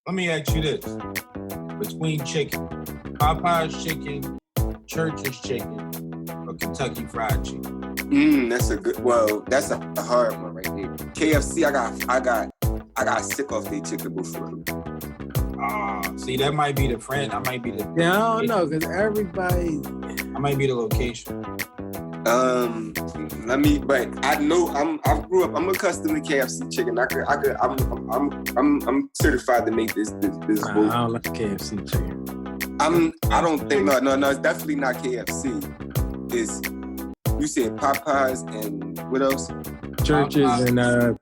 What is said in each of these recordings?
Let me ask you this. Between chicken, Popeye's chicken, Church's chicken, or Kentucky Fried Chicken? That's a good. Well, that's a hard one right there. KFC, I got sick off their chicken before. See, that might be the friend. I might be the. Yeah, I don't know, because everybody. I might be the location. But I know I grew up. I'm accustomed to KFC chicken. I'm certified to make this. I don't like KFC chicken. I don't think no. It's definitely not KFC. It's you said Popeyes and what else? Churches and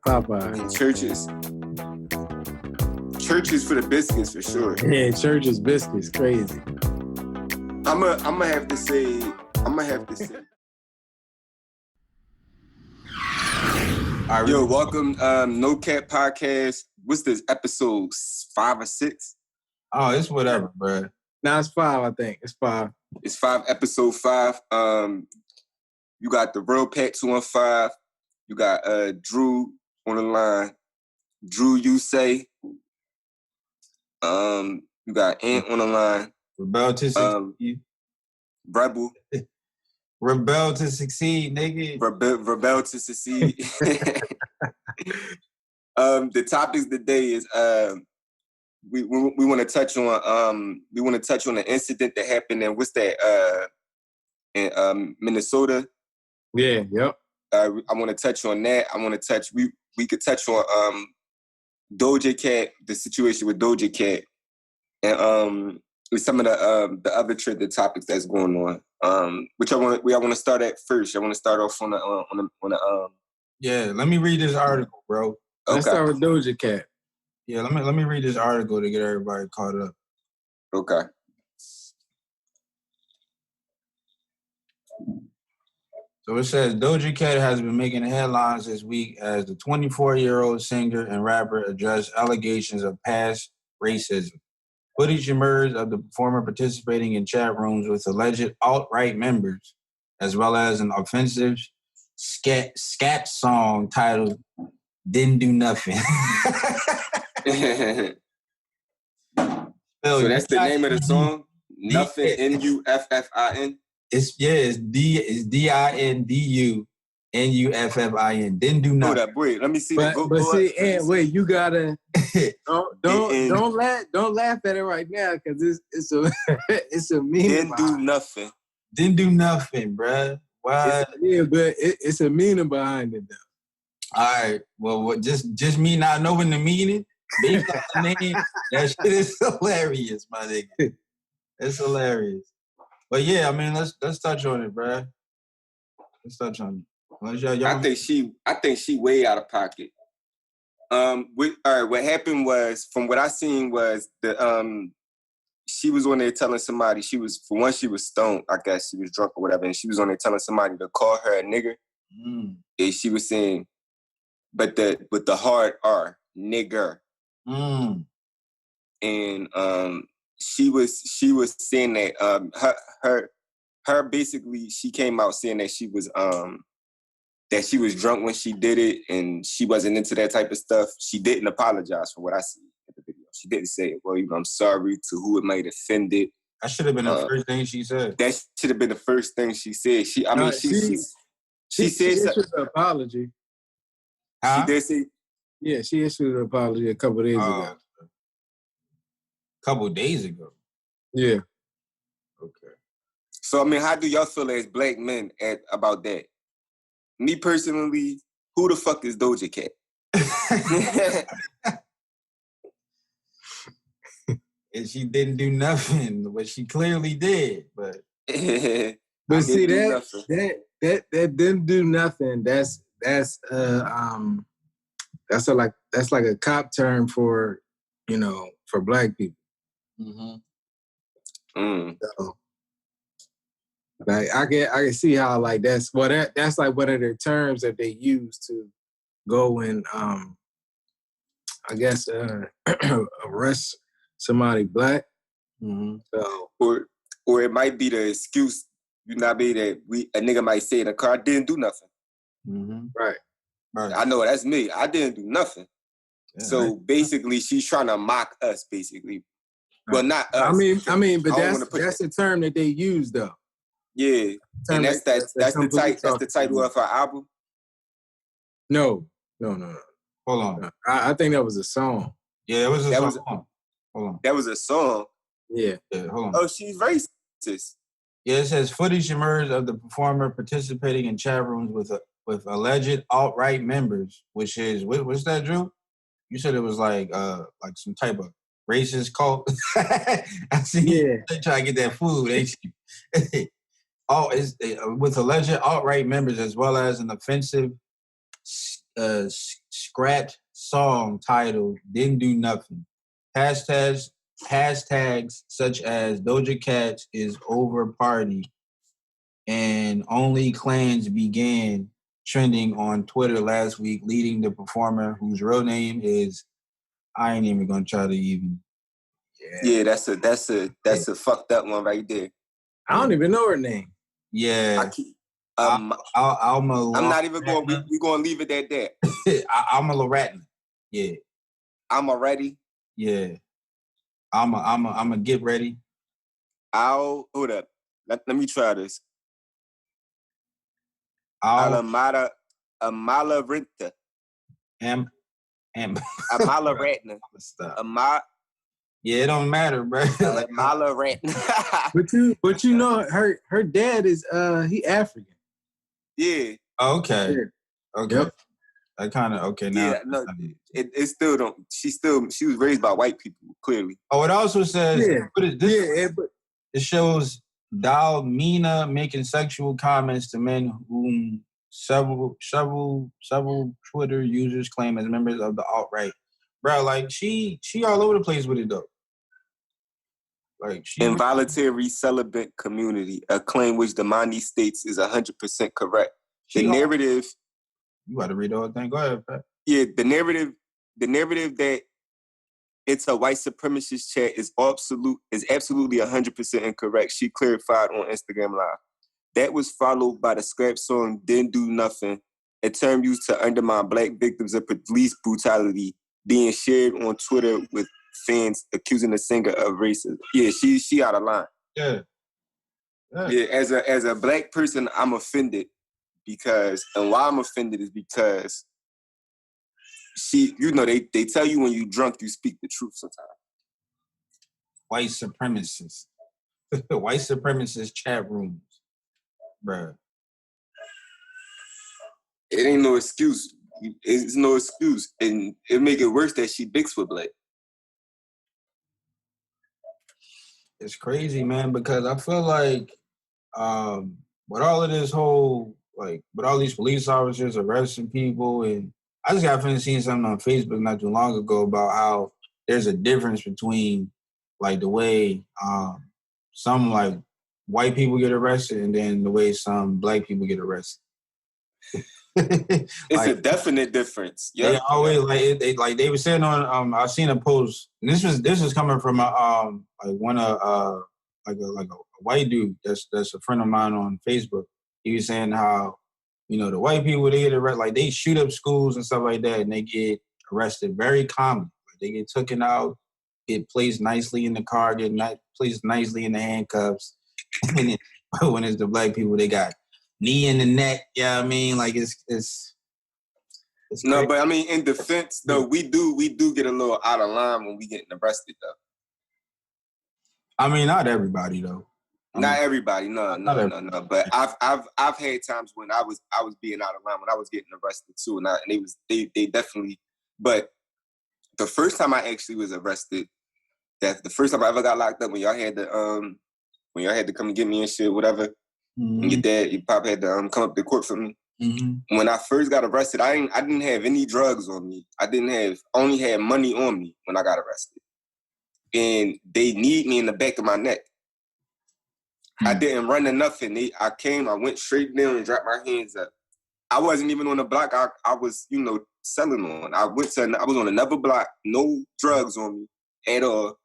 Popeyes. And Churches. Churches for the biscuits for sure. Yeah, Churches biscuits, crazy. I'm gonna have to say. All right, Yo, welcome, No Cap Podcast. What's this, episode 5 or 6? Oh, it's whatever, bro. Now it's 5, I think. It's 5. It's 5, episode 5. You got the Real Pat 215. You got Drew on the line. Drew, you say. You got Ant on the line. Rebel to succeed. Rebel. Rebel to succeed, nigga. Rebel to succeed. The topics today is we want to touch on the incident that happened in in Minnesota. Yeah, yep. I want to touch on that. We could touch on Doja Cat, the situation with Doja Cat, and with some of the other trending topics that's going on. Which I want to start at first. I want to start off on the. Yeah, let me read this article, bro. Okay. Let's start with Doja Cat. Yeah, let me read this article to get everybody caught up. Okay. So it says Doja Cat has been making headlines this week as the 24-year-old singer and rapper addressed allegations of past racism. Footage emerged of the performer participating in chat rooms with alleged alt-right members, as well as an offensive scat song titled "Didn't Do Nothing." So that's the name of the song? Nothing, Nuffin? It's DINDUNUFFIN. Didn't do nothing. Hold up, wait. Let me see that. But see, and wait, you gotta don't laugh at it right now because it's a it's a meaning. Didn't do nothing. Didn't do nothing, bruh. Why? But it's a meaning behind it, though. All right. Well, just me not knowing the meaning. Based on the name, that shit is hilarious, my nigga. It's hilarious. But yeah, I mean, let's touch on it, bruh. Let's touch on it. I think she way out of pocket. All right. What happened was, from what I seen, was she was on there telling somebody she was stoned. I guess she was drunk or whatever, and she was on there telling somebody to call her a nigger. And she was saying, but the hard R, nigger. And she was saying that her basically, she came out saying that she was drunk when she did it and she wasn't into that type of stuff. She didn't apologize for what I see in the video. She didn't say, well, I'm sorry to who it might offend it. That should have been the first thing she said. That should have been the first thing she said. She said issued an apology. Huh? She did say. Yeah, she issued an apology a couple of days ago. Couple days ago. Yeah. Okay. So I mean, how do y'all feel as black men about that? Me personally, who the fuck is Doja Cat? And she didn't do nothing, but she clearly did. But see that didn't do nothing. That's like a cop term for for black people. So, like I can see how like that's like one of their terms that they use to go and I guess arrest somebody black. So or it might be the excuse, that a nigga might say in a car, I didn't do nothing. Right. I know that's me. I didn't do nothing. Yeah, So basically, she's trying to mock us, basically. Well, not us. I mean, but I don't wanna put that's the term that they use though. Yeah, and that's some the police that's the title officers of her album. No. hold on. I think that was a song. Yeah, it was a That song. was Hold on. that was a song. Yeah. Hold on. Oh, she's racist. Yeah, it says footage emerged of the performer participating in chat rooms with alleged alt-right members, which is what's that, Drew? You said it was like some type of racist cult. I see they try to get that food, ain't you? Oh, it's with alleged alt-right members as well as an offensive scrapped song titled "Didn't Do Nothing." Hashtags such as Doja Cat's is over party and only clans began trending on Twitter last week, leading the performer whose real name is I ain't even gonna try to even. Yeah, that's a fucked up one right there. I don't even know her name. Yeah. I'm not even going. We're going to leave it at that. I'm a Loratna. Yeah. I'm already. Yeah. I'm a get ready. Hold up. Let me try this. Amala Renta. Amala Ratna. Stop. Yeah, it don't matter, bro. Amala Ratna. But you know her dad is he African. Yeah. Okay. Yeah. Okay. Yep. I kind of okay now. Yeah, no, it still don't. She was raised by white people, clearly. Oh, it also says but it shows Dalmina making sexual comments to men whom several Twitter users claim as members of the alt-right. Bro, like she all over the place with it though. Like Involuntary celibate community, a claim which Damani states is 100% correct. The narrative. You got to read the whole thing. Go ahead, Pat. Yeah, the narrative that it's a white supremacist chat is absolutely 100% incorrect. She clarified on Instagram Live. That was followed by the scrap song "Didn't Do Nothing," a term used to undermine black victims of police brutality, being shared on Twitter with fans accusing the singer of racism. Yeah, she out of line. Yeah. Yeah, as a black person, I'm offended and why I'm offended is because they tell you when you drunk, you speak the truth sometimes. White supremacists. White supremacist chat rooms. Bruh. It ain't no excuse. It's no excuse. And it make it worse that she bigs for black. It's crazy, man, because I feel like with all of this whole, like, with all these police officers arresting people, and I just got finished seeing something on Facebook not too long ago about how there's a difference between, like, the way some, like, white people get arrested and then the way some black people get arrested. It's a definite difference. Yep. They always they were saying on I seen a post, and this was coming from a white dude that's a friend of mine on Facebook. He was saying how, the white people, they get arrested, like they shoot up schools and stuff like that, and they get arrested very common. Like, they get taken out, get placed nicely in the car, placed nicely in the handcuffs, and then when it's the black people, they got knee in the neck. Yeah, I mean, like it's no, but I mean, in defense though, we do get a little out of line when we get arrested though. I mean, not everybody though. Not everybody, no. But I've had times when I was being out of line when I was getting arrested too, and they definitely. But the first time I actually was arrested, the first time I ever got locked up, when y'all had to come and get me and shit, whatever. Mm-hmm. And your pop had to come up to court for me. Mm-hmm. When I first got arrested, I didn't have any drugs on me. Only had money on me when I got arrested. And they kneed me in the back of my neck. I didn't run to nothing. I went straight down and dropped my hands up. I wasn't even on the block I was, selling on. I was on another block, no drugs on me at all.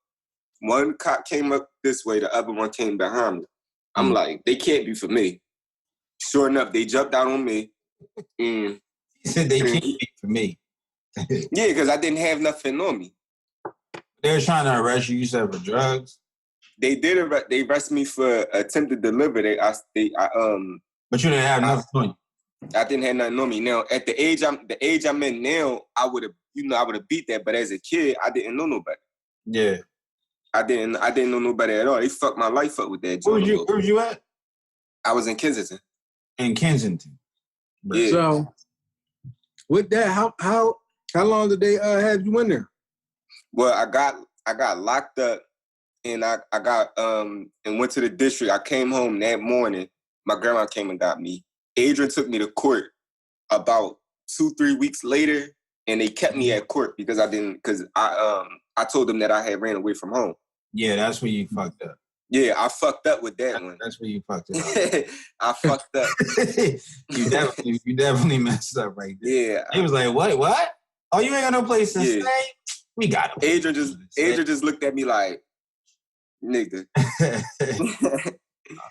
One cop came up this way, the other one came behind me. I'm like, they can't be for me. Sure enough, they jumped out on me. He said they can't be for me. Yeah, because I didn't have nothing on me. They were trying to arrest you. You said for drugs. They did. They arrested me for attempted delivery. But you didn't have nothing on you. I didn't have nothing on me. Now, at the age I'm in now, I would have beat that. But as a kid, I didn't know nobody. Yeah. I didn't know nobody at all. They fucked my life up with that. Where was you at? I was in Kensington. In Kensington. Yeah. So with that, how long did they have you in there? Well, I got locked up, and I got and went to the district. I came home that morning. My grandma came and got me. Adrian took me to court about 2-3 weeks later, and they kept me at court because I told them that I had ran away from home. Yeah, that's where you fucked up. Yeah, I fucked up with that one. That's where you fucked it up. I fucked up. you definitely messed up right there. Yeah. He was like, what? Oh, you ain't got no place to stay? We got it. Adrian just looked at me like, nigga.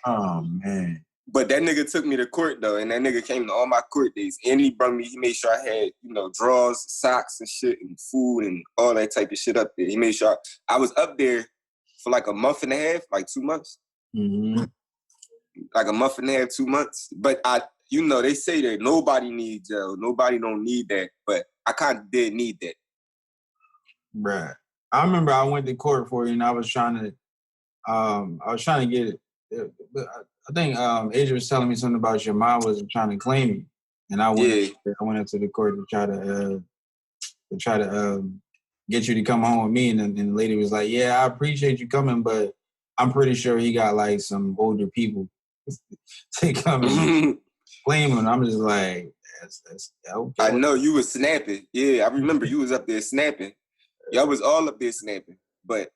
Oh, man. But that nigga took me to court, though, and that nigga came to all my court days. And he made sure I had, drawers, socks, and shit, and food, and all that type of shit up there. He made sure I was up there for like a month and a half, like 2 months. Mm-hmm. Like a month and a half, 2 months. But they say that nobody needs jail. Nobody don't need that. But I kind of did need that. Bruh. I remember I went to court for you, and I was trying to get it. I think Adrian was telling me something about your mom was trying to claim you, and I went into the court to try to get you to come home with me, and the lady was like, "Yeah, I appreciate you coming, but I'm pretty sure he got like some older people to come and claim him." I'm just like, that's okay. I know you was snapping. Yeah, I remember you was up there snapping. Y'all was all up there snapping, but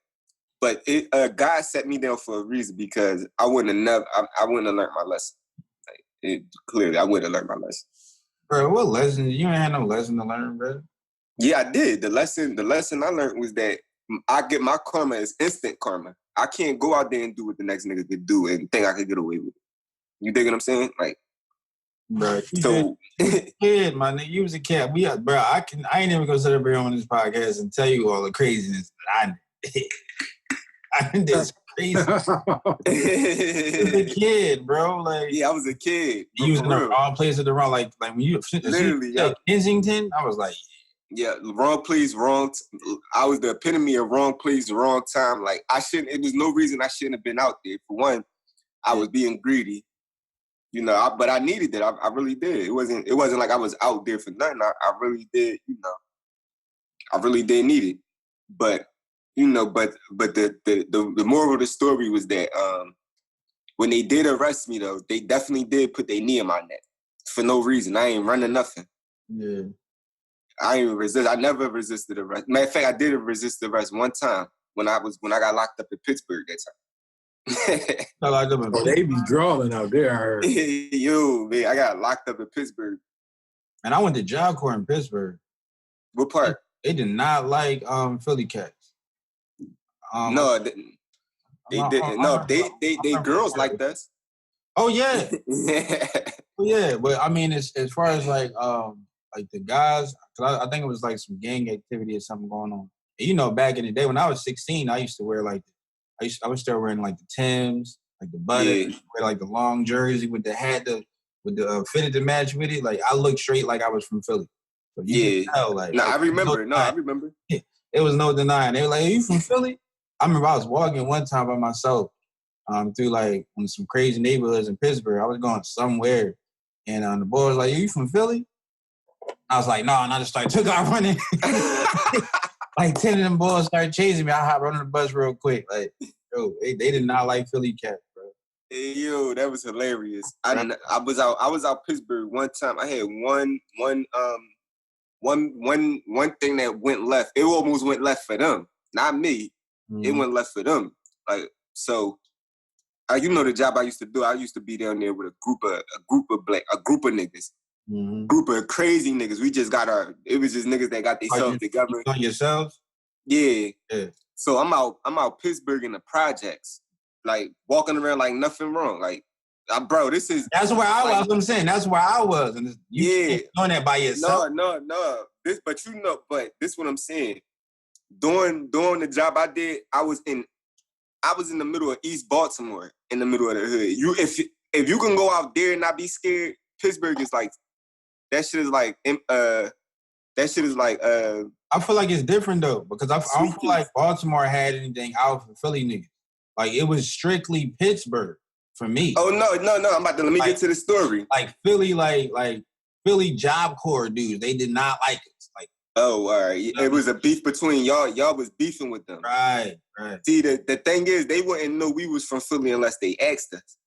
God set me down for a reason because I wouldn't have learned my lesson. Clearly, I wouldn't have learned my lesson. Bro, what lesson? You ain't had no lesson to learn, bro. Yeah, I did. The lesson I learned was that I get my karma as instant karma. I can't go out there and do what the next nigga could do and think I could get away with it. You dig what I'm saying? Like, bro, so you was a kid, my nigga. You was a kid. I ain't even gonna sit up here on this podcast and tell you all the craziness that I did. I did this crazy. You was a kid, bro. Like, yeah, I was a kid. You was in the wrong place at the wrong, like when you literally Kensington. I was like, yeah, wrong place, I was the epitome of wrong place, wrong time. Like it was no reason I shouldn't have been out there. For one, I was being greedy, but I needed it. I really did. It wasn't like I was out there for nothing. I really did, I really did need it. But the moral of the story was that when they did arrest me, though, they definitely did put their knee in my neck for no reason. I ain't running nothing. Yeah. I ain't resist. I never resisted arrest. Matter of fact, I did resist arrest one time when I got locked up in Pittsburgh that time. They be drawing out there, I heard. Yo, man, I got locked up in Pittsburgh. And I went to job court in Pittsburgh. What part? They did not like Philly cats. No, they didn't. No, they girls liked us. Oh yeah. Oh yeah, but I mean, as far as like the guys, cause I think it was like some gang activity or something going on. And, back in the day when I was 16, I used to wear I was still wearing like the Timbs, like the butter, wear like the long jersey with the hat, with the fitted to match with it. Like I looked straight like I was from Philly. So you could tell, like, I remember. I remember. It was no denying. They were like, "Are you from Philly?" I remember I was walking one time by myself through like some crazy neighborhoods in Pittsburgh. I was going somewhere, and the boy was like, "Are you from Philly?" I was like, "No," and I just took off running. Like 10 of them boys started chasing me. I hopped on the bus real quick. Like, yo, they did not like Philly cats, bro. Hey, yo, that was hilarious. I was out Pittsburgh one time. I had one thing that went left. It almost went left for them, not me. Mm-hmm. It went left for them. Like, so, the job I used to do. I used to be down there with a group of niggas. Mm-hmm. Group of crazy niggas. We just it was just niggas that got themselves together. You on yourselves? Yeah. So I'm out Pittsburgh in the projects, like walking around like nothing wrong. Like Bro, this is That's where I was. That's what I'm saying. That's where I was, and you can't doing that by yourself. No. But this what I'm saying. During the job I did, I was in the middle of East Baltimore, in the middle of the hood. If you can go out there and not be scared, Pittsburgh is like that shit is like I feel like it's different though, because I don't feel like Baltimore had anything out for Philly niggas. Like it was strictly Pittsburgh for me. Oh no! Let me get to the story. Like Philly, like Philly Job Corps dudes, they did not like us. Like, oh, all right. It was a beef between y'all. Y'all was beefing with them. Right. See, the thing is, they wouldn't know we was from Philly unless they asked us.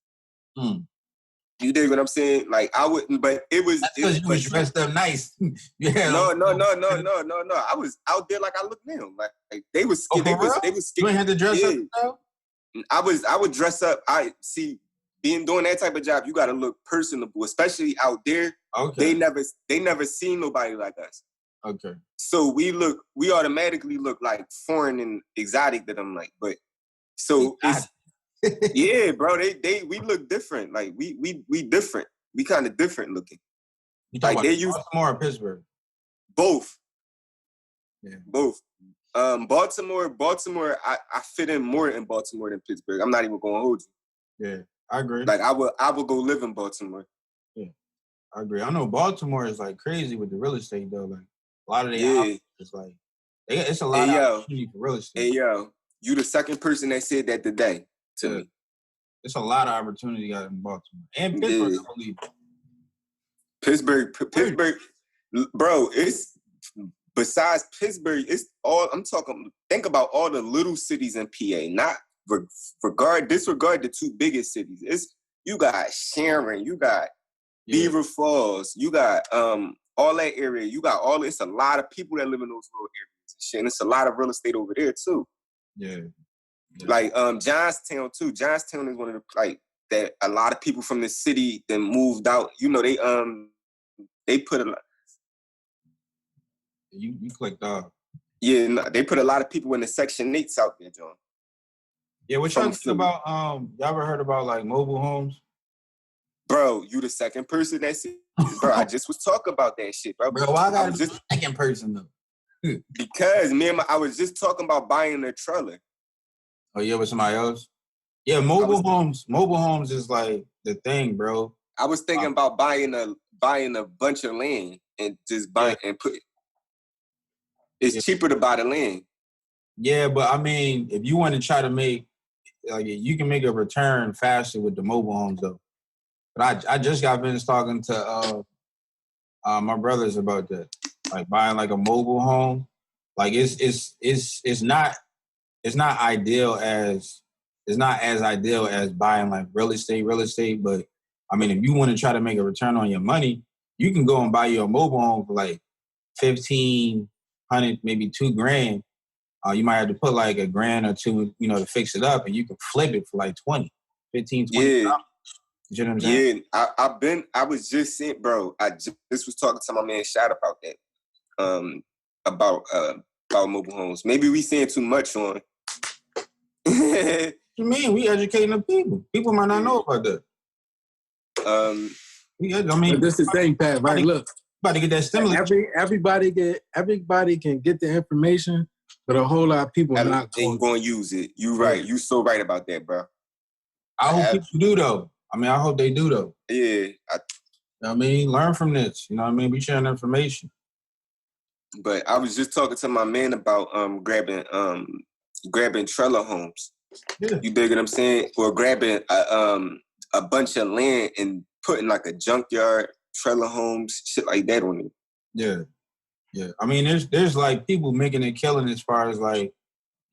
You dig what I'm saying? Like I wouldn't, but it was because you was dressed up nice. Yeah. No. I was out there like I look now. Like they was scared. They was scared. You ain't had to dress up now? I would dress up. I see doing that type of job, you gotta look personable, especially out there. Okay. They never seen nobody like us. Okay. So we automatically look like foreign and exotic to them, like, but so it's yeah, bro. We look different. Like we different. We kind of different looking. You talking like about Baltimore or Pittsburgh? Both. Yeah. Both. Baltimore. I fit in more in Baltimore than Pittsburgh. I'm not even gonna hold you. Yeah, I agree. Like I would go live in Baltimore. Yeah, I agree. I know Baltimore is like crazy with the real estate though. Like a lot of the it's like it's a lot of opportunity for real estate. Hey yo, you the second person that said that today to me. It's a lot of opportunity out in Baltimore and Pittsburgh. I believe. Pittsburgh, bro. It's besides Pittsburgh. It's all I'm talking. Think about all the little cities in PA. Not disregard the two biggest cities. You got Sharon, you got Beaver Falls, you got all that area. You got it's a lot of people that live in those little areas and shit. And it's a lot of real estate over there too. Yeah. Like Johnstown too. Johnstown is one of the like that a lot of people from the city that moved out. You know, they put a lot. You clicked off. Yeah, no, they put a lot of people in the Section 8s out there, John. Yeah, what y'all think about y'all ever heard about like mobile homes? Bro, you the second person that said, bro, I just was talking about that shit, bro. Bro, why I gotta be the second person though? Because I was just talking about buying a trailer. Oh yeah, with somebody else? Yeah, mobile homes is like the thing, bro. I was thinking about buying a bunch of land and just buying and put. It's cheaper to buy the land. Yeah, but I mean, if you want to try to make, like, you can make a return faster with the mobile homes though. But I just got finished talking to my brothers about that, like buying like a mobile home. Like it's not as ideal as buying like real estate. But I mean, if you want to try to make a return on your money, you can go and buy your mobile home for like $1,500, maybe $2,000. You might have to put like $1,000 or $2,000, to fix it up, and you can flip it for like 20, 15, 20. Yeah. You know what I'm saying? Yeah, I was just saying, bro. I just was talking to my man Shad about that. About mobile homes. Maybe we saying too much on. What you mean? We educating the people. People might not know about that. This is the thing, Pat. Right? Look, about to get that stimulus. Everybody can get the information, but a whole lot of people not going to use it. You right. You so right about that, bro. I hope people do though. I mean, I hope they do though. Yeah. Learn from this. You know what I mean? We sharing information. But I was just talking to my man about grabbing trailer homes. Yeah. You dig what I'm saying? Or grabbing a bunch of land and putting like a junkyard, trailer homes, shit like that on it. Yeah. Yeah. I mean, there's like people making a killing as far as like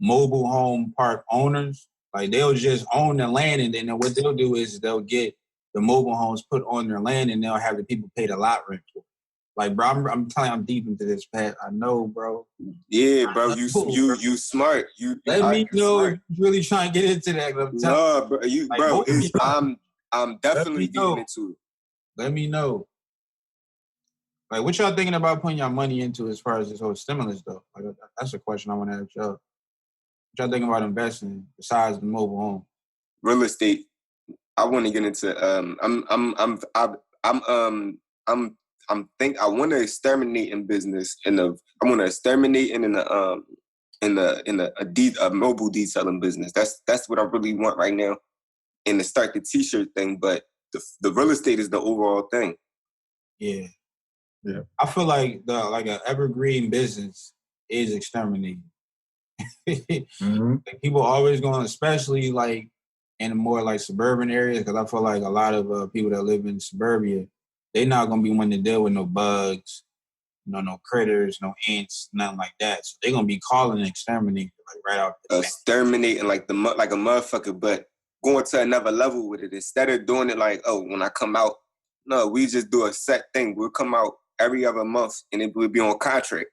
mobile home park owners. Like they'll just own the land, and then what they'll do is they'll get the mobile homes put on their land, and they'll have the people pay the lot rent for it. Like, bro, I'm telling you, I'm deep into this, Pat. I know, bro. Yeah, bro. You smart. Let me know if you're really trying to get into that. No, bro. I'm definitely getting into it. Let me know. Like, what y'all thinking about putting your money into as far as this whole stimulus, though? Like, that's a question I want to ask y'all. What y'all thinking about investing besides the mobile home? Real estate. I want to get into I want to exterminate in business I want to exterminate in a mobile detailing business. That's what I really want right now, and to start the t-shirt thing. But the real estate is the overall thing. Yeah. Yeah. I feel like an evergreen business is exterminating. Mm-hmm. Like people always going, especially like in more like suburban areas, because I feel like a lot of people that live in suburbia, they not gonna be wanting to deal with no bugs, no critters, no ants, nothing like that. So they're gonna be calling and exterminating like right out the bat. Exterminating like a motherfucker, but going to another level with it. Instead of doing it like, oh, when I come out, no, we just do a set thing. We'll come out every other month, and it will be on contract.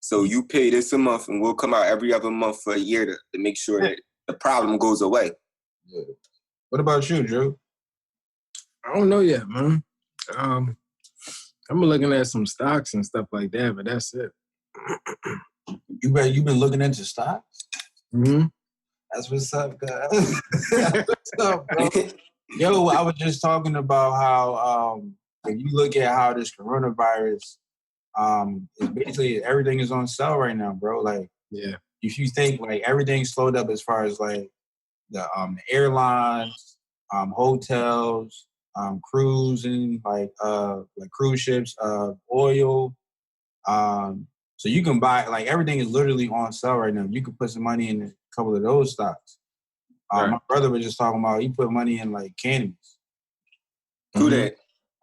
So you pay this a month, and we'll come out every other month for a year to make sure that the problem goes away. Yeah. What about you, Drew? I don't know yet, man. I'm looking at some stocks and stuff like that, but that's it. You've been looking into stocks? Mm-hmm. That's what's up, guys. What's up, bro? Yo, I was just talking about how if you look at how this coronavirus, it's basically everything is on sale right now, bro. Like, Yeah. if you think like everything's slowed up as far as like the airlines, hotels, cruising, like cruise ships, oil. So you can buy like everything is literally on sale right now. You can put some money in a couple of those stocks. Right. My brother was just talking about he put money in like cannabis. Who that?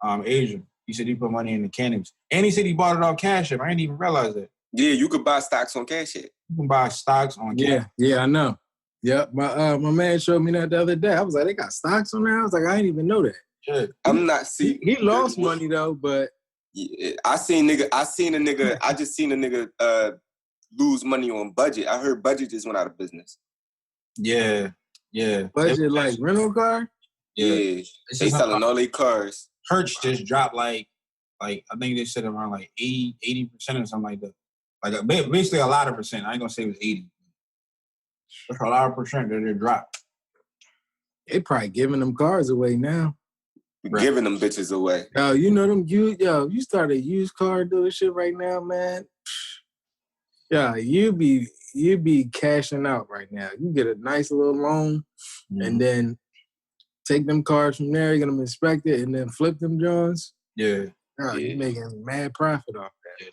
Asia. He said he put money in the cannabis, and he said he bought it off Cash App. I didn't even realize that. Yeah, you could buy stocks on Cash App. You can buy stocks on Cash App. Yeah, I know. Yep, my man showed me that the other day. I was like, they got stocks on there? I was like, I didn't even know that. Yeah. I'm not see. He lost money though, but yeah, I just seen a nigga lose money on Budget. I heard Budget just went out of business. Yeah. Budget like rental car? Yeah. They selling all their cars. Hertz just dropped like I think they said around like 80% or something like that. Like basically a lot of percent. I ain't gonna say it was 80. That's a lot of percent that it dropped. They probably giving them cars away now. Right. Giving them bitches away. Yo, you know them. You start a used car dealership right now, man. Yeah, you be cashing out right now. You get a nice little loan, and then take them cars from there, get them inspected, and then flip them Johns. Yeah. You making mad profit off that.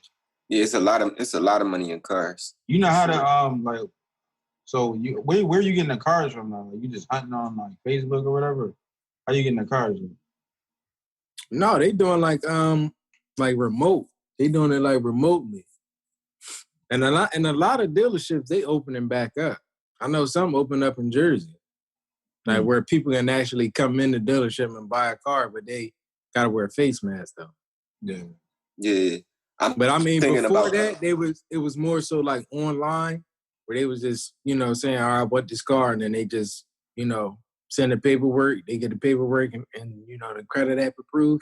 Yeah, it's a lot of money in cars. You know how to so you where you getting the cars from now? Like, you just hunting on like Facebook or whatever? How you getting the cars from? No, they doing like remote. They doing it like remotely. And a lot of dealerships they opening back up. I know some open up in Jersey. Like where people can actually come in the dealership and buy a car, but they gotta wear a face mask though. Yeah. Yeah. But I mean before that, it was more so like online where they was just, saying, all right, what this car, and then they just, send the paperwork, they get the paperwork and the credit app approved,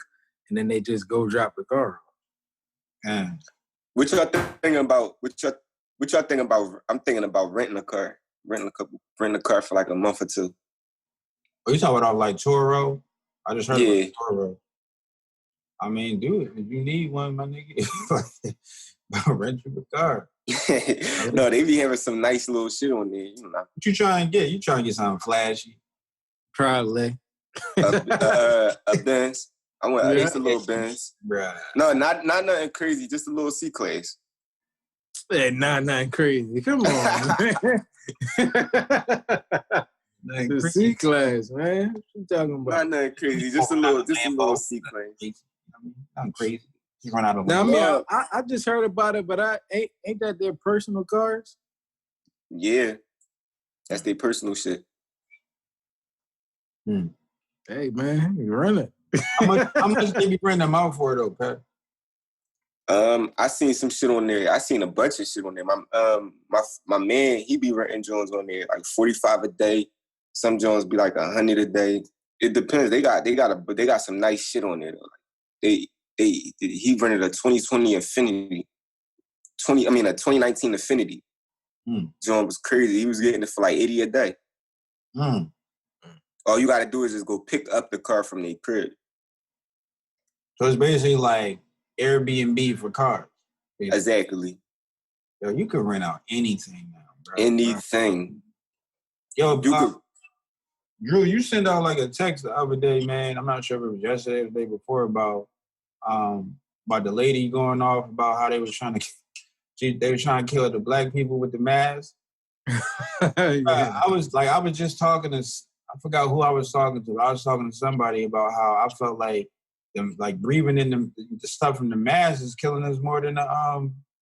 and then they just go drop the car off. What y'all thinking about? What y'all thinking about? I'm thinking about renting a car. Renting a car for like a month or two. Oh, you talking about like Turo? I just heard about Turo. I mean, do it. If you need one, my nigga, rent you a car. No, they be having some nice little shit on there. You know. What you trying to get? You trying to get something flashy? Probably. A Benz. I want at least a little Benz. Bruh. No, not nothing crazy. Just a little C-Class. Yeah, nothing crazy. Come on, man. The C-Class, man. What you talking about? Not nothing crazy. Just a little C-Class. I'm crazy. You run out of now, I mean, I just heard about it, but ain't that their personal cars? Yeah. That's their personal shit. Hey, man, you run it. How much they be renting them out for, though, Pat? I seen some shit on there. I seen a bunch of shit on there. My man, he be renting joints on there like 45 a day. Some joints be like 100 a day. It depends. They got some nice shit on there though. Like he rented a 2020 Infinity. A 2019 Infinity. Joint was crazy. He was getting it for like 80 a day. All you gotta do is just go pick up the car from their crib. So it's basically like Airbnb for cars. Basically. Exactly. Yo, you could rent out anything now, bro. Anything. Yo, You could. Drew, you sent out like a text the other day, man. I'm not sure if it was yesterday or the day before about the lady going off about how they was trying to kill the black people with the mask. Yeah. I was just talking to, I forgot who I was talking to. I was talking to somebody about how I felt like them like breathing in the stuff from the mask is killing us more than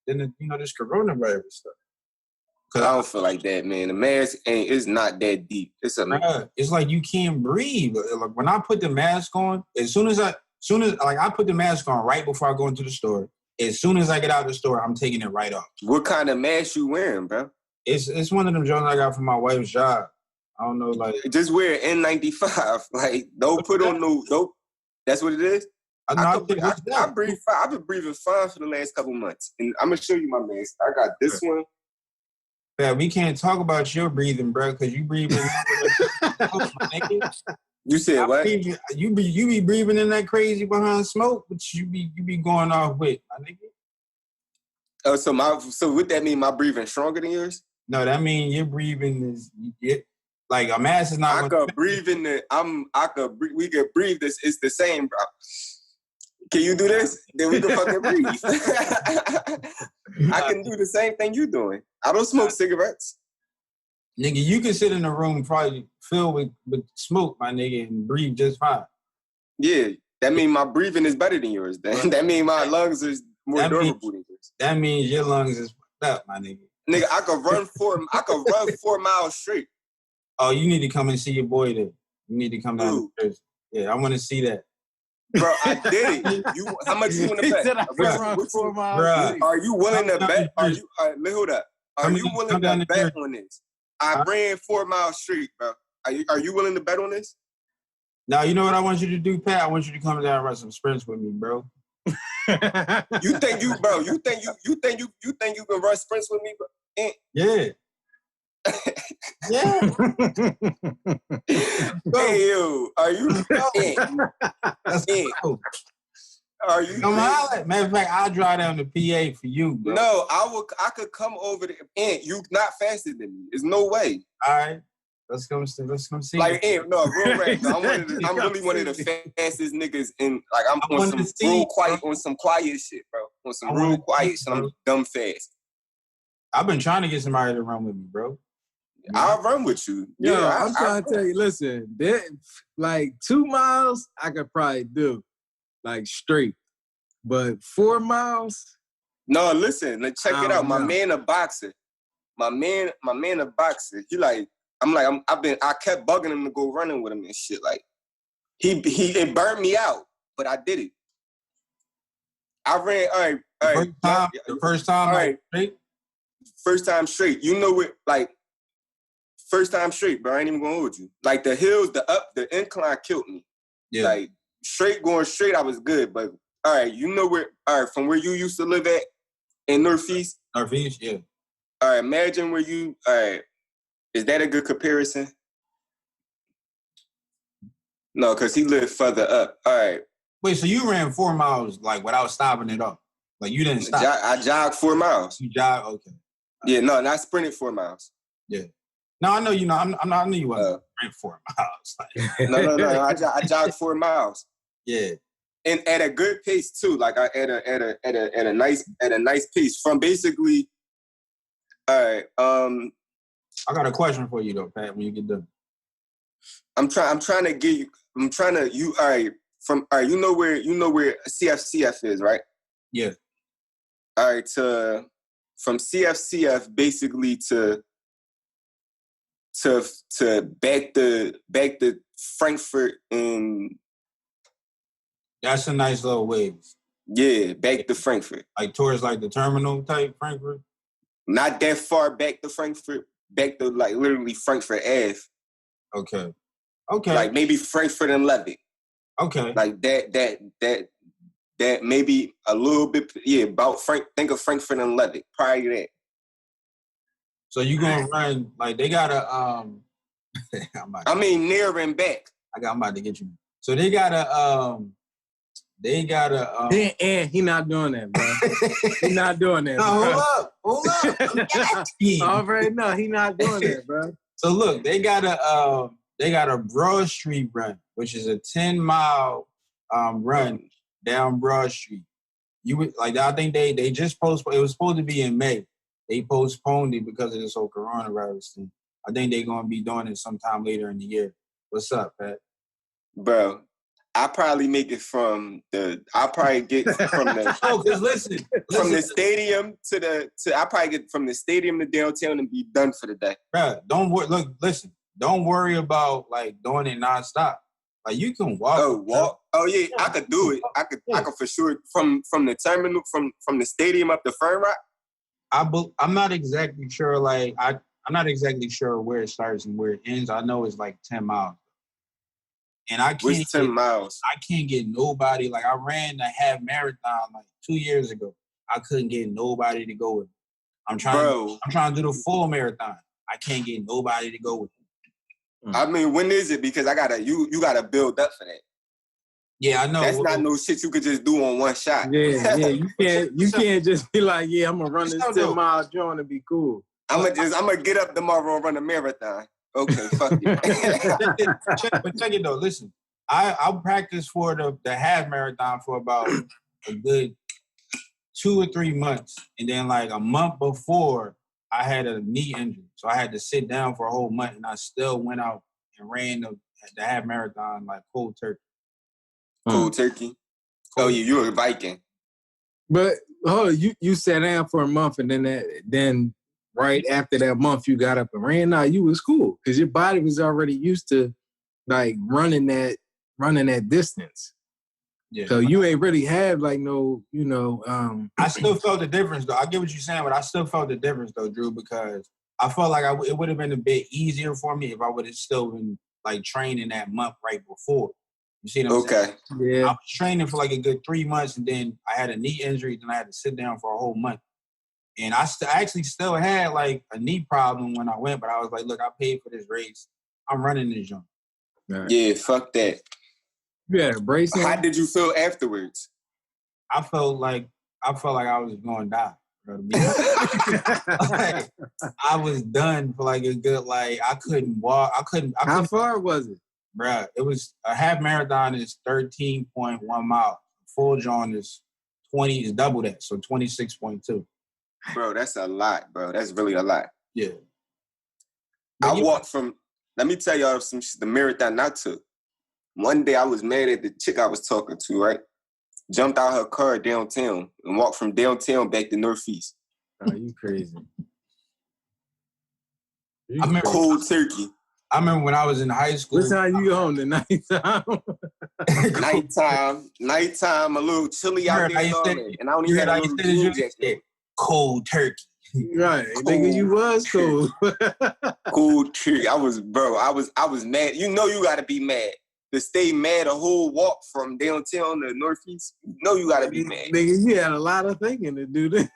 this coronavirus stuff. I don't feel like that, man. The mask it's not that deep. It's like you can't breathe. Like when I put the mask on, as soon as I put the mask on right before I go into the store. As soon as I get out of the store, I'm taking it right off. What kind of mask you wearing, bro? It's one of them joints I got from my wife's job. I don't know, like just wear N95. Like don't put on no. That's what it is. I've been breathing fine for the last couple months, and I'm gonna show you my mask. I got this one. Yeah, we can't talk about your breathing, bro, because you breathing. You said what? You be breathing in that crazy behind smoke, but you be going off with, my nigga. Oh, so what that mean? My breathing stronger than yours? No, that mean your breathing is like a mask is not. I could breathe in the. We could breathe this. It's the same, bro. Can you do this? Then we can fucking breathe. I can do the same thing you doing. I don't smoke cigarettes. Nigga, you can sit in a room probably filled with smoke, my nigga, and breathe just fine. Yeah, that means my breathing is better than yours. Then that means my lungs is more durable than yours. That means your lungs is fucked up, my nigga. Nigga, I could run 4 miles straight. Oh, you need to come and see your boy then. You need to come down to Jersey. Yeah, I want to see that. Bro, I did it. How much you want to bet? Are you willing to bet? Hold up. Are you willing to bet on this? I ran 4 miles straight, bro. Are you willing to bet on this? Now, you know what I want you to do, Pat? I want you to come down and run some sprints with me, bro. You think you can run sprints with me, bro? Yeah. Yeah. Hey, yo, are you? That's cool. Are you? Come on. Matter of fact, I'll drive down to PA for you, bro. No, I could come over there. You not faster than me. There's no way. All right. Let's come see. Like, no, real rap. I'm really one of the fastest niggas in. Like, I'm on some real quiet, on some quiet shit, bro. On some real quiet shit. I'm dumb fast. I've been trying to get somebody to run with me, bro. I'll run with you. Yo, I'm trying to tell you, listen, like 2 miles, I could probably do, like straight. But 4 miles? No, listen, let's check it out. My man a boxer. My man a boxer. I kept bugging him to go running with him and shit. Like, it burned me out, but I did it. I ran, all right. The first time, all right. Straight? First time straight. You know it, like, first time straight, bro. I ain't even gonna hold you. Like, the hills, the incline killed me. Yeah. Like, going straight, I was good. But, all right, you know from where you used to live at in Northeast? Northeast, yeah. All right, imagine where you, all right, is that a good comparison? No, because he lived further up. All right. Wait, so you ran 4 miles, like, without stopping at all? Like, you didn't stop? I jogged 4 miles. You jogged? Okay. Yeah, no, not sprinted 4 miles. Yeah. No, I know you know. I knew you wasn't ran 4 miles. No. I jogged 4 miles. Yeah. And at a good pace too. Like at a nice pace. From basically, all right. I got a question for you though, Pat. When you get done, I'm trying to get you. All right. You know where CFCF is, right? Yeah. All right. From CFCF basically to back to Frankfurt and. That's a nice little waves. Yeah, back to Frankfurt. Like towards like the terminal type Frankfurt? Not that far back to Frankfurt. Back to like literally Frankfurt Ave. Okay. Like maybe Frankfurt and Levitt. Okay. Like that maybe a little bit, yeah, about think of Frankfurt and Levitt, prior to that. So you gonna run, like they got a I mean, near and back. I'm about to get you. So they got a And he not doing that, bro. He not doing that. No, bro. hold up. All right, no, he not doing that, bro. So look, they got a Broad Street run, which is a 10-mile run down Broad Street. You would like, I think they just postponed. It was supposed to be in May. They postponed it because of this whole coronavirus thing. I think they're gonna be doing it sometime later in the year. What's up, Pat? Bro, I probably make it I'll probably get from the Oh, because listen, from the stadium I probably get from the stadium to downtown and be done for the day. Bro, listen. Don't worry about like doing it nonstop. Like you can walk. Oh, walk. Oh yeah, I could do it. I could for sure from the terminal from the stadium up to Fern Rock. I'm not exactly sure. Like I'm not exactly sure where it starts and where it ends. I know it's like 10 miles. And I can't. 10 miles? I can't get nobody. Like I ran the half marathon like 2 years ago. I couldn't get nobody to go with me. I'm trying to do the full marathon. I can't get nobody to go with me. I mean, when is it? Because you gotta build up for that. Yeah, I know. That's not no shit you could just do on one shot. Yeah. You can't just be like, yeah, I'm gonna run this 10-mile joint and be cool. I'm gonna get up tomorrow and run a marathon. Okay, fuck it. But check it though. Listen, I practiced for the half marathon for about a good 2 or 3 months, and then like a month before, I had a knee injury, so I had to sit down for a whole month, and I still went out and ran the half marathon like cold turkey. Cold turkey. Oh yeah, you're a Viking. But you sat down for a month, and then right after that month you got up and ran. Now you was cool because your body was already used to like running that distance. Yeah. So you ain't really have like no, I still felt the difference though. I get what you're saying, but I still felt the difference though, Drew, because I felt like it would have been a bit easier for me if I would have still been like training that month right before. You see what I'm saying? Yeah. I was training for like a good 3 months, and then I had a knee injury, then I had to sit down for a whole month. And I actually still had like a knee problem when I went, but I was like, look, I paid for this race. I'm running this jump. Right. Yeah, fuck that. Yeah, brace. How did you feel afterwards? I felt like I was going to die. Like, I was done for like a good, like I couldn't walk. How far was it? Bruh, it was a half marathon is 13.1 miles. Full John is double that, so 26.2. Bro, that's a lot, bro. That's really a lot. Yeah. I walked from, let me tell y'all the marathon I took. One day I was mad at the chick I was talking to, right? Jumped out her car downtown and walked from downtown back to Northeast. Oh, you crazy. I remember cold turkey. I remember when I was in high school. What time you home tonight? Nighttime, a little chilly out there. And I only had a little jean jacket. Cold turkey. Right. Nigga, you was cool. Cold turkey. I was mad. You know you gotta be mad. To stay mad a whole walk from downtown to Northeast, you know you gotta be mad. Nigga, you had a lot of thinking to do this.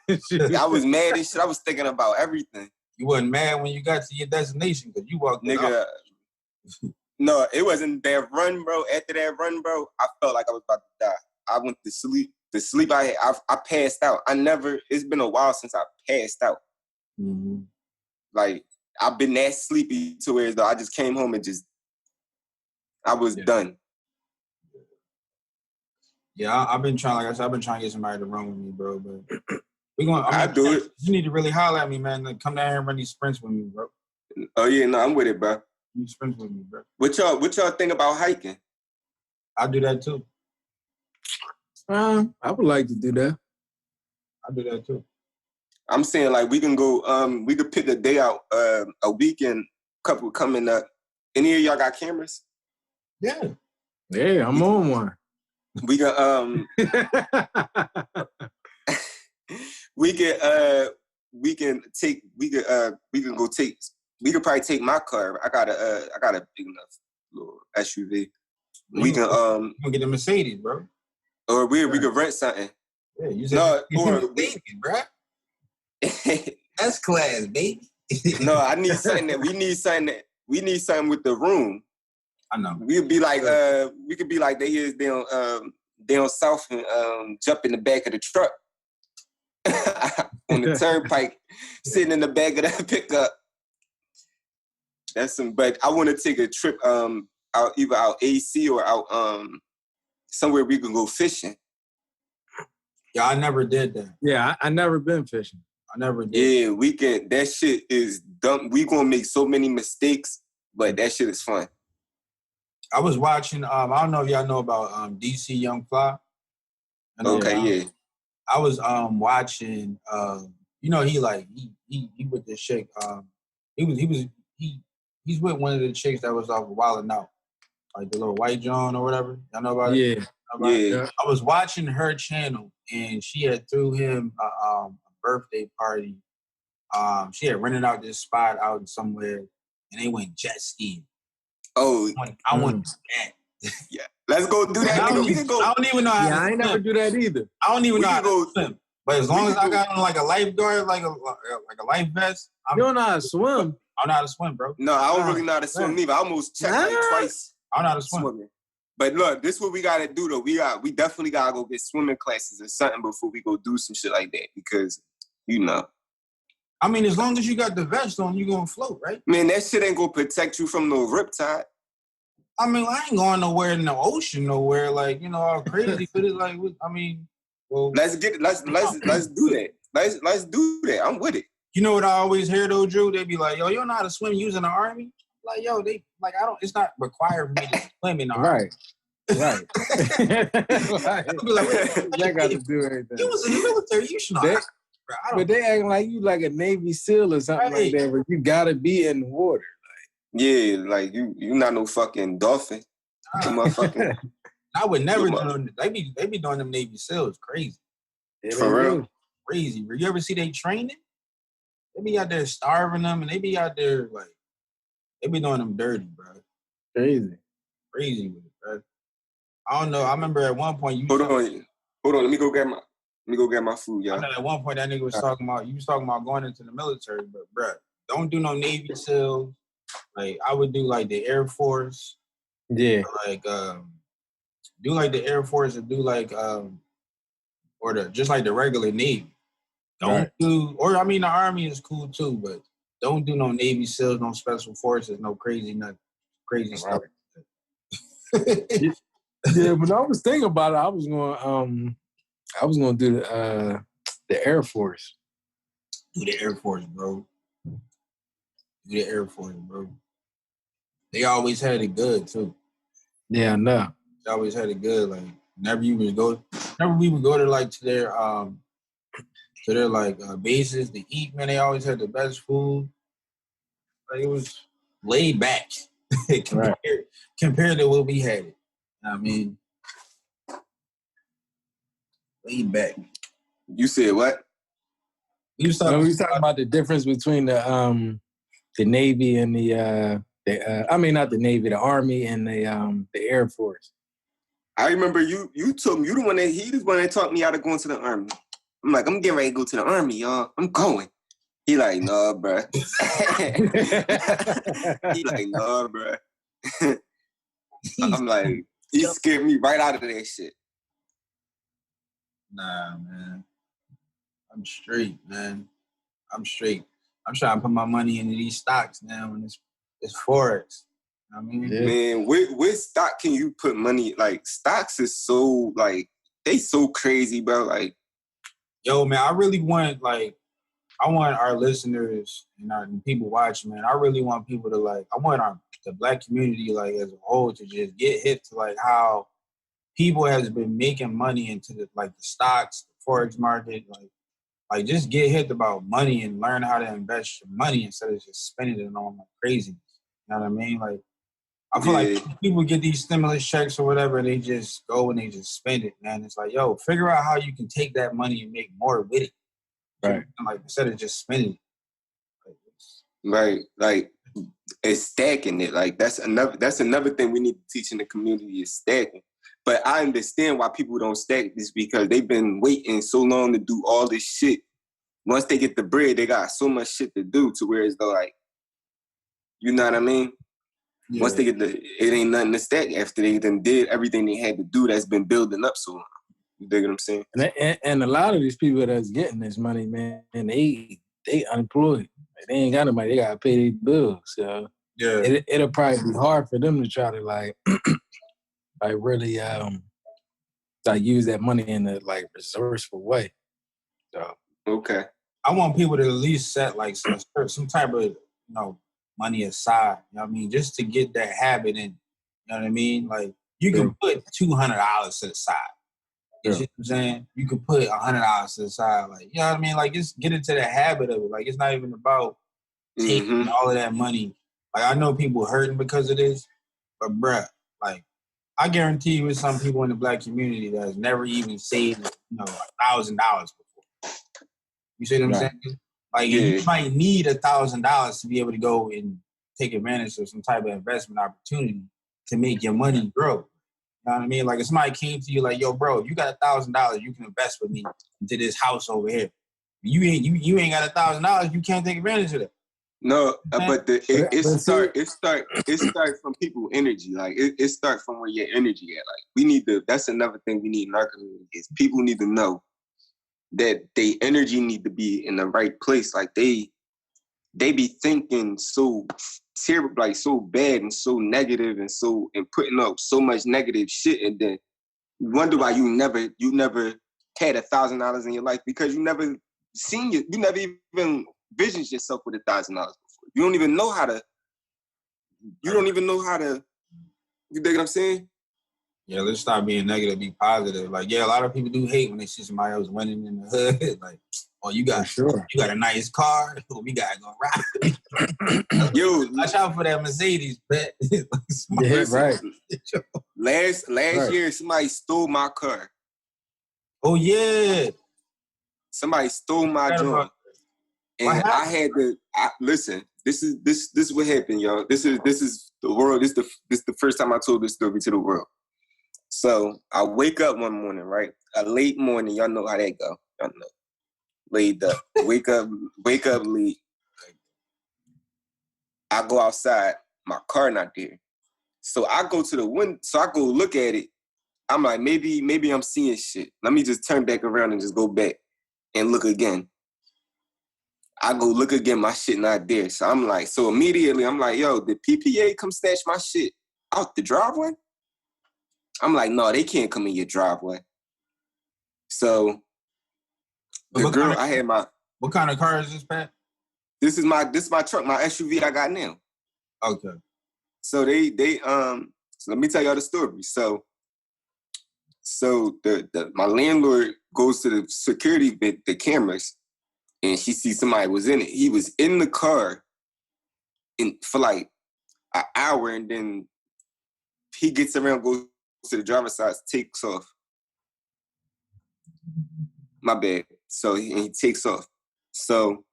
I was mad as shit. I was thinking about everything. You wasn't mad when you got to your destination because you walked nigga. No, it wasn't that run, bro. After that run, bro, I felt like I was about to die. I went to sleep. The sleep I had, I passed out. It's been a while since I passed out. Mm-hmm. Like, I've been that sleepy to where I just came home and I was done. Yeah, I've been trying, like I said, to get somebody to run with me, bro. But I do it. You need to really holler at me, man. Like, come down here and run these sprints with me, bro. Oh yeah, no, I'm with it, bro. You sprints with me, bro. What y'all think about hiking? I do that too. I would like to do that. I do that too. I'm saying like we can go. We could pick a day out. A weekend couple coming up. Any of y'all got cameras? Yeah. Yeah, I'm on one. We can we can probably take my car. I got a big enough little SUV. We can get a Mercedes, bro. Or we could rent something. Yeah, you said Mercedes, bro. S-Class, baby. No, I need something that we need something with the room. I know. We'd be like, we could be like they is down south and jump in the back of the truck on the turnpike, sitting in the back of that pickup. That's some. But I want to take a trip out either out AC or out somewhere we can go fishing. Yeah, I never did that. Yeah, I never been fishing. I never did. Yeah, we can. That shit is dumb. We gonna make so many mistakes, but that shit is fun. I was watching. I don't know if y'all know about DC Young Fly. Okay, yeah. I was watching. You know, he with this chick. He's with one of the chicks that was off of Wild 'N Out, like the little white John or whatever. Y'all know about it? Yeah. I was watching her channel, and she had threw him a birthday party. She had rented out this spot out somewhere, and they went jet skiing. Oh, I want that. Yeah, let's go do that. Nigga. We can go. I don't even know how to I ain't swim. never do that either. I don't even know how to go swim. But as long as I got on like a lifeguard, like a life vest, You don't know how to swim. I don't know how to swim, bro. No, I don't really know how to swim either. I almost checked like twice. I don't know how to swim. Swimming. But look, this is what we gotta do though. We definitely gotta go get swimming classes or something before we go do some shit like that because you know. I mean, as long as you got the vest on, you gonna float, right? Man, that shit ain't gonna protect you from no riptide. I mean, I ain't going nowhere in the ocean, nowhere like all crazy with it. Like, I mean, well, let's do that. Let's do that. I'm with it. You know what I always hear though, Drew? They be like, "Yo, you don't know how to swim using the army?" Like, yo, I don't. It's not required for me to swim in the army. Right. That got to do anything. You was in the military. You should know. But they acting like you like a Navy SEAL or something like that, but you gotta be in the water. Yeah, like you not no fucking dolphin. Motherfucking. I would never do them. They be doing them Navy SEALs crazy. For real? Crazy. You ever see they training? They be out there starving them, and they be out there like they be doing them dirty, bro. Crazy with it, bro. I don't know. I remember at one point Hold on. Let me go get my food, y'all. I know at one point that nigga was talking about going into the military, but bro, don't do no Navy SEALs. Like I would do like the Air Force. Yeah. Like do like the Air Force and do like just like the regular Navy. Don't do the Army is cool too, but don't do no Navy SEALs, no Special Forces, no crazy stuff. Yeah, when I was thinking about it, I was gonna do the Air Force. Do the Air Force, bro. They always had it good too. Yeah, I know. They always had it good. Like whenever we would go to like to their like bases to eat, man, they always had the best food. Like it was laid back compared to what we had. I mean, laid back. You said what? We was talking about the difference between the Navy and not the Navy, the Army and the Air Force. I remember you told me he was the one that taught me how to go into the Army. I'm like, I'm getting ready to go to the Army, y'all. I'm going. He like, nah, bruh. He like, nah, bruh. I'm like, he scared me right out of that shit. Nah, man. I'm straight, man. I'm straight. I'm trying to put my money into these stocks now, and it's Forex. I mean, man, with stock can you put money? Like stocks is so like they so crazy, bro. Like, yo, man, I really want I want our listeners and people watching, man. I really want people to I want the Black community like as a whole to just get hit to like how people has been making money into the stocks, the Forex market, like just get hit about money and learn how to invest your money instead of just spending it on like craziness. You know what I mean? Like I feel like people get these stimulus checks or whatever, and they just go and they just spend it, man. It's like, yo, figure out how you can take that money and make more with it. Right. Like instead of just spending it. Right. Like it's stacking it. Like that's another thing we need to teach in the community is stacking. But I understand why people don't stack this because they've been waiting so long to do all this shit. Once they get the bread, they got so much shit to do to where it's though like You know what I mean? Yeah. Once they get it ain't nothing to stack after they done did everything they had to do that's been building up so long. You dig what I'm saying? And a lot of these people that's getting this money, man, they unemployed. They ain't got no money. They gotta pay their bills. So Yeah. it'll probably be hard for them to try to like really like use that money in a like resourceful way. So Okay. I want people to at least set like some type of money aside. You know what I mean? Just to get that habit in. You know what I mean? Like you can put $200 to the side. You see what I'm saying? You can put $100 to the side. Like, you know what I mean? Like just get into the habit of it. Like it's not even about taking all of that money. Like I know people hurting because of this, but bruh, like I guarantee you there's some people in the black community that has never even saved, $1,000 before. You see what I'm saying? Like you might need $1,000 to be able to go and take advantage of some type of investment opportunity to make your money grow. You know what I mean? Like if somebody came to you like, yo, bro, if you got $1,000, you can invest with me into this house over here. You ain't got $1,000, you can't take advantage of that. No, but it start from people's energy. Like it starts from where your energy at. Like that's another thing we need in our community is people need to know that their energy need to be in the right place. Like they be thinking so terrible, like so bad and so negative and putting up so much negative shit, and then you wonder why you never had $1,000 in your life because you never you never even visioned yourself with $1,000 before. You don't even know how to. You dig what I'm saying? Yeah, let's stop being negative, be positive. Like, yeah, a lot of people do hate when they see somebody else winning in the hood. Like, oh, you got a nice car. We gotta go ride. Yo, watch out for that Mercedes, bet. Yeah, right. Last year, somebody stole my car. Oh yeah. Somebody stole my joint, and I had to listen. This is what happened, y'all. This is the world. This the first time I told this story to the world. So I wake up one morning, right? A late morning. Y'all know how that go. Y'all know. Laid up. Wake up late. I go outside. My car not there. So I go to the window. So I go look at it. I'm like, maybe I'm seeing shit. Let me just turn back around and just go back and look again. I go look again, my shit not there. So I'm like, so immediately I'm like, yo, did PPA come snatch my shit out the driveway? I'm like, no, they can't come in your driveway. So the girl, I had my. What kind of car is this, Pat? This is my truck, my SUV I got now. Okay. So they so let me tell y'all the story. So my landlord goes to the security bit, the cameras, and she sees somebody was in it. He was in the car for like an hour, and then he gets around, goes to the driver's side, takes off. My bad. So he takes off. So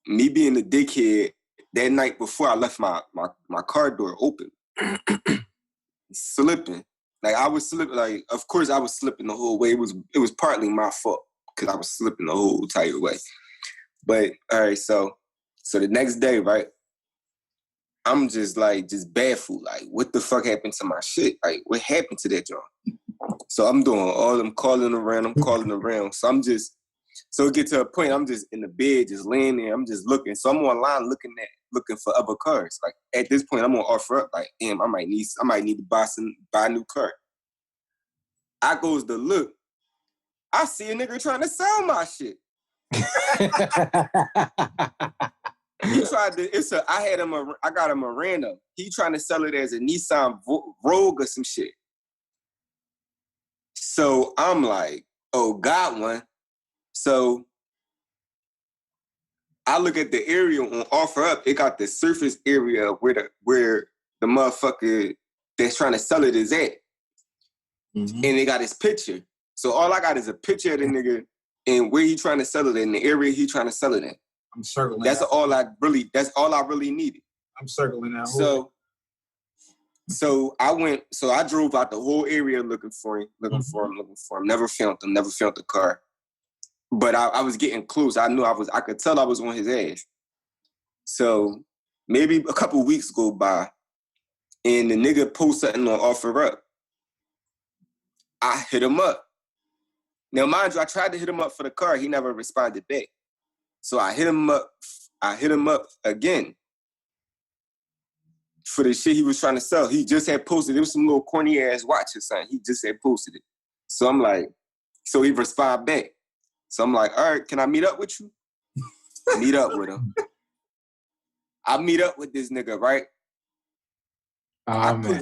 me being the dickhead, that night before I left my car door open, slipping. Like I was slipping. Like of course I was slipping the whole way. It was partly my fault because I was slipping the whole entire way. But all right, so the next day, right? I'm just baffled. Like, what the fuck happened to my shit? Like, what happened to that joint? So I'm doing all them calling around. So so it gets to a point, I'm just in the bed, just laying there. I'm just looking. So I'm online looking for other cars. Like at this point, I'm gonna offer up. Like, damn, I might need to buy a new car. I goes to look. I see a nigga trying to sell my shit. He tried to. I got a Miranda. He trying to sell it as a Nissan Rogue or some shit. So I'm like, oh, got one. So I look at the area on offer up. It got the surface area where the motherfucker that's trying to sell it is at, and they got his picture. So all I got is a picture of the nigga and where he trying to sell it in, the area he trying to sell it in. I'm circling. That's all I really needed. I'm circling that. So I drove out the whole area looking for him. Never found the car. But I was getting close. I knew I could tell I was on his ass. So maybe a couple weeks go by, and the nigga post something on Offer Up. I hit him up. Now, mind you, I tried to hit him up for the car. He never responded back. So I hit him up. Again for the shit he was trying to sell. He just had posted. It was some little corny ass watch or something. He just had posted it. So I'm like, so he responded back. So I'm like, all right, can I meet up with you? Meet up with him. I meet up with this nigga, right? Oh, I man.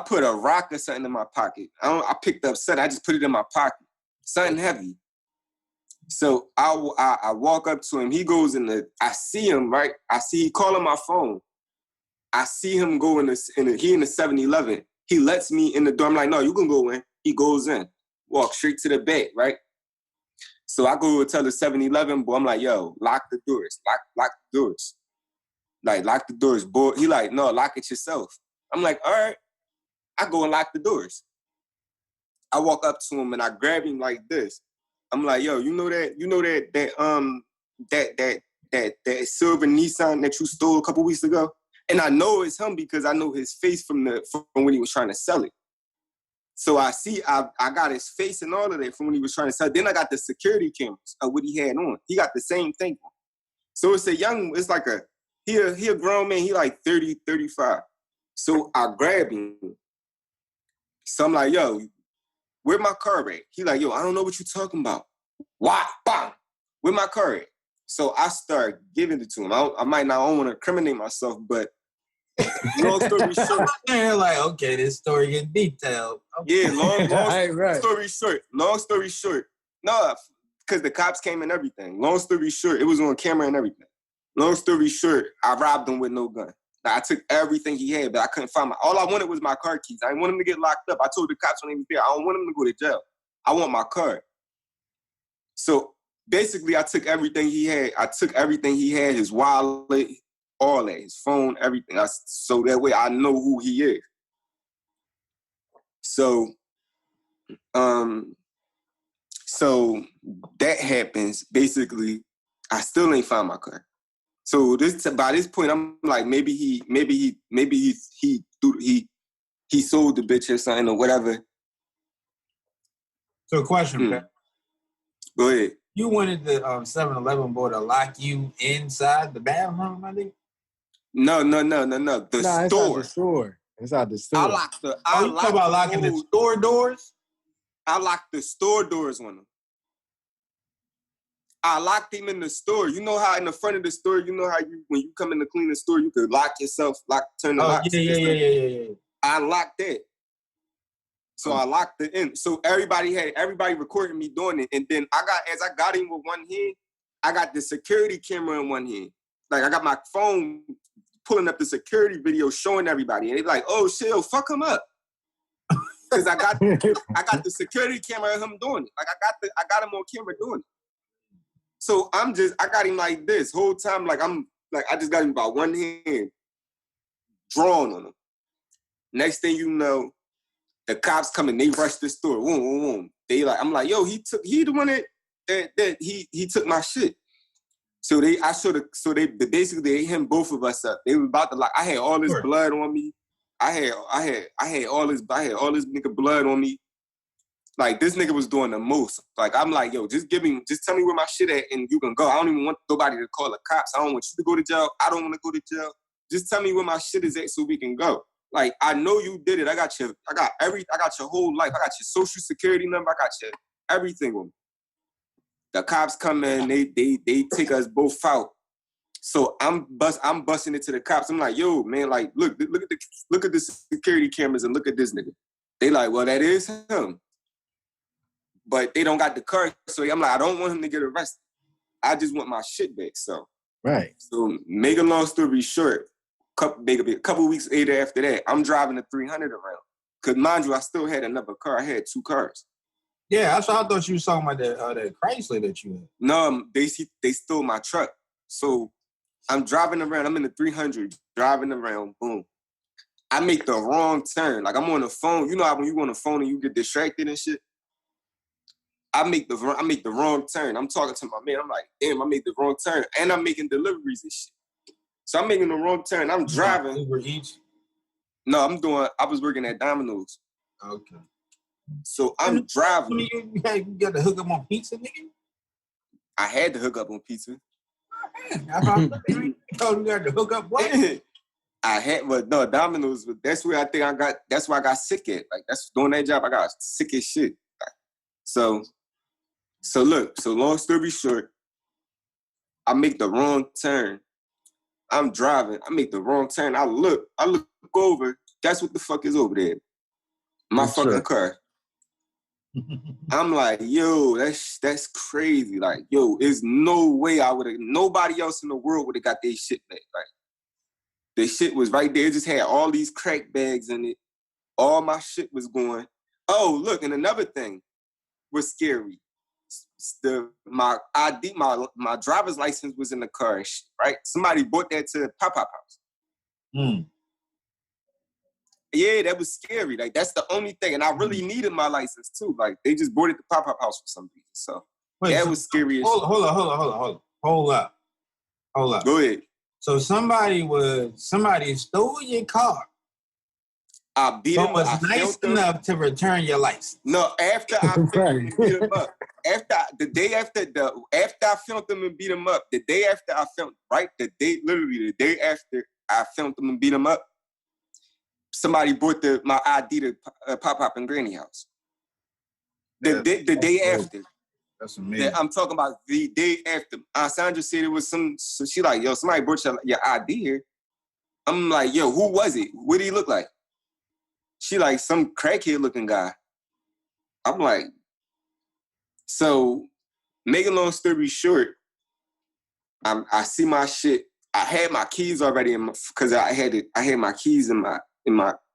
put a rock or something in my pocket. I picked up something. I just put it in my pocket. Something heavy. So I walk up to him. He goes I see him, right? He calling my phone. I see him go in the 7-Eleven. He lets me in the door. I'm like, no, you can go in. He goes in. Walk straight to the back, right? So I go tell the 7-Eleven boy, I'm like, yo, lock the doors. Lock the doors. Like, lock the doors, boy. He like, no, lock it yourself. I'm like, all right. I go and lock the doors. I walk up to him and I grab him like this. I'm like, yo, you know that silver Nissan that you stole a couple weeks ago? And I know it's him because I know his face from when he was trying to sell it. So I got his face and all of that from when he was trying to sell it. Then I got the security cameras of what he had on. He got the same thing on. So it's like he a grown man. He like 30, 35. So I grab him. So I'm like, yo, where my car at? He like, yo, I don't know what you're talking about. Why? Bang! Where my car at? So I start giving it to him. I might not want to incriminate myself, but long story short. They're like, okay, this story get detailed. Yeah, long Right. story short. Long story short. No, because the cops came and everything. Long story short, it was on camera and everything. Long story short, I robbed him with no gun. Like, I took everything he had, but I couldn't find all I wanted was my car keys. I didn't want him to get locked up. I told the cops when they was there, I don't want him to go to jail. I want my car. So basically, I took everything he had. His wallet, all that, his phone, everything. So that way I know who he is. So that happens. Basically, I still ain't find my car. So by this point, I'm like, maybe he sold the bitch or something or whatever. So question, Pat. Go ahead. You wanted the 7-Eleven boy to lock you inside the bathroom, I think? No. The store. It's out the store. I locked the. Oh, you talking about locking the store doors? I locked the store doors on him. I locked him in the store. You know how in the front of the store, you know how when you come in to clean the store, you could lock yourself, turn the locks. Yeah. I locked that. So I locked it in. So everybody recording me doing it. And then as I got him with one hand, I got the security camera in one hand. Like I got my phone pulling up the security video showing everybody. And they like, oh shit, yo, fuck him up. Because I got the security camera of him doing it. Like I got him on camera doing it. So I got him like this whole time. I just got him by one hand drawing on him. Next thing you know, the cops come and they rush the store. Boom. They like, I'm like, yo, he the one that he took my shit. So they basically hemmed both of us up. They were about to like, I had all this blood on me. I had all this nigga blood on me. Like this nigga was doing the most. Like I'm like, yo, just tell me where my shit at and you can go. I don't even want nobody to call the cops. I don't want you to go to jail. I don't want to go to jail. Just tell me where my shit is at so we can go. Like I know you did it. I got your whole life. I got your social security number. I got your everything on me. The cops come in, they take us both out. So I'm busting it to the cops. I'm like, yo, man, like look at the security cameras and look at this nigga. They like, well, that is him. But they don't got the car, so I'm like, I don't want him to get arrested. I just want my shit back. So, right. So, make a long story short, a couple weeks later after that, I'm driving the 300 around. Cause mind you, I still had another car. I had 2 cars. Yeah, I thought you was talking about that Chrysler that you had. No, they stole my truck. So I'm driving around. I'm in the 300, driving around. Boom. I make the wrong turn. Like I'm on the phone. You know how when you on the phone and you get distracted and shit. I make the wrong turn. I'm talking to my man. I'm like, damn, I made the wrong turn. And I'm making deliveries and shit. So I'm making the wrong turn. I'm driving. Uber Eats? No, I was working at Domino's. Okay. So I'm driving. You got to hook up on pizza, nigga? I had to hook up on pizza. You told you got to hook up what? I had, but no, Domino's, that's where that's why I got sick at. Like, that's doing that job, I got sick as shit. Like, so long story short, I make the wrong turn. I'm driving, I make the wrong turn. I look over, guess what the fuck is over there? My fucking car. I'm like, yo, that's crazy. Like, yo, there's no way nobody else in the world would have got their shit back. Like, the shit was right there. It just had all these crack bags in it. All my shit was going. Oh, look, and another thing was scary. My ID, my driver's license was in the car and shit, right? Somebody brought that to the pop-up house. Yeah, that was scary. Like, that's the only thing. And I really needed my license too. Like, they just brought it to pop-up house for some reason. So that was scary as shit. Hold up. Go ahead. So somebody stole your car. I beat him up. Was nice enough to return your license. No, after I filmed them and beat him up. After I filmed them and beat him up, the day after I filmed, the day after I filmed them and beat him up, somebody brought my ID to Pop and Granny house. The day after. That's amazing. I'm talking about the day after. Sandra said it was so she like, yo, somebody brought your ID here. I'm like, yo, who was it? What did he look like? She like, some crackhead looking guy. I'm like, so make a long story short, I see my shit. I had my keys already because I had my keys in my.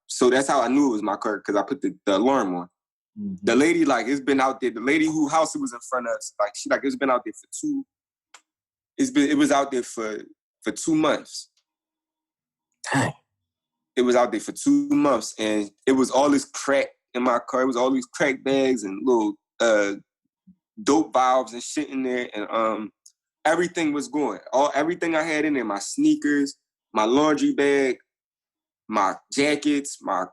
So that's how I knew it was my car, because I put the alarm on. Mm-hmm. The lady, like, it's been out there. The lady whose house it was in front of us, like, she like, it's been out there for it was out there for 2 months. Dang. It was out there for 2 months, and it was all this crack in my car. It was all these crack bags and little dope valves and shit in there, and everything was going. Everything I had in there, my sneakers, my laundry bag, my jackets, my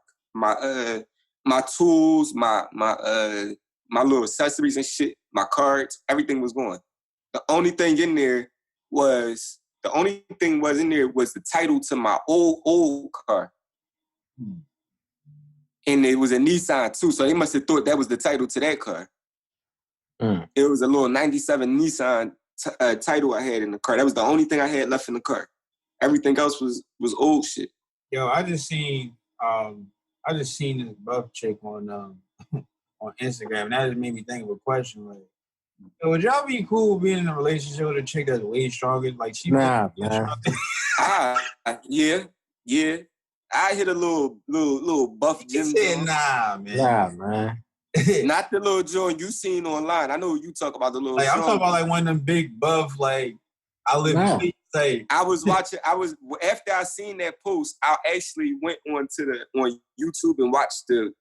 tools, my little accessories and shit, my cards, everything was going. The only thing was the title to my old car. And it was a Nissan too, so they must have thought that was the title to that car. It was a little 97 Nissan title I had in the car. That was the only thing I had left in the car. Everything else was old shit. Yo, I just seen this buff chick on on Instagram, and that just made me think of a question. Like, yo, would y'all be cool being in a relationship with a chick that's way stronger? Like, she nah, man. Yeah. I hit a little buff gym. He said, nah, man. Nah, man. Not the little joint you seen online. I know you talk about the little. Like, I'm talking about like one of them big buff, like, I live in say. I was after I seen that post, I actually went on YouTube and watched the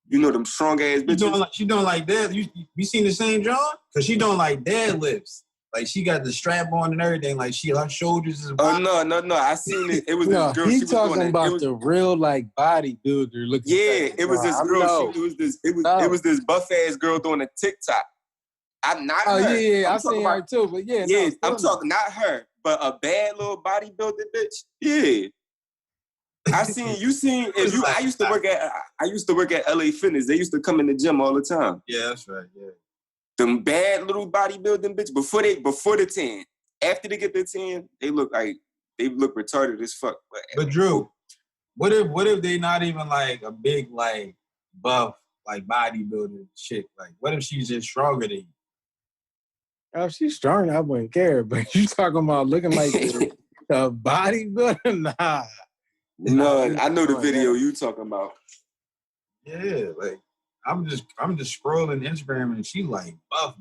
them strong ass bitches. She doing like that. You seen the same John? Cause she doing like deadlifts. Like, she got the strap on and everything. Like, her shoulders is. Oh no! I seen it. It was this girl. He talking about the real like bodybuilder looking. Yeah, it was this girl. It was this buff ass girl doing a TikTok. I'm not her. Oh yeah, I've seen her too. But yeah, I'm talking not her, but a bad little bodybuilder bitch. Yeah. I used to work at LA Fitness. They used to come in the gym all the time. Yeah, that's right. Yeah. Them bad little bodybuilding bitch before the 10. After they get the 10, they look retarded as fuck. But Drew, what if they not even like a big like buff like bodybuilder chick? Like, what if she's just stronger than you? Oh, if she's strong, I wouldn't care. But you talking about looking like the bodybuilder? Nah. No, I know the video you talking about. Yeah, like I'm just scrolling Instagram and she like buff.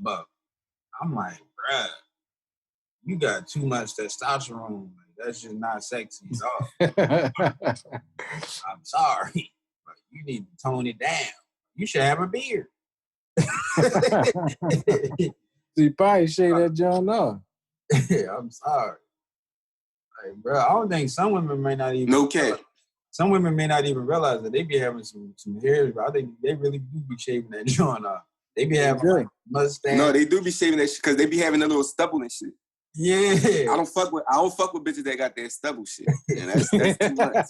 I'm like, bruh, you got too much testosterone. Like, that's just not sexy at all. I'm sorry. Like, you need to tone it down. You should have a beard. So you probably shave that John off. Yeah, I'm sorry. Like, bro, I don't think some women may not even. No cap. Some women may not even realize that they be having some hairs, but I think they really do be shaving that joint off. They be having like mustache. No, they do be shaving that shit because they be having a little stubble and shit. Yeah. I don't fuck with bitches that got that stubble shit. And that's too much.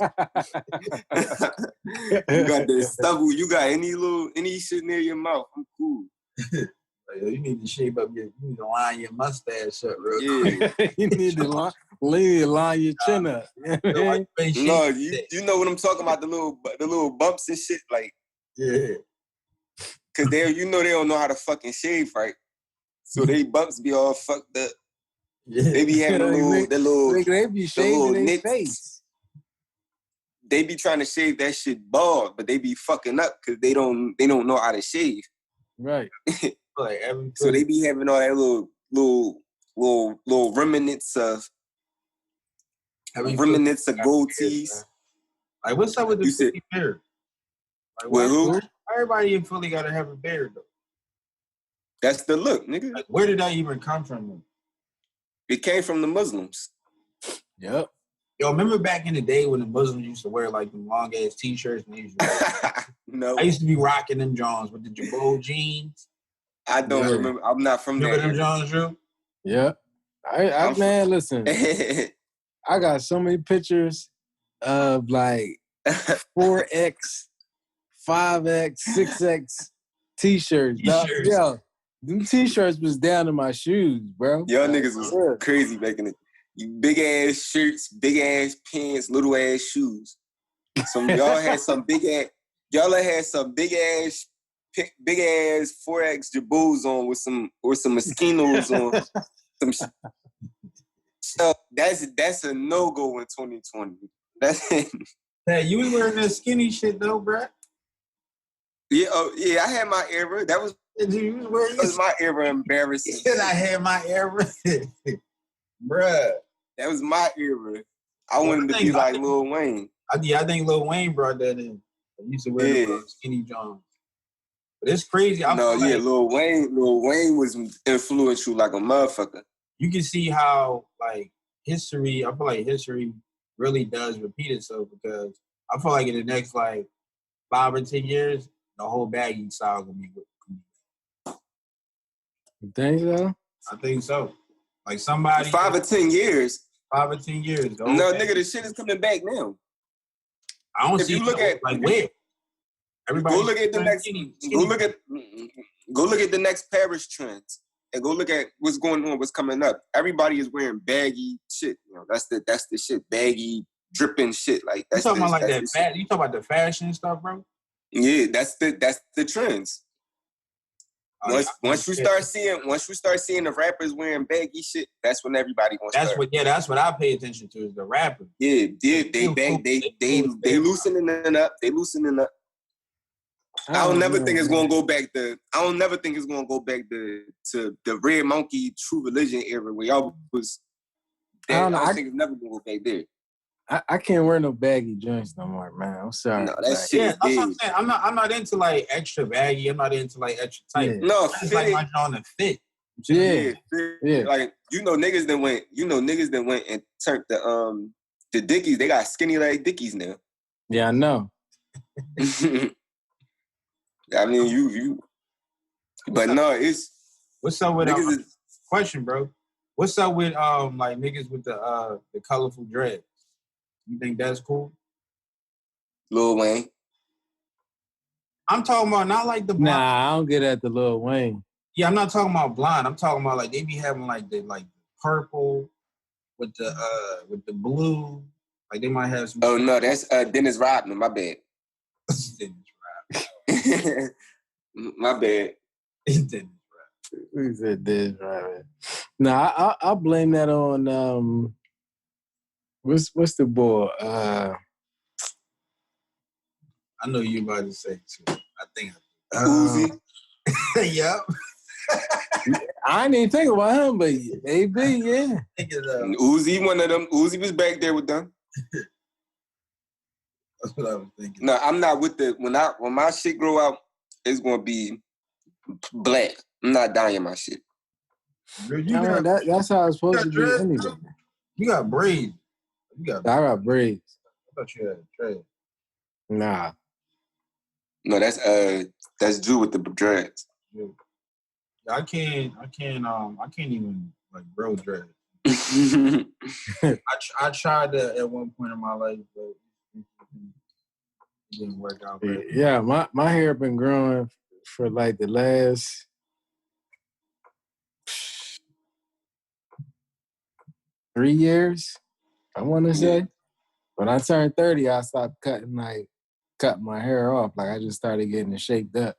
You got that stubble, you got any shit near your mouth, I'm cool. Like, you need to shape up you need to line your mustache up real quick. You need to line your chin up. No, you know what I'm talking about, the little bumps and shit, like. Yeah. Cause they don't know how to fucking shave, right? So they bumps be all fucked up. Yeah. They be having they be shaving their face. They be trying to shave that shit bald, but they be fucking up because they don't know how to shave. Right. Like so they be having all that little remnants of gold teeth. Like, what's up with the Philly beard? Like, who? Everybody in Philly gotta have a beard though. That's the look, nigga. Like, where did that even come from? It came from the Muslims. Yep. Yo, remember back in the day when the Muslims used to wear like them long ass t-shirts and they used to No. I used to be rocking them Johns with the Jabot jeans. I don't remember. I'm not from remember that. Remember them Johns, Drew? Yeah. Listen. I got so many pictures of like 4X, 5X, 6X t-shirts. Yo, them t-shirts was down to my shoes, bro. Y'all niggas was crazy back in the big ass shirts, big ass pants, little ass shoes. Y'all had some big ass 4X Jaboos on with some Moschino on. So that's a no-go in 2020. Hey, you was wearing that skinny shit though, bruh. Yeah, I had my era. That was my era embarrassing. He said I had my era. Bruh. That was my era. I wanted to be like Lil Wayne. I think Lil Wayne brought that in. I used to wear the skinny Johns. But it's crazy. Lil Wayne was influential like a motherfucker. You can see how like history, I feel like history really does repeat itself because I feel like in the next like 5 or 10 years, the whole baggy style gonna be. You think so? I think so. Like somebody 5 or 10 years. 5 or 10 years. No, nigga, the shit is coming back now. I don't see. You look at like where. Everybody go look at the next. Go look at the next Paris trends, and go look at what's going on, what's coming up. Everybody is wearing baggy shit. You know, that's the shit, baggy, dripping shit. Like that's you talking about like that. You talking about the fashion stuff, bro? Yeah, that's the trends. Once you start seeing the rappers wearing baggy shit, that's when everybody gonna start. That's what I pay attention to is the rappers. Yeah, they loosening it up. They loosening up. I don't never think it's gonna go back to the Red Monkey True Religion era where y'all was. I don't think it's never gonna go back there. I can't wear no baggy joints no more, man. I'm sorry. No, that shit that's what I'm saying. I'm not into like extra baggy. I'm not into like extra tight. Yeah. No, it's like my on the fit. Yeah. Like niggas that went and turned the Dickies. They got skinny leg Dickies now. Yeah, I know. I mean, you. But no, it's what's up with question, bro? What's up with like niggas with the colorful dreads? You think that's cool? Lil Wayne. I'm talking about not like the blonde. Nah, I don't get at the Lil Wayne. Yeah, I'm not talking about blonde. I'm talking about like they be having like the purple with the blue. Like they might have some. Oh no, that's Dennis Rodman. My bad. Dennis Rodman. My bad. Dennis Rodman. He said Dennis Rodman. Nah, I blame that on what's the boy? I know you about to say too. I think Uzi. Yep. I didn't even think about him, but AB, yeah. Uzi, one of them. Uzi was back there with them. That's what I was thinking. No, I'm not with when my shit grow out, it's gonna be black. I'm not dyeing my shit. That's how it's supposed to be anyway. You got braids. You got. I got braids. I thought you had dread. Nah. No, that's Drew with the dreads. Yeah. I can't even like grow dread. I tried that at one point in my life, but it didn't work out very well. Yeah, my hair been growing for like the last 3 years, I want to say. When I turned 30, I stopped cutting my hair off. Like I just started getting it shaped up.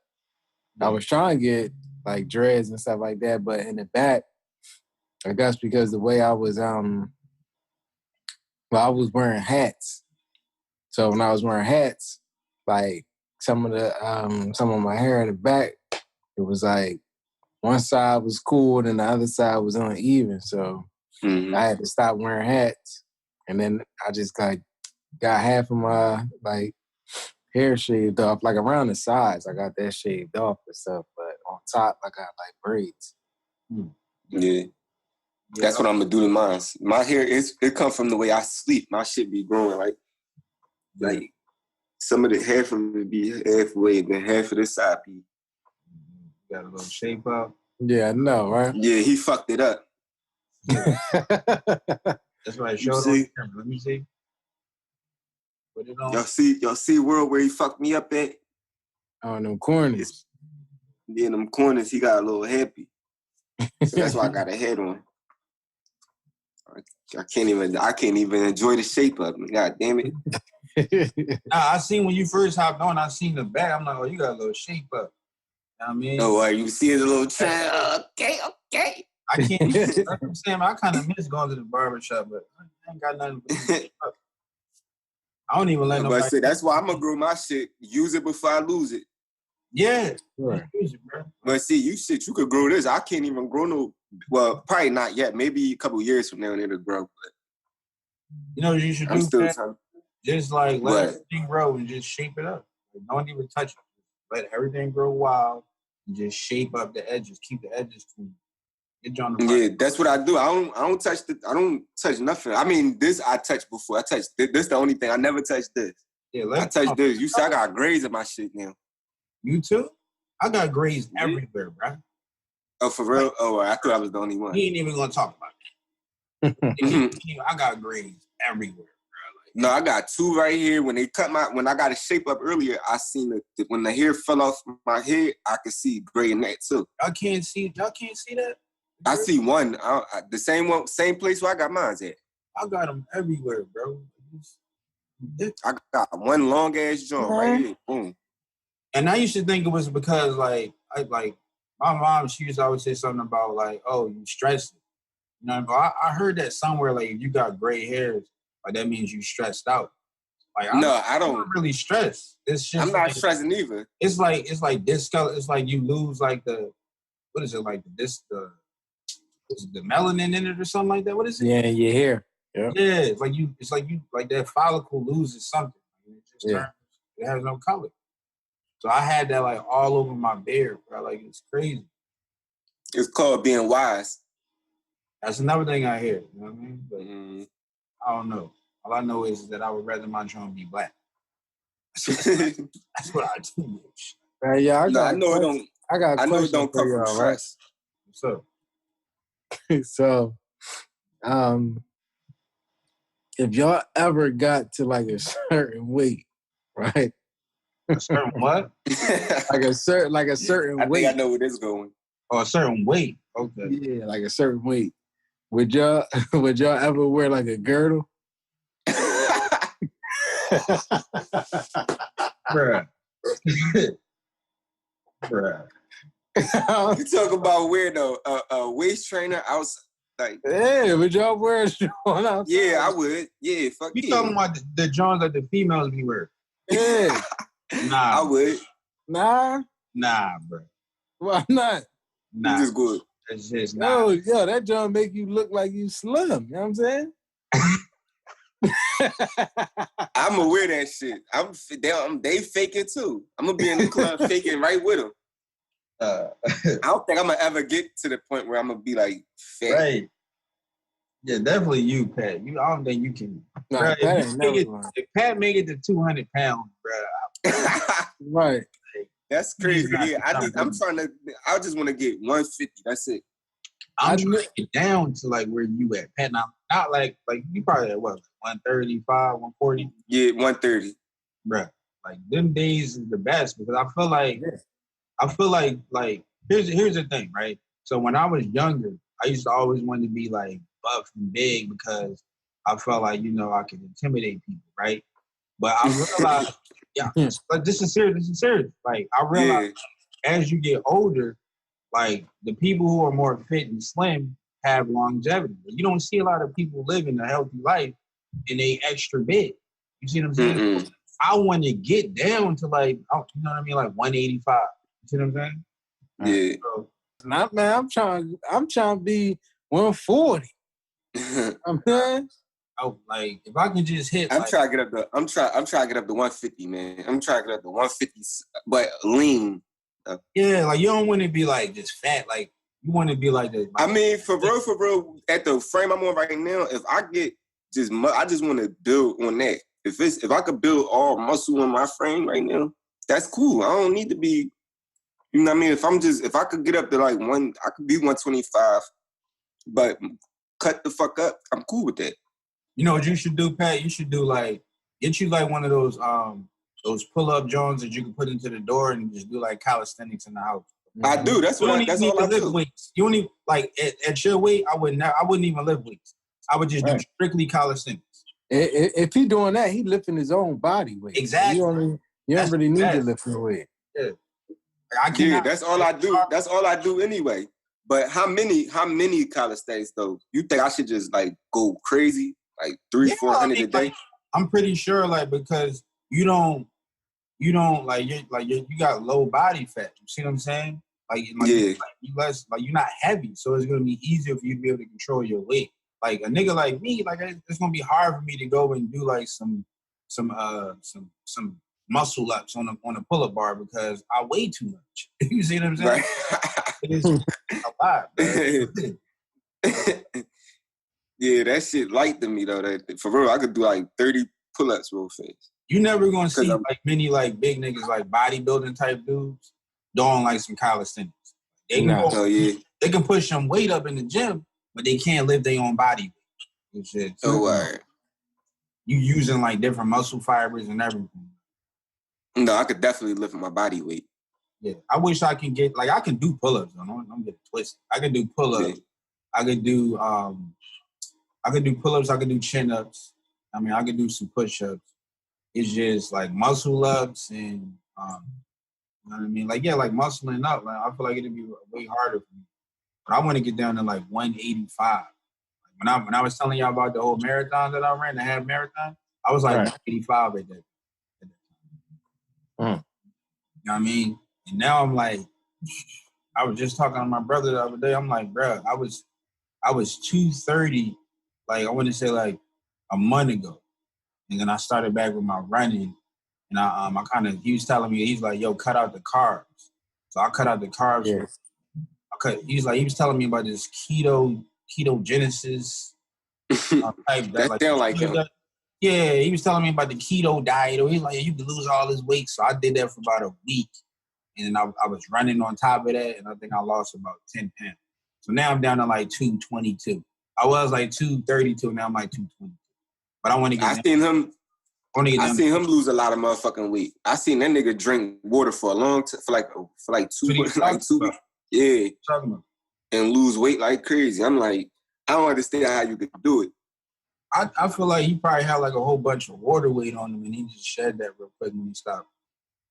I was trying to get like dreads and stuff like that, but in the back, I guess because the way I was I was wearing hats. So when I was wearing hats, like some of my hair in the back, it was like one side was cool and the other side was uneven. So I had to stop wearing hats. And then I just got half of my like hair shaved off, like around the sides. I got that shaved off and stuff, but on top I got like braids. Yeah. That's what I'm gonna do to mine. My hair it come from the way I sleep. My shit be growing like some of the half of it be halfway, then half of this side be. Got a little shape up. Yeah, I know, right? Yeah, he fucked it up. That's why I showed on camera. Let me see. Put it on. Y'all see world where he fucked me up at? On them corners. In them corners, he got a little happy. So that's why I got a head on. I can't even enjoy the shape of it. God damn it. I seen when you first hopped on, I seen the back. I'm like, oh, you got a little shape up. You know what I mean? Oh, you see the little trend? Okay. I can't. That's what I'm saying. I kind of miss going to the barbershop, but I ain't got nothing. I don't even let nobody. But that's why I'm gonna grow my shit. Use it before I lose it. Yeah. Sure. Use it, bro. But see, you could grow this. I can't even grow no. Well, probably not yet. Maybe a couple years from now it'll grow. But you know what you should I'm do? still Pat? trying. Just like What? let everything grow and just shape it up. Like, don't even touch it. Let everything grow wild and just shape up the edges. Keep the edges clean. Get you on the Yeah, that's what I do. I don't touch nothing. I mean, this I touched before. I touched this the only thing. I never touched this. Yeah, I touched this. You see, I got grades in my shit now. You too? I got grades everywhere, bro. Oh, for real? Oh, I thought I was the only one. We ain't even gonna talk about it. I got grades everywhere, bro. Like, no, I got two right here. When I got it shaped up earlier, I seen when the hair fell off my head, I could see gray in that too. Y'all can't see that? I see one. The same place where I got mine at. I got them everywhere, bro. I got one long ass joint right here. Boom. And I used to think it was because my mom, she used to always say something about like, oh, you stressed. You know, but I heard that somewhere, like if you got gray hairs, like that means you stressed out. Like I don't. I'm not really stressed. It's just I'm not stressing either. It's like discolor. It's like you lose like the what is it like is it the melanin in it or something like that? What is it? Yeah, your hair. Yep. Yeah, it's like you like that follicle loses something. It just turns. It has no color. So I had that like all over my beard, bro. Like it's crazy. It's called being wise. That's another thing I hear. You know what I mean? But I don't know. All I know is that I would rather my drum be black. That's what I do. Yeah, I know it don't come from stress. So, so, if y'all ever got to like a certain weight, right? A certain what? like a certain weight. I think I know where this is going. Oh, a certain weight. Okay. Yeah, like a certain weight. Would y'all ever wear like a girdle? Bruh. Bruh. You talk about wearing a waist trainer outside. Like, yeah, would y'all wear a joint outside? Yeah, I would. Yeah, fuck you talking about the joints that the females be wearing? Yeah. Nah. I would. Nah, bro. Why not? Nah. You just good. It's just not. Yo, that joint make you look like you slim. You know what I'm saying? I'm gonna wear that shit. They fake it too. I'm gonna be in the club faking right with them. I don't think I'm gonna ever get to the point where I'm gonna be like fat. Right. Yeah, definitely you, Pat. I don't think you can Nah, Bruh, Pat ain't never lying. if Pat make it to 200 pounds, bruh, Right. That's he's crazy. not. Yeah, I just want to get 150. That's it. I'm trying to get down to like where you at, Pat. Now, not like you probably at what, 135, 140? Yeah, 130. Bruh. Like them days is the best because I feel like here's the thing, right? So when I was younger, I used to always want to be like buff and big because I felt like, I could intimidate people, right? But I realized, but this is serious. This is serious. Like I realized as you get older, like the people who are more fit and slim have longevity. You don't see a lot of people living a healthy life and they extra big. You see what I'm saying? Mm-mm. I want to get down to like, you know what I mean, like 185. You see what I'm saying? Yeah. So, Not man. I'm trying to be 140. I'm saying. like if I can just hit, I'm trying to get up to 150, man. I'm trying to get up to 150, but lean. Yeah, like you don't want to be like just fat. Like you want to be like this. I mean, for real, at the frame I'm on right now, if I get I just want to build on that. If I could build all muscle on my frame right now, that's cool. I don't need to be, you know what I mean? If I could get up to like I could be 125, but cut the fuck up, I'm cool with that. You know what you should do, Pat? You should do like get you like one of those pull-up joints that you can put into the door and just do like calisthenics in the house. I do. That's all I do. Weights. You don't even like at your weight. I wouldn't even lift weights. I would just do strictly calisthenics. If he doing that, he lifting his own body weight. Exactly. You don't really need to lift your weight. Yeah. That's all I do. That's all I do anyway. But how many calisthenics though? You think I should just like go crazy, like 300-400 a day? Like, I'm pretty sure, like because you don't you got low body fat. You see what I'm saying? You're not heavy, so it's gonna be easier for you to be able to control your weight. Like a nigga like me, like it's gonna be hard for me to go and do like some muscle ups on a pull-up bar because I weigh too much. You see what I'm saying? Right. It's a lot. Yeah, that shit light to me though. That for real, I could do like 30 pull-ups real fast. You never gonna see like many like big niggas like bodybuilding type dudes doing like some calisthenics. They can push some weight up in the gym, but they can't lift their own body weight. Shit. You using like different muscle fibers and everything. No, I could definitely lift my body weight. Yeah, I wish I can get like I can do pull-ups. Don't get twisted. I can do pull-ups. Yeah. I could do pull-ups. I could do chin-ups. I mean, I could do some push-ups. It's just like muscle ups and you know what I mean? Like like muscling up. Like, I feel like it'd be way harder for me. But I want to get down to like 185. Like, when I was telling y'all about the whole marathon that I ran, the half marathon, I was like 185 at that time. You know what I mean? And now I'm like, I was just talking to my brother the other day. I'm like, bro, I was 230, like I want to say like a month ago. And then I started back with my running. And I he was telling me, he's like, yo, cut out the carbs. So I cut out the carbs. Yeah. He was telling me about this ketogenesis type. That sound like him. Yeah, he was telling me about the keto diet. Or he's like, you can lose all this weight. So I did that for about a week. And then I was running on top of that. And I think I lost about 10 pounds. So now I'm down to like 222. I was like 232. Now I'm like 222. But I want to get I seen him lose a lot of motherfucking weight. I seen that nigga drink water for a long time, for like 2 weeks. Yeah. And lose weight like crazy. I'm like, I don't understand how you could do it. I feel like he probably had like a whole bunch of water weight on him and he just shed that real quick when he stopped.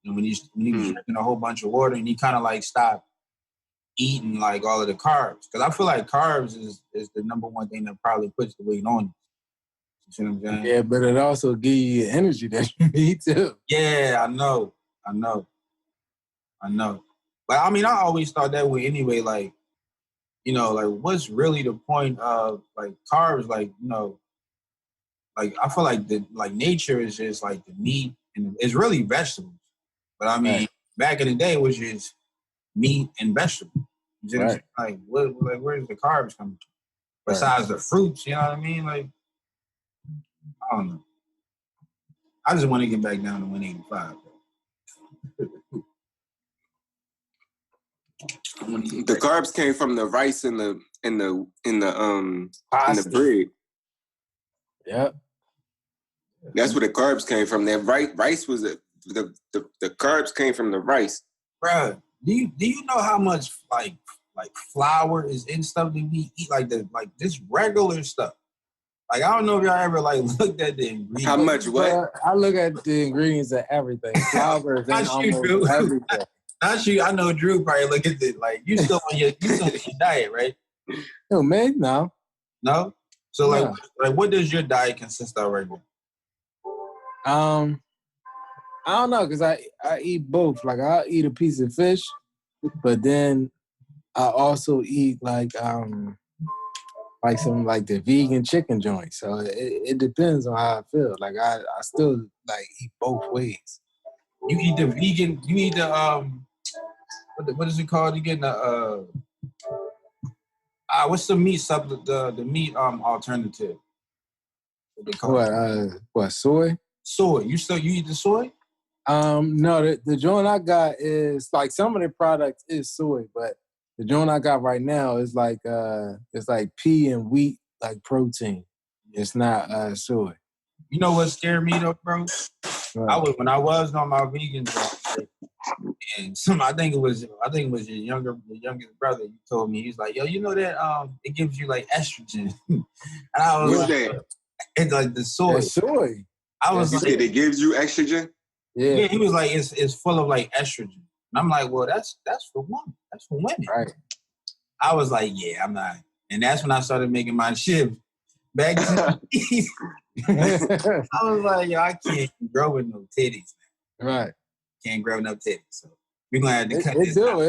And when he was drinking a whole bunch of water and he kind of like stopped eating like all of the carbs. Because I feel like carbs is the number one thing that probably puts the weight on you. You see what I'm saying? Yeah, but it also gives you energy that you need too. Yeah, I know. But I mean, I always thought that way anyway. Like, you know, like what's really the point of like carbs? Like, you know, like I feel like nature is just like the meat and it's really vegetables. But I mean, back in the day, it was just meat and vegetables. Just like where's the carbs coming from? Besides the fruits, you know what I mean? Like, I don't know. I just want to get back down to 185. The carbs came from the rice and the Pasta. bread. Yep. That's where the carbs came from. That rice was the carbs came from the rice. Bruh, do you know how much like flour is in stuff that we eat, like this regular stuff? Like, I don't know if y'all ever like looked at the ingredients. How much what? I look at the ingredients of everything. Flour is in almost Drew. everything. Not you. I know Drew probably look at it like you still on your diet, right? No, man, no. No? So No. like what does your diet consist of right now? I don't know, because I eat both. Like, I'll eat a piece of fish, but then I also eat like some like the vegan chicken joint. So it depends on how I feel. Like, I still like eat both ways. You eat the vegan, you eat the what is it called again? The what's the meat the meat alternative? What they call it? What, soy? Soy. You eat the soy? No, the joint I got is like, some of the products is soy, but the joint I got right now is like it's like pea and wheat like protein. It's not soy. You know what scared me though, bro? Right. When I was on my vegan joint, right? And I think it was your youngest brother. You told me, he's like, yo, you know that it gives you like estrogen. And I was What's like, that? it's like the soy. That's soy. I was You like, said it gives you estrogen? yeah, he was like, it's full of like estrogen. And I'm like, well, that's for women. That's for women. Right. I was like, yeah, I'm not. And that's when I started making my shift back to I was like, yo, I can't grow with no titties. Right. Can't grow no titties. So we're gonna have to cut this out.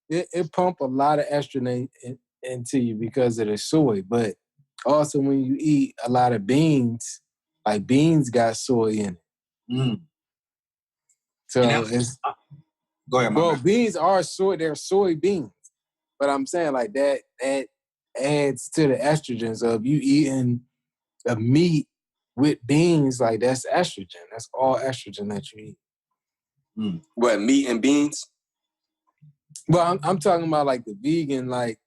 It pump a lot of estrogen into you because of the soy. But also, when you eat a lot of beans, like, beans got soy in it. Mm. So it's go ahead, well, beans are soy. They're soybeans, but I'm saying like that adds to the estrogen. So if you eating a meat with beans, like, that's estrogen. That's all estrogen that you eat. Mm. What, meat and beans? Well, I'm talking about like the vegan, like,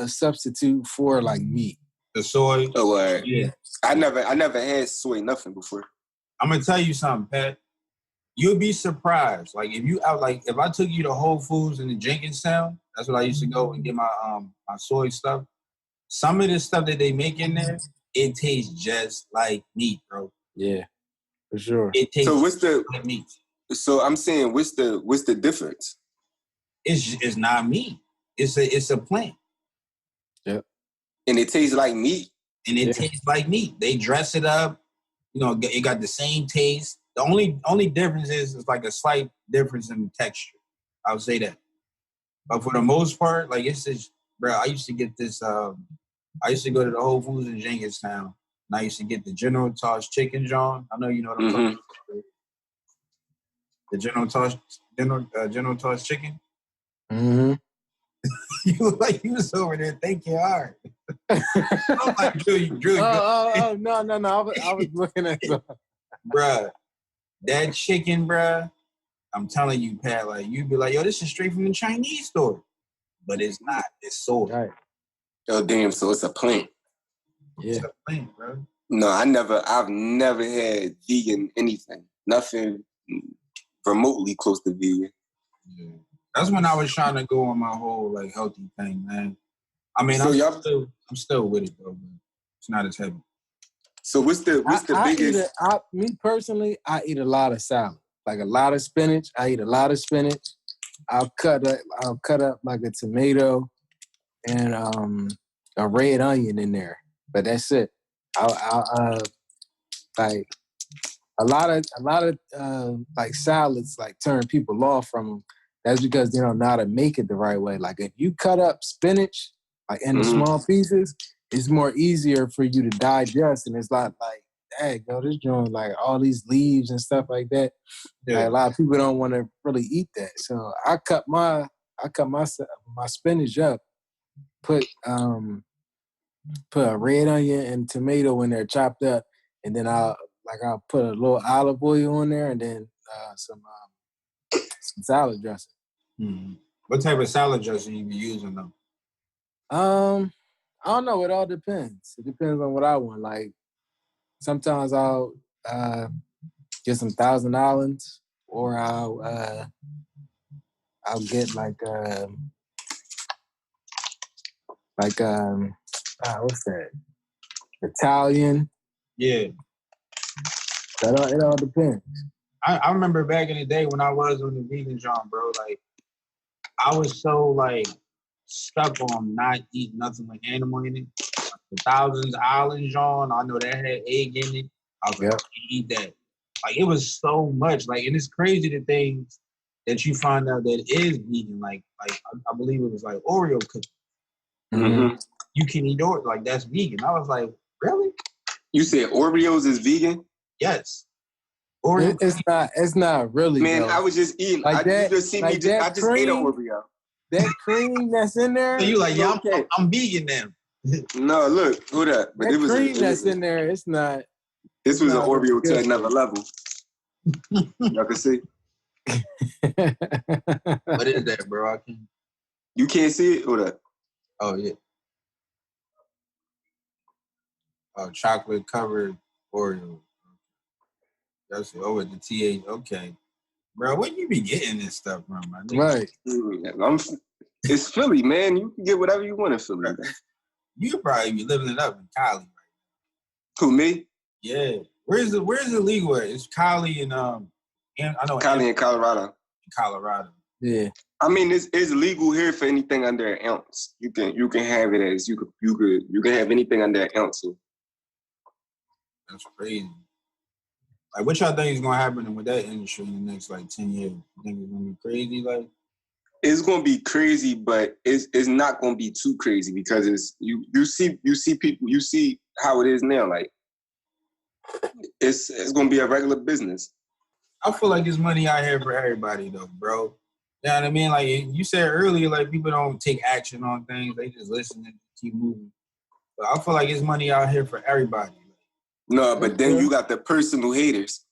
substitute for like meat. The soy. Oh, yeah. I never had soy nothing before. I'm gonna tell you something, Pat. You'll be surprised. Like, if I took you to Whole Foods in the Jenkinstown, that's what I used to go and get my my soy stuff. Some of the stuff that they make in there, it tastes just like meat, bro. Yeah, for sure. It tastes So what's like meat. So I'm saying, what's the difference? It's not meat. It's a plant. Yep. And it tastes like meat. And it tastes like meat. They dress it up. You know, it got the same taste. The only difference is like a slight difference in texture. I would say that. But for the most part, like, it's just, bro, I used to get this. I used to go to the Whole Foods in Jenkinstown, and I used to get the General Toss chicken, John. I know you know what I'm talking about. The General Toss chicken. Mm-hmm. you was over there thinking hard. I'm like, Drew. No! I was looking at the Bruh, that chicken, bruh. I'm telling you, Pat. Like, you'd be like, yo, this is straight from the Chinese store, but it's not. It's soy. Right. Oh damn! So it's a plant. Yeah. It's a plant, bro. No, I've never had vegan anything. Nothing remotely close to vegan. Yeah. That's when I was trying to go on my whole like healthy thing, man. I mean, So I'm still with it though, but it's not as heavy. So what's the biggest? Me personally, I eat a lot of salad, like a lot of spinach. I eat a lot of spinach. I'll cut up like a tomato and a red onion in there, but that's it. I'll like a lot of like salads like turn people off from them. That's because they don't know how to make it the right way. Like, if you cut up spinach like in the small pieces, it's more easier for you to digest, and it's not like, hey, go this joint like all these leaves and stuff like that. Yeah. Like, a lot of people don't want to really eat that. So I cut my spinach up, put put a red onion and tomato in there chopped up, and then I'll put a little olive oil on there, and then some salad dressing. Mm-hmm. What type of salad dressing you be using though? I don't know. It all depends. It depends on what I want. Like sometimes I'll get some Thousand Islands, or I'll get what's that? Italian. Yeah. It all depends. I remember back in the day when I was on the vegan joint, bro, like I was so like stuck on not eating nothing with animal in it. Like, the Thousands Island joint, I know that had egg in it. I was like, I can't eat that. Like it was so much. Like, and it's crazy the things that you find out that is vegan. Like I believe it was like Oreo cookies. Mm-hmm. You can eat Oreo, like that's vegan. I was like, really? You said Oreos is vegan? Yes. Oreo. It's not really. Man, though. I was just eating. Like You that. just see Like me. that I just cream, ate an Oreo. That cream that's in there. So you like, yeah, okay. I'm vegan now. No, look, hold up. But That it was cream that's in there. It's not. This was an Oreo to good. another level. Y'all can see. What is that, bro? I can't. You can't see it? Hold up. Oh yeah. Oh, chocolate covered Oreo. That's it. Oh, with the TH. Okay, bro. Where you be getting this stuff from, my nigga? Right. It's Philly, man. You can get whatever you want in Philly. You probably be living it up in Cali, right? Who, me? Yeah. Where's the legal at? It's Cali and I know Cali and Colorado. Colorado. Yeah. I mean, it's legal here for anything under an ounce. You can have it as you can have anything under an ounce. That's crazy. Like, what y'all think is gonna happen with that industry in the next like 10 years? You think it's gonna be crazy? Like, it's gonna be crazy, but it's not gonna be too crazy because it's you see people, you see how it is now. Like, it's gonna be a regular business. I feel like there's money out here for everybody, though, bro. You know what I mean? Like you said earlier, like people don't take action on things; they just listen and keep moving. But I feel like there's money out here for everybody. No, but then you got the personal haters.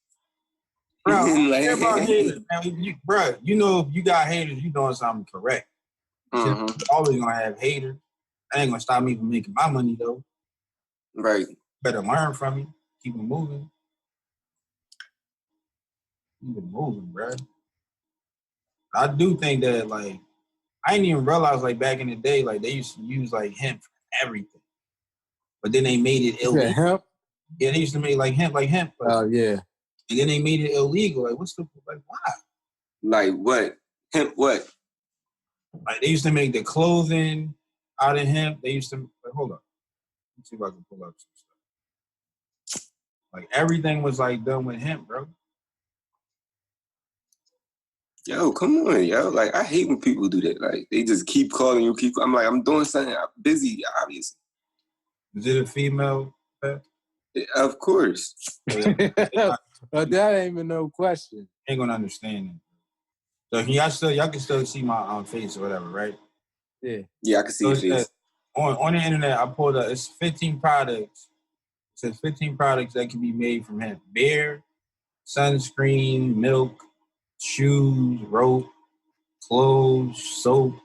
Bro, I don't care about haters, man. Bro, you know if you got haters, you doing something correct. Mm-hmm. You're always gonna have haters. That ain't gonna stop me from making my money though. Right. Better learn from me. Keep it moving. Keep it moving, bro. I do think that like I didn't even realize like back in the day, like they used to use like hemp for everything. But then they made it illegal. Hemp? Yeah, they used to make like hemp. Like, oh yeah. And then they made it illegal. Like, what's the like? Why? Like what? Hemp what? Like they used to make the clothing out of hemp. They used to like, hold up. Let's see if I can pull up some stuff. Like everything was like done with hemp, bro. Yo, come on, yo. Like I hate when people do that. Like they just keep calling you, I'm like, I'm doing something. I'm busy, obviously. Is it a female pet? Of course. But that ain't even no question. Ain't gonna understand it. So y'all can still see my face or whatever, right? Yeah. Yeah, I can see your face. On the internet, I pulled up. It's 15 products. It says 15 products that can be made from hemp: beer, sunscreen, milk, shoes, rope, clothes, soap,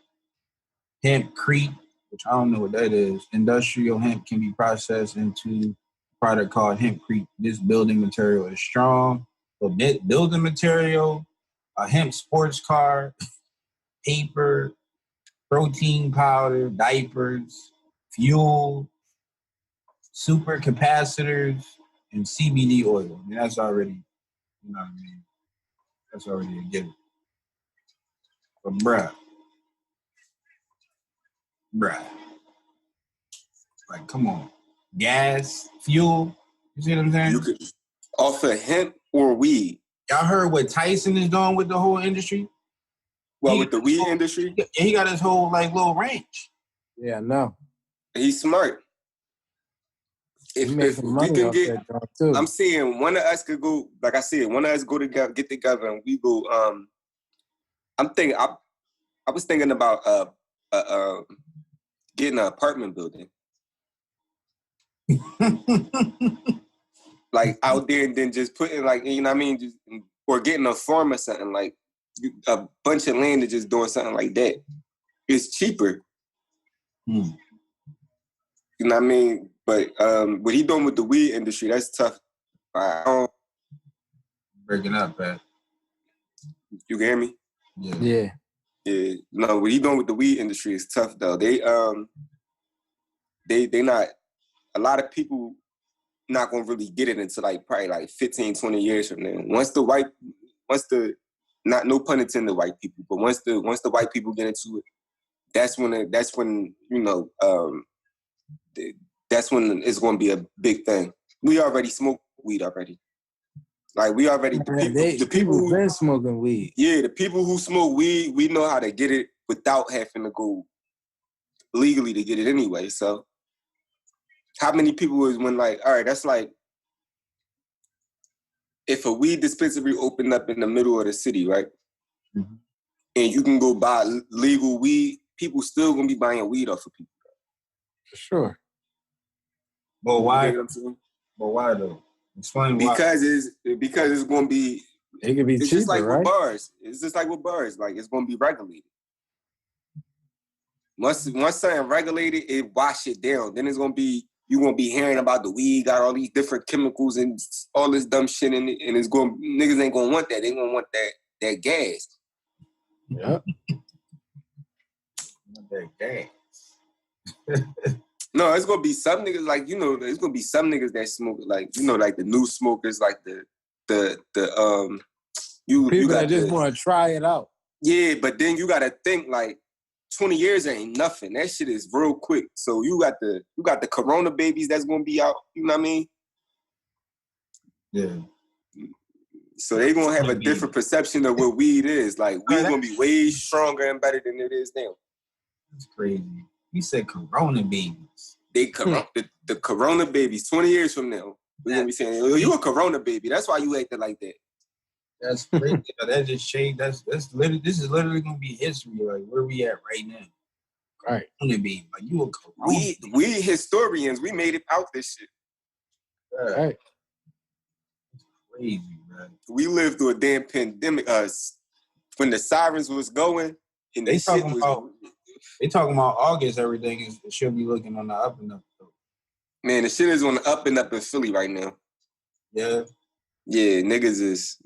hempcrete, which I don't know what that is. Industrial hemp can be processed into a product called hempcrete. This building material is strong. So building material, a hemp sports car, paper, protein powder, diapers, fuel, super capacitors, and CBD oil. I mean, that's already, you know what I mean? That's already a given. But bruh, like, come on. Gas, fuel, you see what I'm saying? You could offer hemp or weed. Y'all heard what Tyson is doing with the whole industry? Well, with the weed industry? He got his whole, like, little ranch. Yeah, no. He's smart. If we can get, too. I'm saying one of us could go, like I said, one of us go together, get together, and we go. I was thinking about getting an apartment building. like out there and then just putting like, you know what I mean, just, or getting a farm or something, like a bunch of land and just doing something like that. It's cheaper. Hmm. You know what I mean? But what he doing with the weed industry, that's tough. Breaking up, Pat. You hear me? Yeah. Yeah. No, what he doing with the weed industry is tough though. They not, a lot of people not gonna really get it until like probably like 15, 20 years from now. Not no pun intended white people, but once the white people get into it, that's when you know, that's when it's gonna be a big thing. We already smoke weed already. Like we already the people who been smoking weed. Yeah, the people who smoke weed, we know how to get it without having to go legally to get it anyway. So how many people is when like, all right, that's like if a weed dispensary opened up in the middle of the city, right? Mm-hmm. And you can go buy legal weed, people still gonna be buying weed off of people. For sure. But why? You know what I'm saying? But why though? Explain why. Because it's gonna be. It could be It's cheaper, just like right? with bars. It's just like with bars. Like it's gonna be regulated. Once something regulated, it wash it down. Then it's gonna be you gonna be hearing about the weed got all these different chemicals and all this dumb shit in it, and it's going niggas ain't gonna want that. They gonna want that gas. Yep. That gas. No, it's gonna be some niggas like it's gonna be some niggas that smoke like like the new smokers like the People got that just want to try it out. Yeah, but then you gotta think like 20 years ain't nothing. That shit is real quick. So you got the Corona babies that's gonna be out. You know what I mean? Yeah. So they gonna have a different perception of what weed is. Like weed gonna be way stronger and better than it is now. That's crazy. You said Corona babies. They the Corona babies. 20 years from now, we're gonna be saying, "Oh, you a Corona baby. That's why you acting like that." That's crazy. That just changed. That's literally. This is literally gonna be history. Like where we at right now. Right. Corona baby. Like you a Corona. We historians. We made it out this shit. Yeah. Right. It's crazy, man. We lived through a damn pandemic. When the sirens was going and They talking about August. Everything should be looking on the up and up. Man, the shit is on the up and up in Philly right now. Yeah. Yeah, niggas is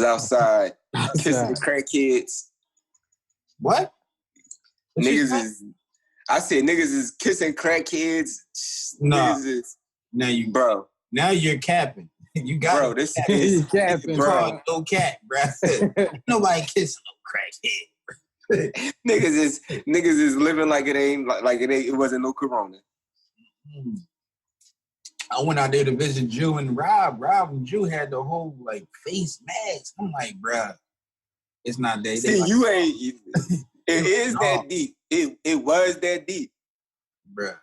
outside kissing crackheads. What? I said niggas is kissing crackheads. No. Niggas is bro. Now you're capping. You got bro. This is capping, bro. No cat, bro. Nobody kissing no crackhead. niggas is living like it wasn't no Corona. I went out there to visit Jew and Rob. Rob and Jew had the whole like face mask. I'm like, bruh, it's not that. See, like, you ain't. It is that deep. It was that deep, bruh.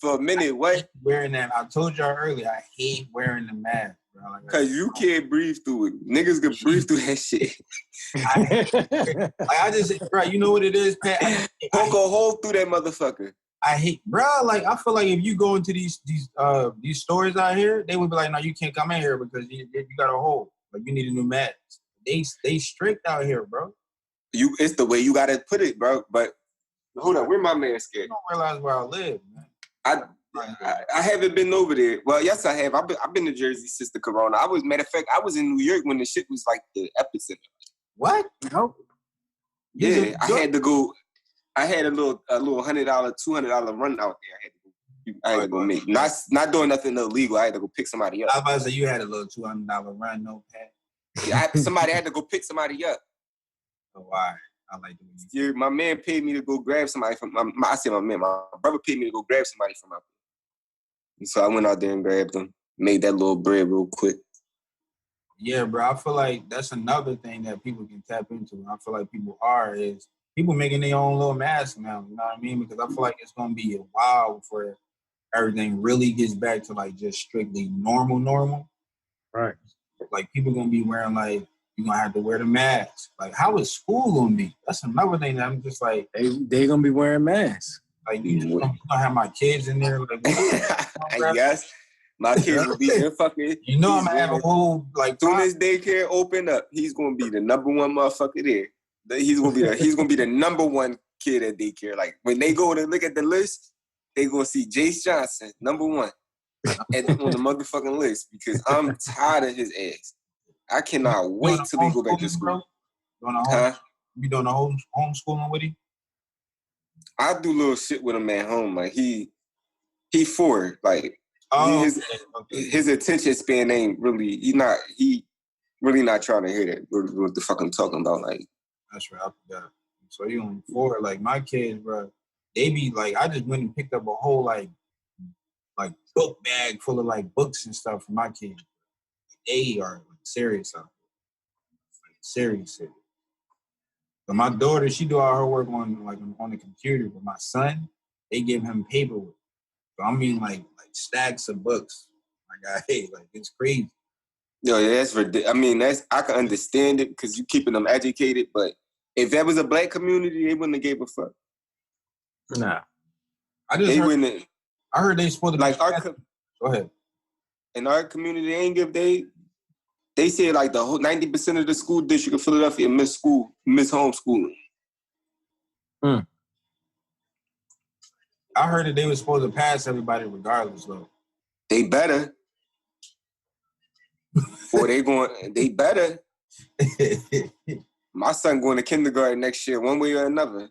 For a minute, what? Wearing that. I told y'all earlier. I hate wearing the mask, bro. Cause you can't breathe through it. Niggas can breathe through that shit. I just, bro. You know what it is, Pat? Poke a hole through that motherfucker. I hate, bro. Like I feel like if you go into these stores out here, they would be like, no, you can't come in here because you got a hole. Like you need a new mask. They strict out here, bro. It's the way you gotta put it, bro. But hold on, where my mask at? You don't realize where I live, man. I haven't been over there. Well, yes, I have. I've been to Jersey since the Corona. Matter of fact, I was in New York when the shit was like the epicenter. What? Nope. Yeah, I had to go. I had a little $100, $200 run out there. I had to go make. Not doing nothing illegal. I had to go pick somebody up. I was about to say you had a little $200 run, no Pat. Yeah, somebody had to go pick somebody up. Oh, why? I like the way Yeah, my man paid me to go grab somebody from I said my man, my brother paid me to go grab somebody from out there. So I went out there and grabbed them, made that little bread real quick. Yeah, bro. I feel like that's another thing that people can tap into. I feel like people making their own little masks now. You know what I mean? Because I feel like it's gonna be a while before everything really gets back to like just strictly normal. Right. Like people gonna be wearing like you're gonna have to wear the mask. Like how is school gonna be? That's another thing that I'm just like they gonna be wearing masks. Like you just gonna have my kids in there. Like, yes, my kids will be in fucking. You know I'm gonna have a whole like. Soon as daycare open up, he's gonna be the number one motherfucker there. He's gonna be the number one kid at daycare. Like when they go to look at the list, they gonna see Jace Johnson number one on the motherfucking list because I'm tired of his ass. I cannot wait till they go back to school. You doing a homeschooling with him? I do little shit with him at home. Like he 4. Like his attention span ain't really. He really not trying to hear that. What the fuck I'm talking about? Like that's right. I forgot. So you only 4. Like my kids, bro. They be like, I just went and picked up a whole like book bag full of like books and stuff for my kids. They are like serious out there. Like serious. But my daughter, she do all her work on the computer. But my son, they give him paperwork. So I mean like stacks of books. Like it's crazy. Yo, that's ridiculous. I mean, I can understand it because you keeping them educated. But if that was a black community, they wouldn't have gave a fuck. Nah, I heard they supposed to like go ahead. In our community, they ain't give they said like the whole 90% of the school district of Philadelphia miss homeschooling. I heard that they were supposed to pass everybody regardless, though. They better. Or they better. My son going to kindergarten next year, one way or another.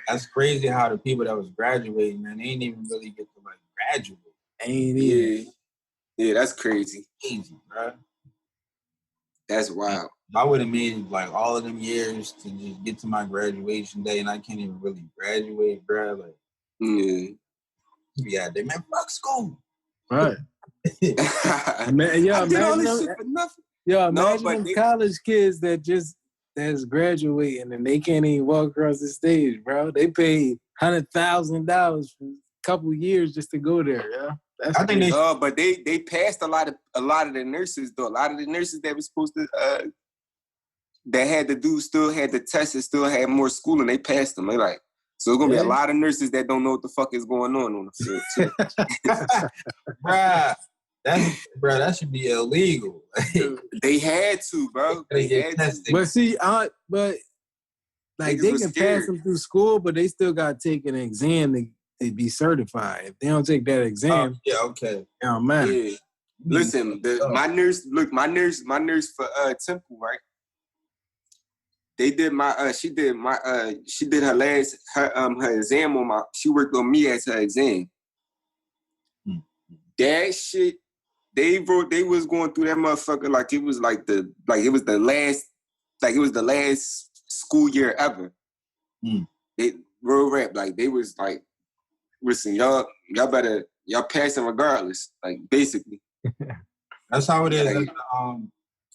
That's crazy how the people that was graduating, man, they ain't even really get to like graduate. Ain't even. Yeah, that's crazy. Crazy, bro. That's wild. I would have made like all of them years to just get to my graduation day, and I can't even really graduate, bro. Like, yeah, they meant fuck school, right? Man, yo, I did all this shit for nothing. Yo, imagine them college kids that's graduating and they can't even walk across the stage, bro. They paid $100,000 for a couple years just to go there, yeah. But they passed a lot of the nurses though. A lot of the nurses that were supposed to that had to do still had the test and still had more schooling. They passed them. They like, so there's gonna be a lot of nurses that don't know what the fuck is going on the field too. That should be illegal. They had to, bro. They had to. But see, but like they can pass them through school, but they still got to take an exam to be certified. If they don't take that exam, okay, it don't matter. Yeah. Listen, my nurse for Temple, right? They did she did her last her exam on she worked on me as her exam. That shit, they was going through that motherfucker like it was the last school year ever. They real rap, like they was like, listen, y'all passing regardless, like basically. That's how it is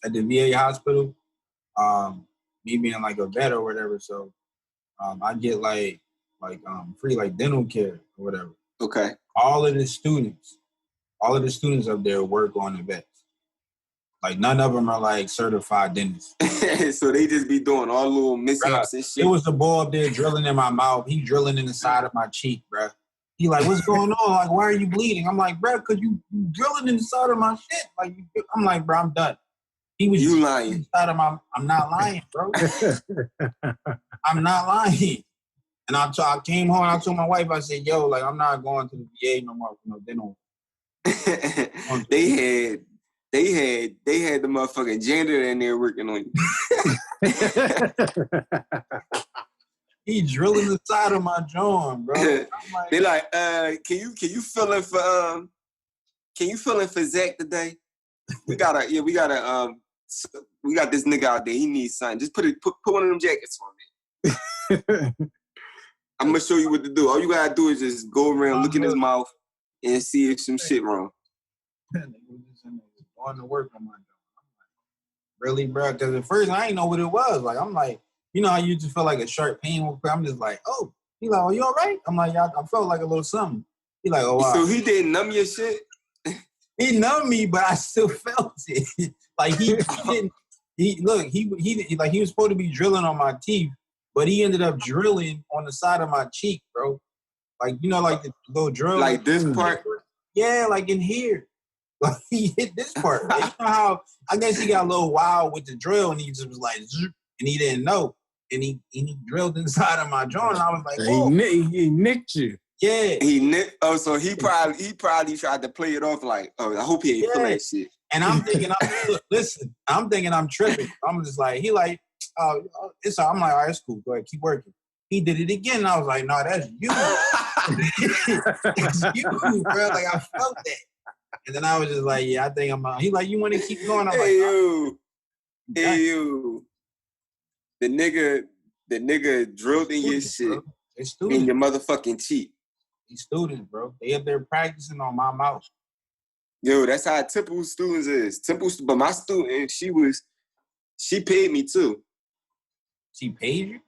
at the VA hospital. Me being like a vet or whatever, so I get like free like dental care or whatever. Okay. All of the students up there work on the vets. Like none of them are like certified dentists. So they just be doing all little mishaps and shit. It was the boy up there drilling in my mouth. He drilling in the side of my cheek, bro. He like, what's going on? Like, why are you bleeding? I'm like, bro, cause you drilling in the side of my shit. Like, I'm like, bro, I'm done. He was lying. I'm not lying, bro. I'm not lying. And I came home and I told my wife, I said, yo, like, I'm not going to the VA no more for no dental. They had the motherfucking janitor in there working on you. He drilling the side of my joint, bro. Like, they like, can you fill in for Zach today? We got this nigga out there. He needs something. Just put one of them jackets on me. I'm gonna show you what to do. All you gotta do is just go around, look in his mouth, and see if some shit wrong. Going to work on my joint. I'm like, really, bro? Because at first I didn't know what it was. Like, I'm like, you know how you just feel like a sharp pain? I'm just like, oh. He like, oh, you all right? I'm like, yeah, I felt like a little something. He like, oh, wow. So he didn't numb your shit? He numbed me, but I still felt it. Like he didn't. He was supposed to be drilling on my teeth, but he ended up drilling on the side of my cheek, bro. Like, you know, like the little drill. Like this part? Yeah, like in here. Like he hit this part. Like, you know how, I guess he got a little wild with the drill and he just was like, zoop, and he didn't know. And he drilled inside of my joint and I was like, whoa. He nicked you. Yeah. He nicked. Oh, so he probably tried to play it off like, oh, I hope he ain't feel that shit. And I'm thinking, I'm thinking I'm tripping. I'm just like, he like, it's all. I'm like, all right, it's cool. Go ahead, keep working. He did it again. And I was like, no, that's you. It's you, bro. Like, I felt that. And then I was just like, yeah, I think I'm out. He like, you want to keep going? I'm hey, like, you. The nigga drilled in your shit in your motherfucking cheek. These students, bro. They up there practicing on my mouth. Yo, that's how Temple students is. But my student, she paid me too. She paid you?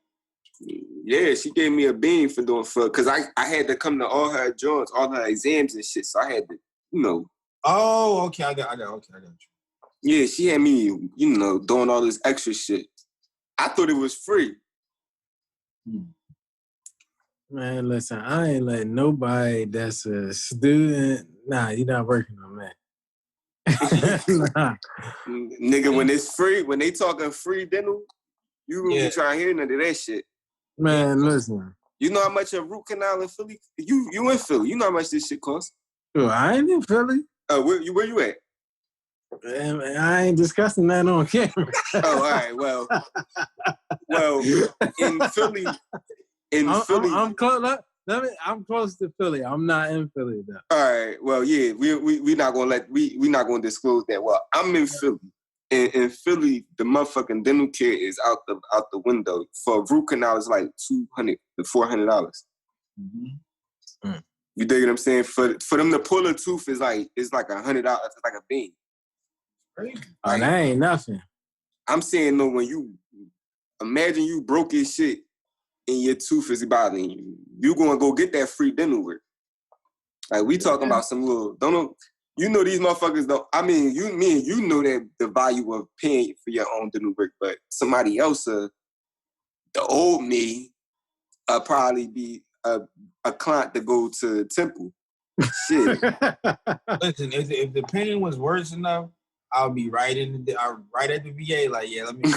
Yeah, she gave me a bean because I had to come to all her joints, all her exams and shit. So I had to, you know. Oh, okay, I got you. Yeah, she had me, you know, doing all this extra shit. I thought it was free. Man, listen, I ain't letting nobody that's a student. Nah, you're not working on that. Nah. Nigga, when it's free, when they talking free dental, you gonna be trying to hear none of that shit. Man, listen. You know how much a root canal in Philly? You in Philly. You know how much this shit costs. Yo, I ain't in Philly. Where you at? Man, I ain't discussing that on camera. Oh, all right. Well, in Philly, I'm close. I'm close to Philly. I'm not in Philly though. All right. Well, yeah, we not gonna we not gonna disclose that. Well, I'm in Philly. In Philly, the motherfucking dental care is out the window. For a root canal, it's like $200 to $400. Mm-hmm. You dig what I'm saying? For them to pull a tooth is like $100. It's like a bean. Crazy. Oh, that ain't nothing. I'm saying though, when you imagine you broke your shit and your tooth is bothering you, you gonna go get that free dental work. Like we talking about some little you know these motherfuckers don't. I mean, me and you know that the value of paying for your own dental work, but somebody else, the old me, probably be a client to go to Temple. Shit. Listen, if the pain was worse enough, I'll be right at the VA. Like, yeah, let me.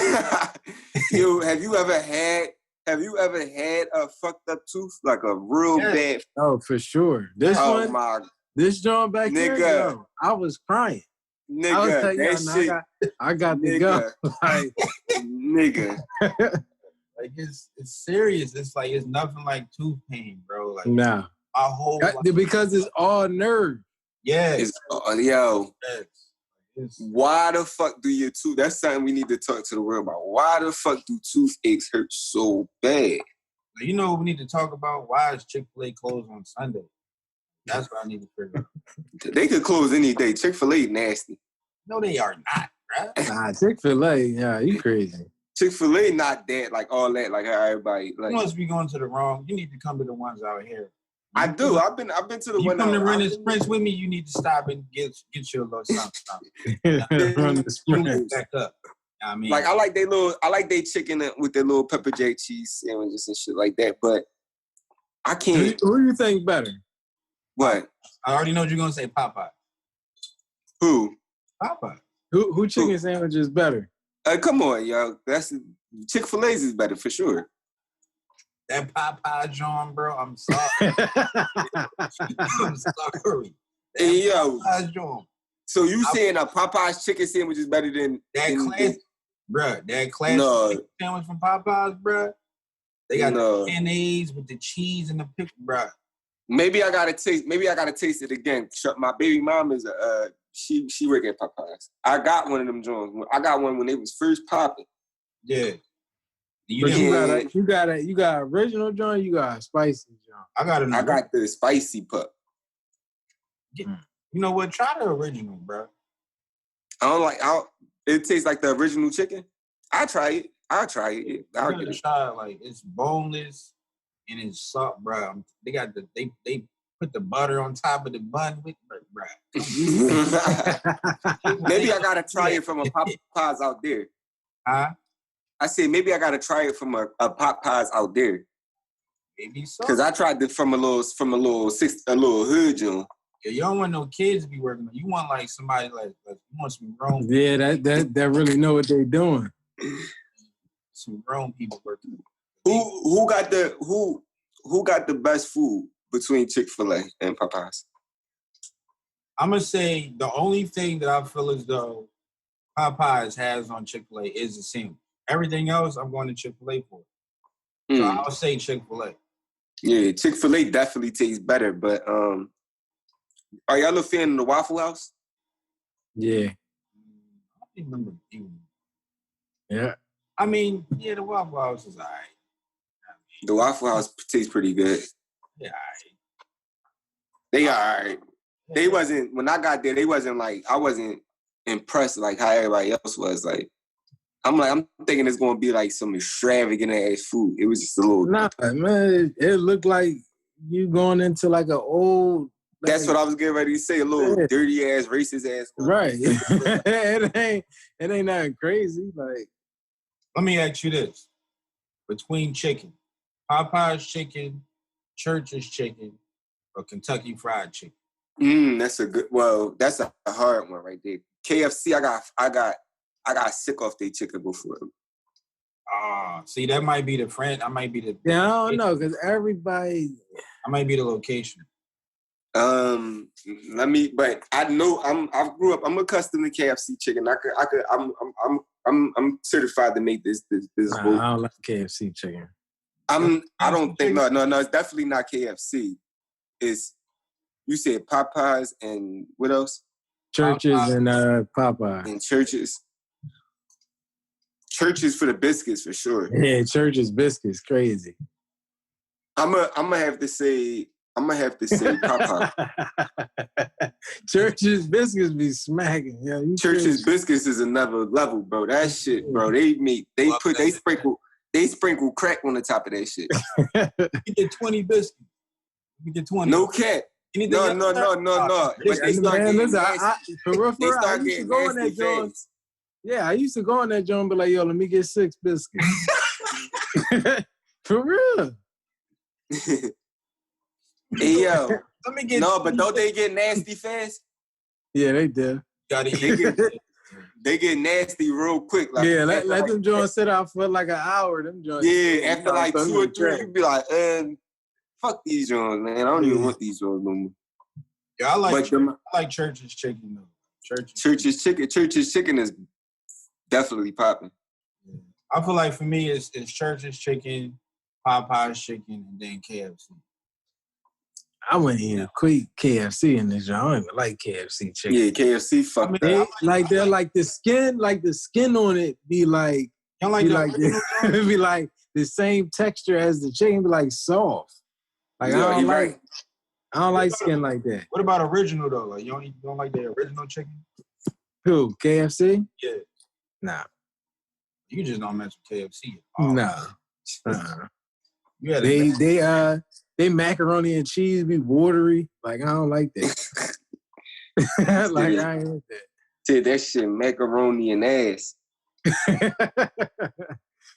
Yo, have you ever had a fucked up tooth, like a real bad? Oh, for sure. This joint back nigga, here, yo, I was crying. Nigga, I was telling that shit. I got to go. Like, nigga. Like it's serious. It's like it's nothing like tooth pain, bro. Like nah. My whole life. Because it's all nerve. Yes. Yo. Yes. Why the fuck do your tooth? That's something we need to talk to the world about. Why the fuck do toothaches hurt so bad? You know what we need to talk about? Why is Chick-fil-A closed on Sunday? That's what I need to figure out. They could close any day. Chick-fil-A nasty. No, they are not, bro. Nah, Chick-fil-A, yeah, you crazy. Chick-fil-A not that, like all that, like how everybody like. You must be going to the wrong. You need to come to the ones out here. I do. I've been to the one. You come to run this Prince with me. You need to stop and get your little something. Run this Prince back up. I mean, like I like they chicken with their little pepper jack cheese sandwiches and shit like that. But I can't. Who do you think better? What? I already know what you're gonna say. Popeye. Who? Popeye. Who chicken sandwich is better? Come on, yo. That's Chick-fil-A's is better for sure. That Popeye John, bro. I'm sorry. I'm sorry. Hey, yo. Popeye John. So you saying a Popeye's chicken sandwich is better than that classic, bro? That classic chicken sandwich from Popeyes, bro. They got the mayonnaise with the cheese and the pickle, bro. Maybe I gotta taste it again. My baby mom is she work at Popeyes. I got one of them joints. I got one when they was first popping. Yeah. You got a original joint. You got a spicy joint. I got the spicy pup. You know what? Try the original, bro. It tastes like the original chicken. I'll try it. I'll try it. Like it's boneless and it's soft, bro. They put the butter on top of the bun with, bro. Maybe I gotta try it from a Popeyes out there. Huh? I said maybe I gotta try it from a Popeyes out there. Maybe so. Cause I tried it from a little hood joint. Yeah, you don't want no kids to be working. You want like somebody like you want some grown. Yeah, that really know what they're doing. Some grown people working. Who got the best food between Chick-fil-A and Popeyes? I'm gonna say the only thing that I feel as though Popeyes has on Chick-fil-A is the same. Everything else, I'm going to Chick-fil-A for. So I'll say Chick-fil-A. Yeah, Chick-fil-A definitely tastes better, but are y'all a fan of the Waffle House? Yeah. I don't remember eating. Yeah. I mean, yeah, the Waffle House is all right. The Waffle House tastes pretty good. Yeah, all right. They are all right. They wasn't, when I got there, they wasn't like, I wasn't impressed like how everybody else was. Like, I'm thinking it's going to be like some extravagant ass food. It was just a little. Nah, man, it looked like you going into like an old. Like, that's what I was getting ready to say. A little dirty ass, racist ass. Right. it ain't nothing crazy. Like, let me ask you this: between chicken, Popeye's chicken, Church's chicken, or Kentucky Fried Chicken? That's a good. Well, that's a hard one right there. KFC, I got sick off their chicken before. See, that might be the friend. I might be the. Yeah, I don't know because everybody. I might be the location. But I know I grew up. I'm accustomed to KFC chicken. I'm certified to make this. I don't like KFC chicken. I don't think no. It's definitely not KFC. It's you said Popeyes and what else? Churches and Popeye. And Churches. Churches for the biscuits for sure. Yeah, Churches biscuits crazy. I'm gonna have to say Popeye. Churches biscuits be smacking. Yeah, Churches biscuits is another level, bro. That shit, bro. They sprinkle crack on the top of that shit. You get 20 biscuits. You get 20. No cat. No. But they start getting nasty. I used to go in that joint. Yeah, I used to go in that joint and be like, yo, let me get 6 biscuits. For real. Hey, yo. Let me get but don't they get nasty fast? Yeah, they do. They get nasty real quick. Like, yeah, let them joints sit out for like an hour. Them joints. Yeah, after like 2 or 3, you be like, fuck these joints, man. I don't even want these joints no more. Yeah, I like Church's chicken though. Church's chicken is definitely popping. Yeah. I feel like for me it's Church's chicken, Popeye's chicken, and then KFC. I wouldn't even quit KFC in this joint. I don't even like KFC chicken. Yeah, KFC fuck. They're like the skin on it be like be like the same texture as the chicken, be like soft. Like I don't like skin like that. What about original though? Like you don't like the original chicken? Who? KFC? Yeah. Nah. You just don't mess with KFC. Nah. They macaroni and cheese be watery. Like I don't like that. Like I ain't with that. Said that shit macaroni and ass.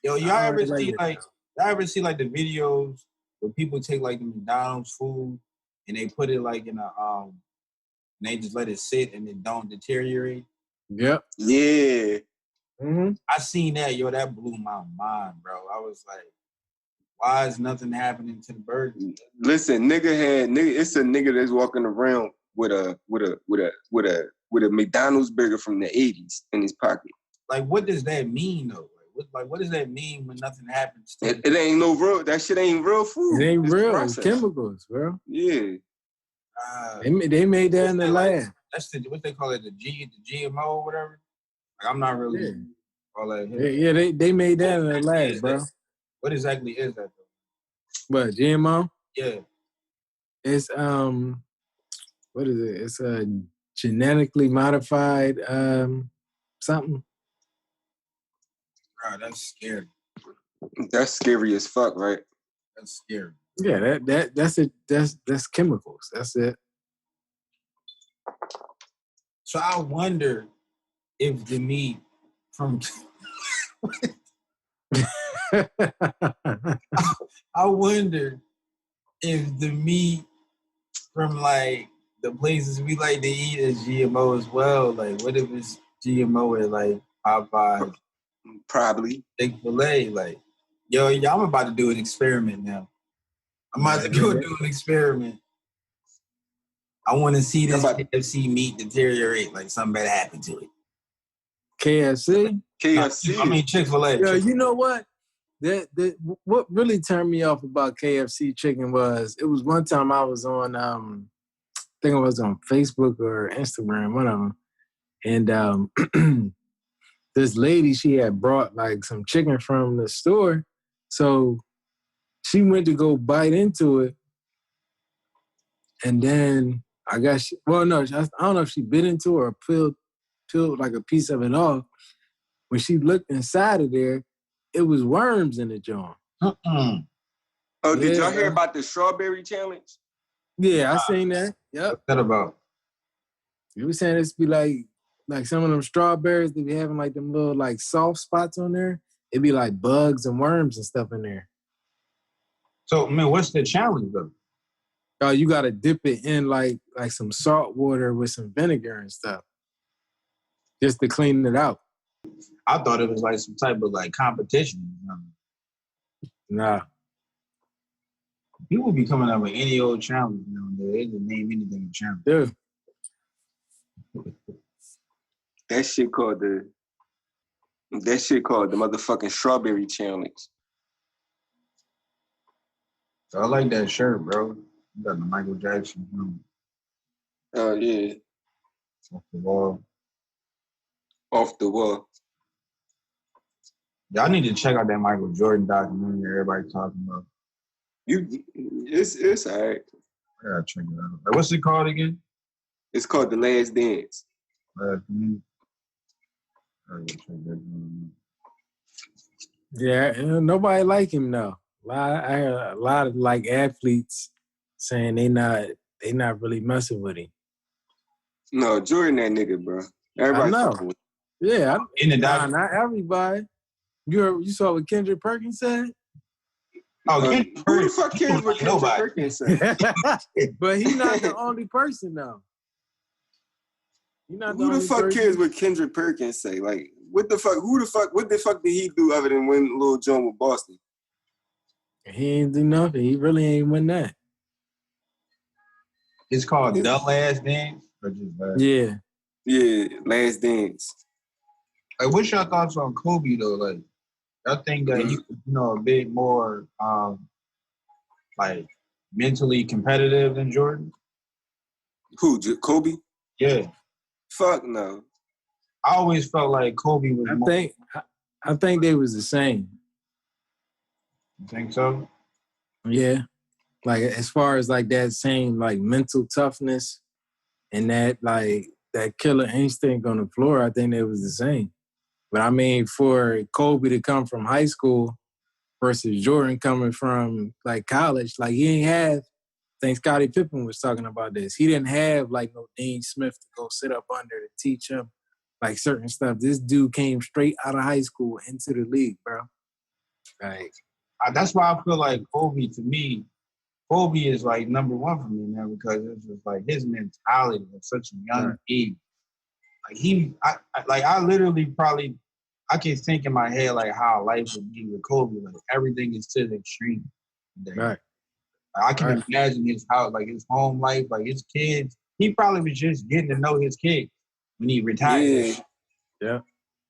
Yo, y'all ever see like the videos where people take like the McDonald's food and they put it like in a and they just let it sit and it don't deteriorate? Yep. Yeah. Mm-hmm. I seen that, yo, that blew my mind, bro. I was like, why is nothing happening to the burger? Listen, it's a nigga that's walking around with a McDonald's burger from the 80s in his pocket. Like, what does that mean though? What does that mean when nothing happens to it ain't no real, that shit ain't real food. It ain't real. It's chemicals, bro. Yeah. They made that in the lab. That's what they call it, the GMO or whatever. Like, I'm not really all that. Yeah, they made that in the lab, bro. What exactly is that though? What, GMO? Yeah. It's what is it? It's a genetically modified something. Bro, that's scary. That's scary as fuck, right? That's scary. Yeah, that's it. That's chemicals. That's it. So I wonder if the meat from I wonder if the meat from like the places we like to eat is GMO as well. Like, what if it's GMO at like Popeyes, Probably. Chick-fil-A? Like, yo, I'm about to do an experiment now. I'm about to go do an experiment. I want to see this KFC meat deteriorate. Like something bad happened to it. KFC? KFC. I mean Chick-fil-A. Yo, you know what? What really turned me off about KFC chicken was it was one time I was on I think it was on Facebook or Instagram, one of them, and this lady, she had brought like some chicken from the store, so she went to go bite into it, and then I guess I don't know if she bit into it or peeled like a piece of it off. When she looked inside of there, it was worms in the jar. Oh, did y'all hear about the strawberry challenge? Yeah, I seen that. Yep. What's that about? You were saying it's be like some of them strawberries, they be having like them little like soft spots on there. It'd be like bugs and worms and stuff in there. So, man, what's the challenge though? Oh, you gotta dip it in like some salt water with some vinegar and stuff, just to clean it out. I thought it was like some type of like competition. Nah. People be coming up with any old challenge now. They just name anything a challenge. Dude. That shit called the motherfucking strawberry challenge. So I like that shirt, bro. You got the Michael Jackson. Oh yeah. Off the wall. Off the wall. Y'all need to check out that Michael Jordan documentary everybody talking about. It's all right. I gotta check it out. Like, what's it called again? It's called The Last Dance. Yeah, nobody like him though. I heard a lot of like athletes saying they not really messing with him. No, Jordan that nigga, bro. Everybody fucking with him. Yeah, in the not everybody. You saw what Kendrick Perkins said? Oh, who the fuck cares what Kendrick Perkins said? But he's not the only person though. Who the fuck cares what Kendrick Perkins say? Like, what the fuck? What the fuck did he do other than win Lil Jon with Boston? He ain't do nothing. He really ain't win that. It's called The Last Dance? Or just Last? Yeah. Yeah, Last Dance. Like, what's your thoughts on Kobe, though? Like, I think that he's, a bit more, like, mentally competitive than Jordan. Who, Kobe? Yeah. Fuck no. I always felt like Kobe was I think they was the same. You think so? Yeah. Like, as far as, like, that same, like, mental toughness and that, like, that killer instinct on the floor, I think they was the same. But, I mean, for Kobe to come from high school versus Jordan coming from, like, college, like, he ain't have, I think Scottie Pippen was talking about this. He didn't have, like, no Dean Smith to go sit up under to teach him, like, certain stuff. This dude came straight out of high school into the league, bro. Like, that's why I feel like Kobe, to me, Kobe is like number one for me, man, because it's just like his mentality at such a young age. Like I literally probably, I can think in my head like how life would be with Kobe. Like everything is to the extreme. Right. I can imagine his house, like his home life, like his kids. He probably was just getting to know his kids when he retired. Yeah.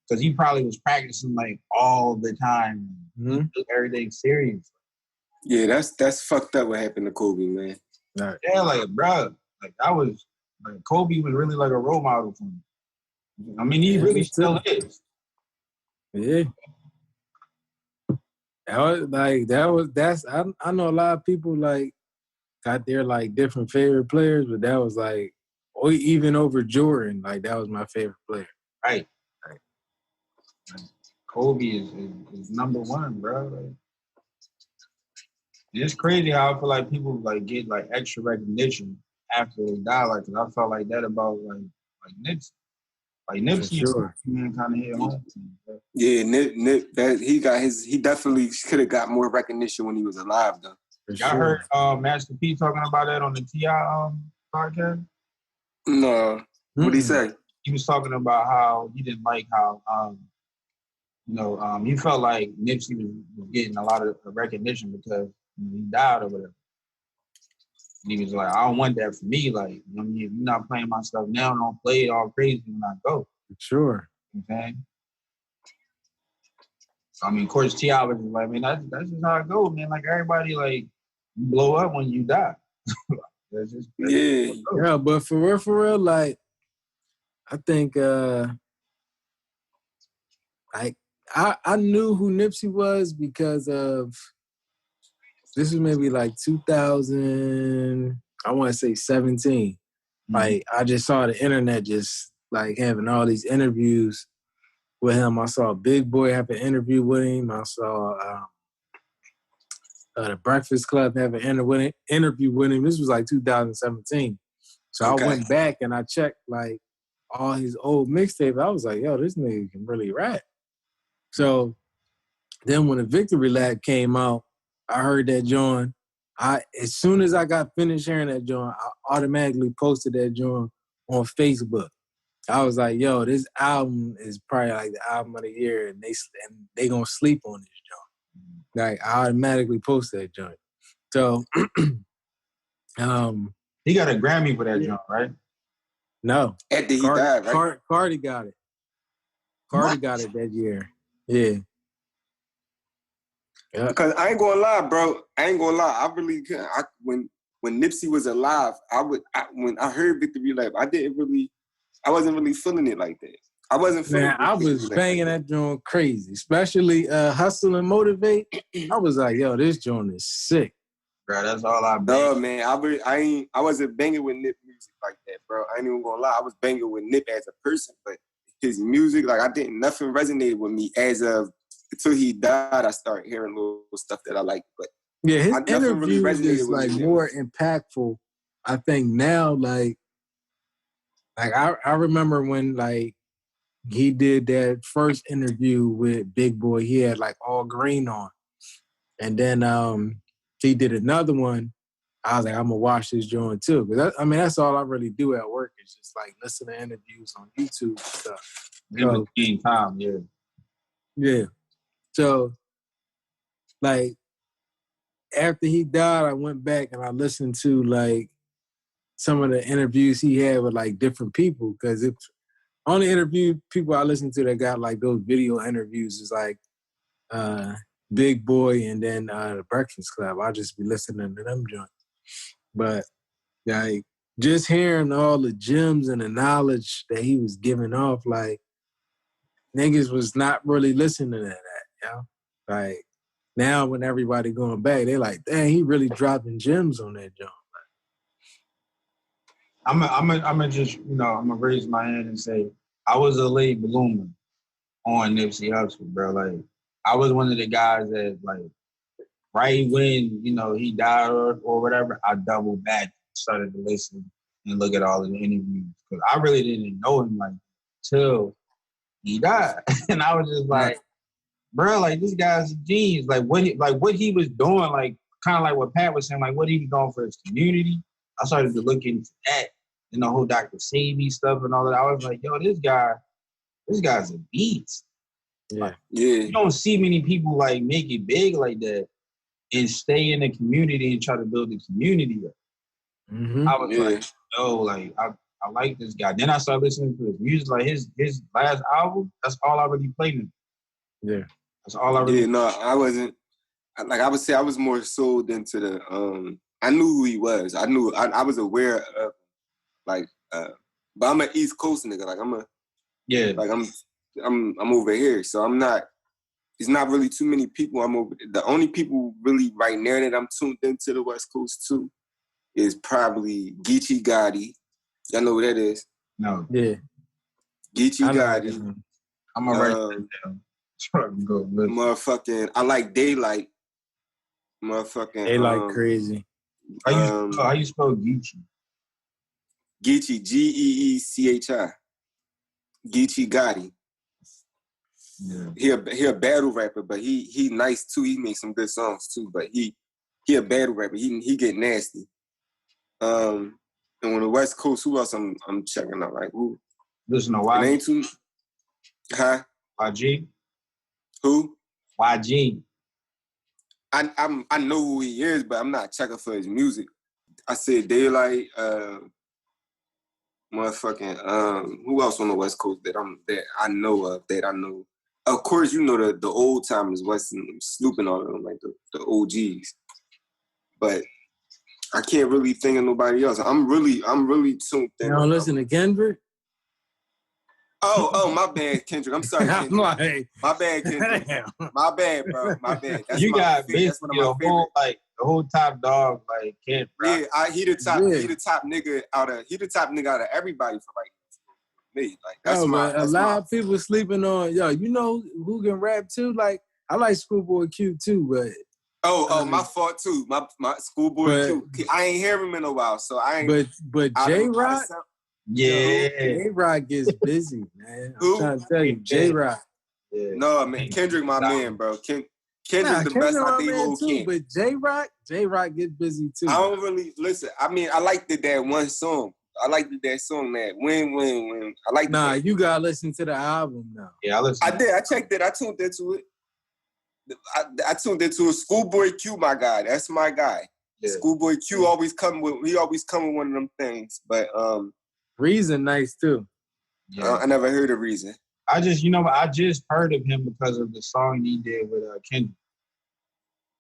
Because he probably was practicing like all the time. He took everything serious. Yeah, that's fucked up what happened to Kobe, man. Right. Yeah, like, bro, like that was, like, Kobe was really like a role model for me. I mean, he really still is. Yeah. I know a lot of people like got their like different favorite players, but that was like, or even over Jordan, like that was my favorite player. Right. Kobe is number one, bro. Like, it's crazy how I feel like people like get like extra recognition after they die. Like, 'cause I felt like that about like Nipsey. Like For Nipsey, sure. man, kind of hit home. Yeah, Nip, that he definitely could have got more recognition when he was alive though. For Y'all sure. heard Master P talking about that on the T.I. podcast? No, what'd he say? He was talking about how he didn't like how he felt like Nipsey was getting a lot of recognition because he died or whatever. And he was like, I don't want that for me. Like, you know what I mean? If you're not playing my stuff now, don't play it all crazy when I go. For sure. You know what I'm saying? So, I mean, of course, T.I. was like, man, that's just how it goes, man. Like, everybody, like, you blow up when you die. that's just Yeah, but for real, like, I think, like, I knew who Nipsey was because of, this was maybe like 2000, I want to say 17. Like, I just saw the internet just, like, having all these interviews with him. I saw Big Boy have an interview with him. I saw the Breakfast Club have an interview with him. This was like 2017. So I went back and I checked like all his old mixtapes. I was like, yo, this nigga can really rap. So then when the Victory Lap came out, I heard that joint. As soon as I got finished hearing that joint, I automatically posted that joint on Facebook. I was like, yo, this album is probably like the album of the year, and they gonna sleep on this joint. Like, I automatically posted that joint. So he got a Grammy for that joint, right? No. After he died, right? Cardi got it. Cardi got it that year. Yeah. Yep. Because I ain't gonna lie, bro. I really couldn't. When Nipsey was alive, when I heard Victory Lap, I wasn't really feeling it like that. I wasn't feeling Man, I was banging that joint crazy, especially Hustle and Motivate. I was like, yo, this joint is sick. Bro, that's all I bang. No, man, I wasn't banging with Nip music like that, bro. I ain't even gonna lie. I was banging with Nip as a person, but his music, like, nothing resonated with me until he died. I started hearing little stuff that I liked, but yeah, his interviews is like more impactful. I think now, like I remember when like he did that first interview with Big Boy. He had like all green on, and then he did another one. I was like, I'm gonna watch this joint too, because that's all I really do at work is just like listen to interviews on YouTube and stuff. In between time, yeah. Yeah. So, like, after he died, I went back and I listened to like some of the interviews he had with like different people, because it's only interview people I listen to that got like those video interviews is like Big Boy and then the Breakfast Club. I'll just be listening to them joints. But like just hearing all the gems and the knowledge that he was giving off, like niggas was not really listening to that, you know? Like now when everybody going back, they like, dang, he really dropping gems on that joint. I'm gonna just, I'm gonna raise my hand and say I was a late bloomer on Nipsey Hussle, bro. Like I was one of the guys that like right when, he died or whatever, I doubled back, started to listen and look at all of the interviews. Because I really didn't know him like till he died. And I was just like, bro, like this guy's a genius. Like what he was doing, like kind of like what Pat was saying, like what he was doing for his community. I started to look into that and the whole Dr. Sebi stuff and all that. I was like, yo, this guy's a beast. Yeah. Like, you don't see many people like make it big like that and stay in the community and try to build the community up. Mm-hmm. I was like, yo, like I like this guy. Then I started listening to his music, like his last album. That's all I really played him. Yeah, that's all I really. Yeah, no, I wasn't. Like I would say, I was more sold into the. I knew who he was. I knew. I was aware of, like. But I'm an East Coast nigga. Like Like I'm over here, so I'm not. There's not really too many people. The only people really right now that I'm tuned into the West Coast too is probably Geechee Gotti. Y'all know who that is? No. Yeah. Geechee Gotti. I'm already go motherfucking. I like Daylight. Motherfucking. Daylight crazy. How you spell Geechee? Geechee, Geeechi. Geechee Gotti. Yeah. He a battle rapper, but he nice too. He makes some good songs too, but he a battle rapper. He get nasty. And on the West Coast, who else I'm checking out? Like who? Listen to It YG. ain't too. Huh? YG. Who? YG. I know who he is, but I'm not checking for his music. I said Daylight. Motherfucking. Who else on the West Coast that I know of? That I know. Of course, you know the old timers, Western, Snoop and all of them, like the OGs. But I can't really think of nobody else. I'm really tuned in. You don't listen to Kendrick? Oh, my bad, Kendrick. I'm sorry, Kendrick. I'm like, my bad, Kendrick. damn. My bad, bro. My bad. That's You my got favorite. That's one of my basically favorite. the whole top dog, like Kid Rock. Yeah, he the top. Yeah. He the top nigga out of everybody for like me. Like that's Yo, my. but a lot of people sleeping on, you know who can rap too? Like, I like Schoolboy Q too, but My fault too. My Schoolboy Q. I ain't hear him in a while, so I ain't. But J-Rock, Yeah. J-Rock gets busy, man. I'm Who? trying to tell you, J-Rock. Yeah. No, man, Kendrick, my man, bro. Kendrick the best out my the man whole too, kid. but J-Rock gets busy too. I don't really listen. I mean, I liked that one song. I liked that song that when. I like. Nah, you gotta listen to the album now. Yeah, I listened. I did. I checked it. I tuned into it. I tuned into a Schoolboy Q, my guy. That's my guy. Yeah. Schoolboy Q always come with one of them things. But Reason nice too. Yeah. I never heard a Reason. I just heard of him because of the song he did with Kendrick.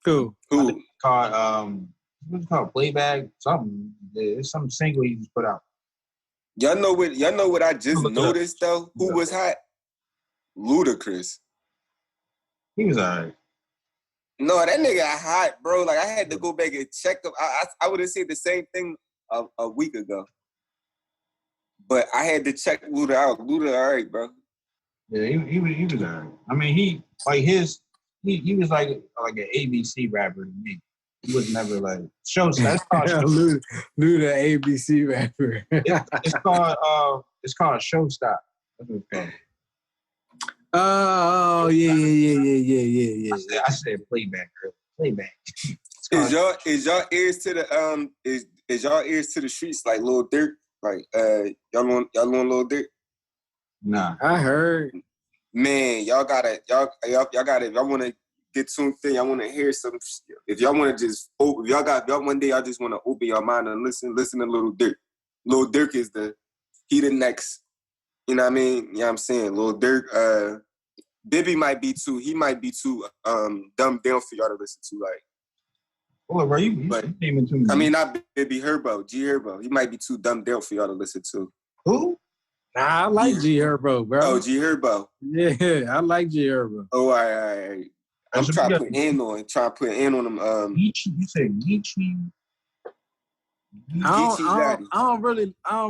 Cool. Who? Called what's it called? Playback? Something. Yeah, it's some single he just put out. Y'all know what I just noticed though? Who Yeah. was hot? Ludacris. He was alright. No, that nigga hot, bro. Like I had to go back and check him. I would have said the same thing a week ago. But I had to check Luda out. Luda, all right, bro. Yeah, he was alright. I mean, he was like an ABC rapper to me. He was never like Showstop. Luda ABC rapper. It's called Showstop. That's what it's called. Oh yeah. Mm-hmm. I said playback, girl. Playback. Is y'all ears to the is y'all ears to the streets like Lil Durk? Like y'all want Lil Durk? Nah. I heard. Man, y'all gotta if y'all wanna get tuned in, y'all wanna hear some shit. If y'all wanna just if y'all one day y'all just wanna open your mind and listen to Lil Durk. Lil Durk is the next, you know what I mean? You know what I'm saying? Lil Durk, Bibby might be too dumbed down for y'all to listen to, like. Well, bro, you came into me. I mean, not Bibby, Herbo, G Herbo. He might be too dumbed down for y'all to listen to. Who? Nah, I like G Herbo, bro. Oh, G Herbo. Yeah, I like G Herbo. Oh, all right. I'm trying to put in on him. Geechee, you said Geechee? I don't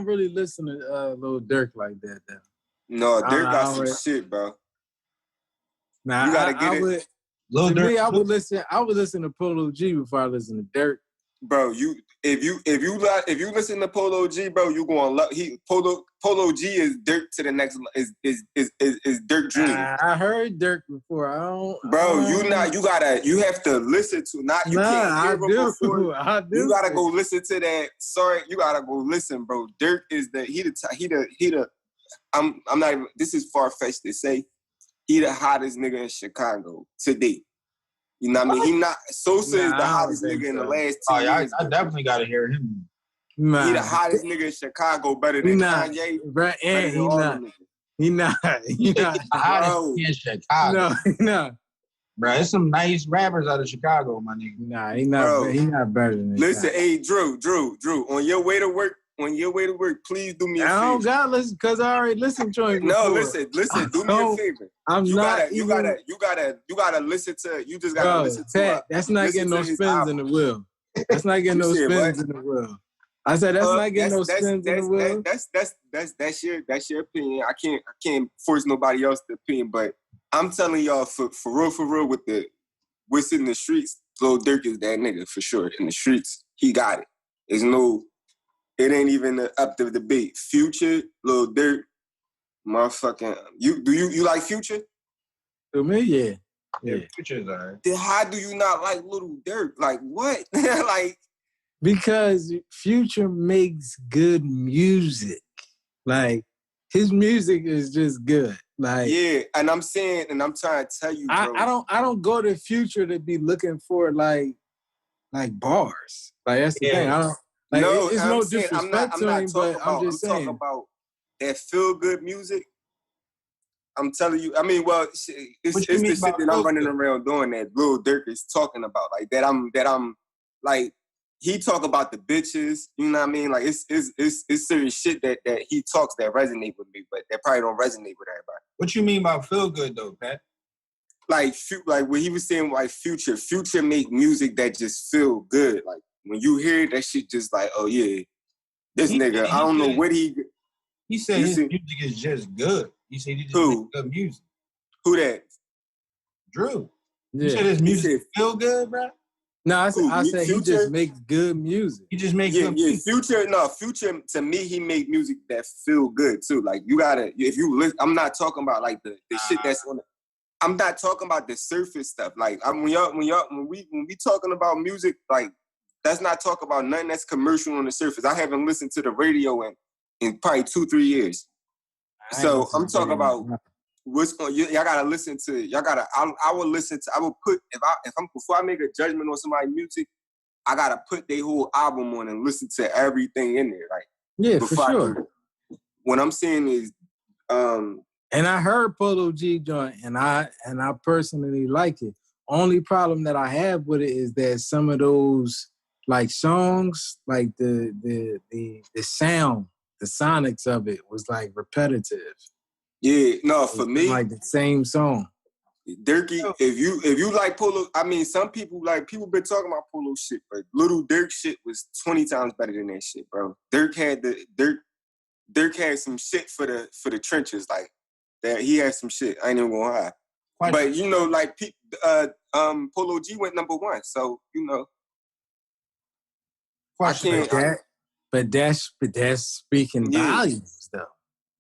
really listen to Lil Durk like that though. No, Durk got some shit, bro. Nah, you gotta get it. I would listen to Polo G before I listen to Durk. Bro, if you listen to Polo G, bro, you gonna love Polo G is Durk to the next is Durk Jr. I heard Durk before. You have to listen to can't hear him before. I do. You gotta go listen to that. Sorry, you gotta go listen, bro. Durk is I'm not even, this is far-fetched to say, he the hottest nigga in Chicago today. You know what I mean? He not Sosa is the hottest nigga in the last 10 years. I definitely gotta hear him. He the hottest nigga in Chicago, better than Kanye. Right, and he not. He not. Hottest in Chicago. No, he not. Bro, there's some nice rappers out of Chicago, my nigga. Nah, he not. Bro, he not better than. Listen, hey, Drew. On your way to work, please do me a favor. I don't got listen because I already listened to him before. No, listen. Do me a favor. You gotta listen to. You just gotta listen to. Pat, that's not getting no spins in the wheel. That's not getting no spins in the wheel. I said that's not getting no spins in the wheel. That's your opinion. I can't force nobody else's opinion, but I'm telling y'all for real with the what's in the streets. Lil Durk is that nigga for sure. In the streets, he got it. It ain't even up to debate. Future, Lil Durk, Motherfucking, you like Future? To me, yeah. Yeah, Future's alright. Then how do you not like Lil Durk? Like what? Like Because Future makes good music. Like his music is just good. Like yeah, and I'm saying, and I'm trying to tell you, bro. I don't go to Future to be looking for like bars. Like that's the thing. Yeah. I don't like No, it's I'm no saying disrespect I'm to not him, but talking I'm about. I'm just talking saying. about that feel good music. I'm telling you. I mean, well, it's What you the mean shit by that I'm feel running good? around doing that Lil Durk is talking about. Like that I'm like he talk about the bitches. You know what I mean? Like it's serious shit that he talks that resonate with me, but that probably don't resonate with everybody. What you mean by feel good though, Pat? Like what he was saying, like Future make music that just feel good. Like when you hear it, that shit just like, oh yeah, this He nigga. said, I don't know what he. he said You his see music is just good. He said he just makes who? good music. Who that? Drew. You Yeah. said his He music said feel good, bro? No, who? I said he just Future. makes good music. He just make Yeah, good yeah. music. Future. No, Future. To me, he make music that feel good too. Like you gotta. If you listen, I'm not talking about like the shit that's on. I'm not talking about the surface stuff. Like when we talking about music, like that's not talking about nothing that's commercial on the surface. I haven't listened to the radio in probably 2-3 years. I ain't So listening I'm to talking radio. about what's on. Y'all gotta listen to. Y'all gotta. I will listen to. I will put if I'm before I make a judgment on somebody's music, I gotta put their whole album on and listen to everything in there. Like Yeah, for before I sure. do it. What I'm saying is, And I heard Polo G joint, and I personally like it. Only problem that I have with it is that some of those like songs, like the sound, the sonics of it was like repetitive. yeah, no, It for was me, like the same song. Dirky, if you like Polo, I mean, some people been talking about Polo shit, but Little Dirk shit was 20 times better than that shit, bro. Dirk had some shit for the trenches, like that. He had some shit. I ain't even gonna lie. But you know, like Polo G went #1, so you know, I can't. But that's speaking Yeah, volumes though.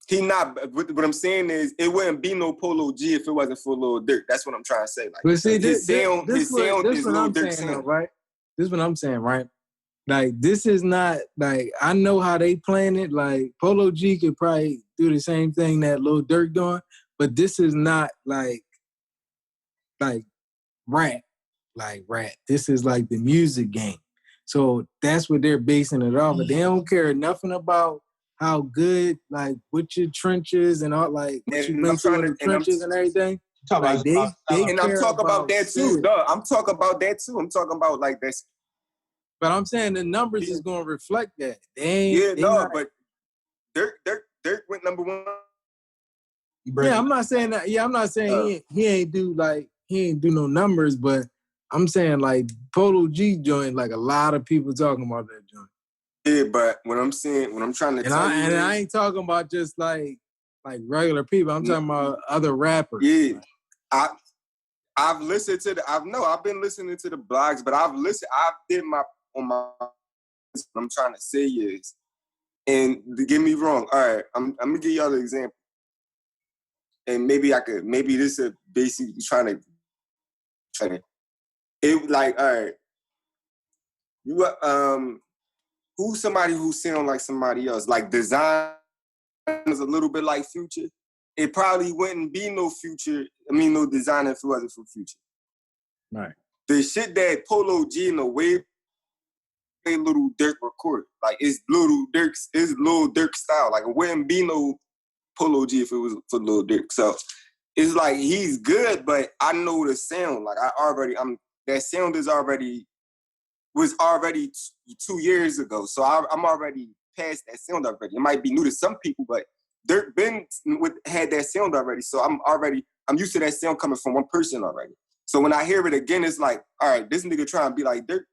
he not. What I'm saying is, it wouldn't be no Polo G if it wasn't for Lil Durk. That's what I'm trying to say. Like But see, his sound this is Lil what I'm Durk's saying though, sound. right? This is what I'm saying, right? Like this is not like I know how they playing it. Like Polo G could probably do the same thing that Lil Durk doing, but this is not like rap, like rap. This is like the music game. So that's what they're basing it off. But they don't care nothing about how good, like what your trenches and all, like what you And been I'm through trying in to, the trenches and everything. Like they and I'm care talking about about that too. sales. No, I'm talking about that too. I'm talking about like that's. But I'm saying the numbers is gonna reflect that. Yeah, They no, not. but Dirk went #1. Yeah, I'm not saying that. Yeah, I'm not saying he ain't do no numbers, but I'm saying like Polo G joint, like a lot of people talking about that joint. Yeah, but what I'm trying to tell you is, I ain't talking about just like regular people. I'm talking about other rappers. Yeah, I've listened to I've been listening to the blogs, but I did my on my. What I'm trying to say is, and to get me wrong, all right, I'm gonna give y'all an example, and maybe this is basically trying to. It like all right, you who's somebody who sound like somebody else, like design is a little bit like Future. It probably wouldn't be no Future. I mean, no design if it wasn't for Future. Right. The shit that Polo G in the way Little Dirk record, like it's Little Dirk style. Like it wouldn't be no Polo G if it was for Little Dirk. So it's like he's good, but I know the sound. Like that sound was already 2 years ago. So I'm already past that sound already. It might be new to some people, but Dirk had that sound already. So I'm used to that sound coming from one person already. So when I hear it again, it's like, all right, this nigga trying to be like Dirk.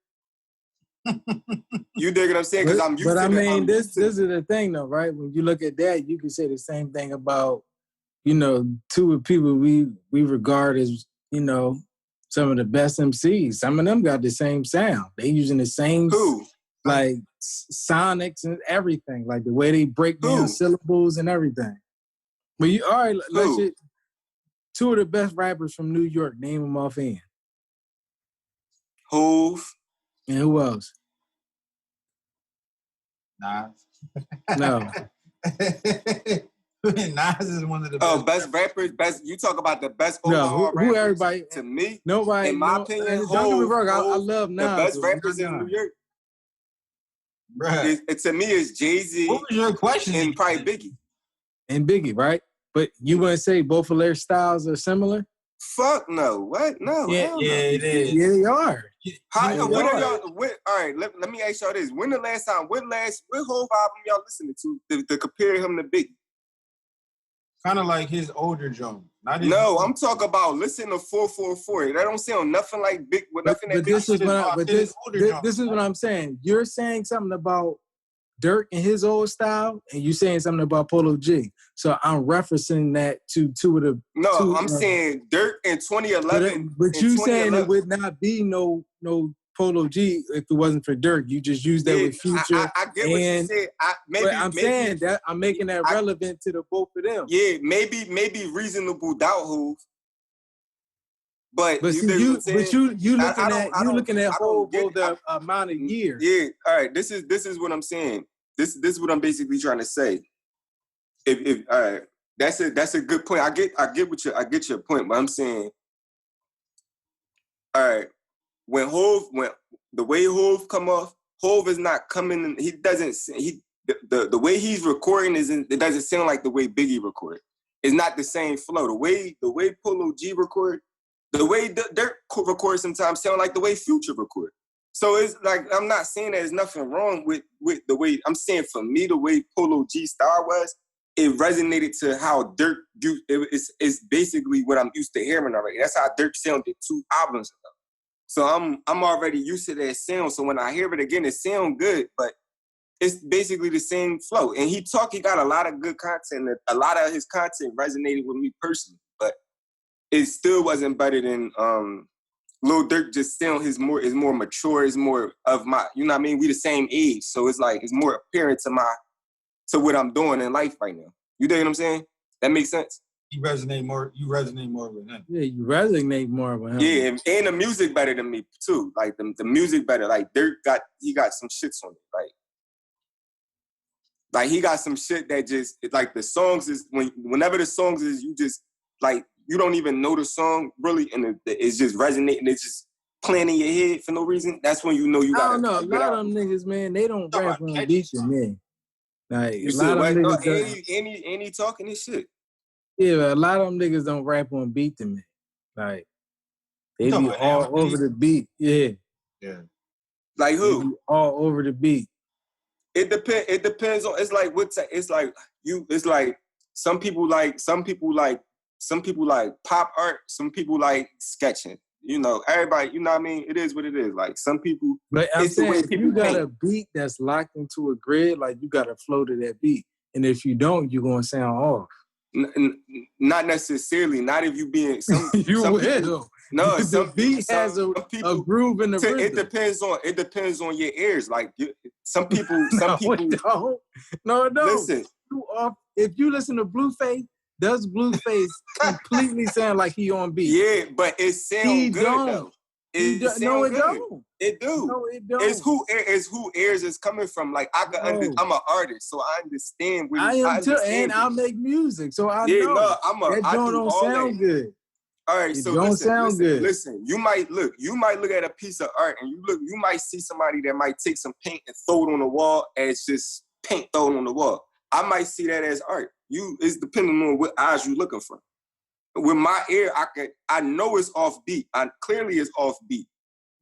You dig what I'm saying? Because I'm used to But I mean, this is the thing though, right? When you look at that, you can say the same thing about, two of people we regard as, some of the best MCs. Some of them got the same sound. They using the same like sonics and everything, like the way they break down syllables and everything. But you all right? Let's Who? just two of the best rappers from New York. Name them offhand. Hove. And who else? Nas. No. Nas is one of the Oh, best best rappers, best. You talk about the best No. overall Who rappers. everybody? To me, Nobody. in my No. opinion, And don't get me wrong. I Hov, love the Nas. best but rappers not in Nas. New York. Bruh. To me, is Jay-Z What was your question? and probably Biggie. And Biggie, right? But you wouldn't say both of their styles are similar? Fuck no. What? No. Yeah, Hell yeah, no. it is. Yeah, they are. How? Yeah, What are they y'all? All right. Let me ask y'all this. When the last time? What whole album y'all listening to compare him to Biggie? Kind of like his older Jones. Not his No, I'm talking about listen to 444. That don't sound nothing like Big. Nothing that But Big. this is what I, but this older this is what I'm saying. You're saying something about Dirk and his old style, and you saying something about Polo G. So I'm referencing that to two of the. No, I'm saying Dirk in 2011. But you saying it would not be no Polo G if it wasn't for Dirk. You just use that with Future. I get what you said. But I'm saying that I'm making that relevant to the both of them. Yeah, maybe reasonable doubt who. But see, you looking at whole the amount of years. Yeah, all right. This is what I'm saying. This is what I'm basically trying to say. If all right, that's a good point. I get your point, but I'm saying, all right, when the way Hove come off, Hove is not coming in, the way he's recording it doesn't sound like the way Biggie recorded. It's not the same flow. The way Polo G record, the way Dirk records sometimes sound like the way Future record. So it's like, I'm not saying there's nothing wrong with the way, I'm saying for me, the way Polo G style was, it resonated to how Dirk, it's basically what I'm used to hearing already. That's how Dirk sounded 2 albums ago. So I'm already used to that sound. So when I hear it again, it sounds good, but it's basically the same flow. And he got a lot of good content. A lot of his content resonated with me personally, but it still wasn't better than Lil Durk. Just sound is more mature, is more of my, you know what I mean? We the same age. So it's like, it's more apparent to what I'm doing in life right now. You dig what I'm saying? That makes sense? You resonate more with him. Yeah, you resonate more with him. Yeah, and the music better than me too. Like the music better. Like Dirk got some shits on it. Like he got some shit that just, like the songs is, whenever the songs is, you just, like, you don't even know the song really, and it's just resonating, it's just playing in your head for no reason. That's when you know you got. I don't know. A lot of them niggas, man, they don't rap on beat to me. Like You a lot of them niggas. Any talking this shit. Yeah, but a lot of them niggas don't rap on beat to me. Like they be all over the beat. Yeah. Yeah. Like who? They be all over the beat. It depends on. It's like it's like you. It's like some people like pop art. Some people like sketching. You know, everybody. You know what I mean? It is what it is. Like some people. But I'm saying, if you got paint. a beat that's locked into a grid, like you got to flow to that beat. And if you don't, you're gonna sound off. Not necessarily. Not if you being some. You some will. People, no, the beat has a groove in the rhythm. It depends on your ears. Like some people. It don't. No, it don't. Listen. If you listen to Blueface, does Blueface completely sound like he on beat? Yeah, but it sounds good though. No, it don't. It do. No, it don't. It's who ears is coming from. Like I'm an artist, so I understand. And I make music, so I know. No, that don't sound good. All right, so don't sound good. Listen, you might look at a piece of art, and you might see somebody that might take some paint and throw it on the wall as just paint thrown on the wall. I might see that as art. It's depending on what eyes you looking for. With my ear, I know it's off beat. Clearly it's off beat.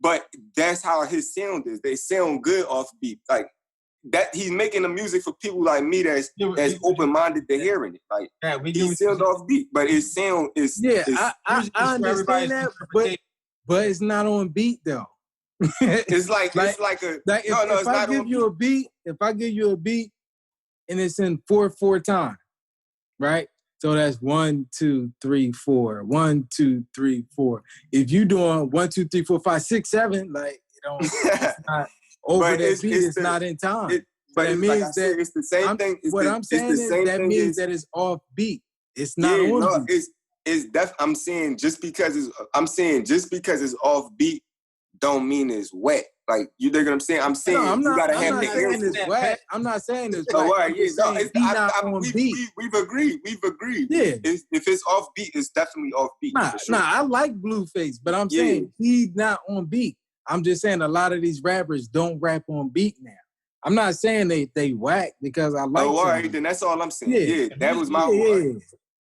But that's how his sound is. They sound good off beat. Like that, he's making the music for people like me that's open-minded to hearing it. Like he sounds off beat, but his sound is. Yeah, I understand that, but it's not on beat though. It's like if I give you a beat, and it's in 4/4 time, right? So that's 1, 2, 3, 4. 1, 2, 3, 4. If you doing 1, 2, 3, 4, 5, 6, 7, like it's not over that beat. It's not in time. But that means that it's the same thing. What I'm saying is that means that it's off beat. It's not Yeah, on no, beat. I'm saying just because it's off beat don't mean it's wet. Like, you dig what I'm saying? I'm No, saying you gotta I'm have not the ear saying for it's it. whack. I'm not saying it's Oh, whack. all right, I'm yeah, just no, saying he not on beat. we've agreed. Yeah. If it's off beat, it's definitely off beat. For sure. Nah, I like Blueface, but I'm saying he's not on beat. I'm just saying a lot of these rappers don't rap on beat now. I'm not saying they whack because I like Oh, all them. right, then that's all I'm saying. Yeah. Yeah, that was my yeah.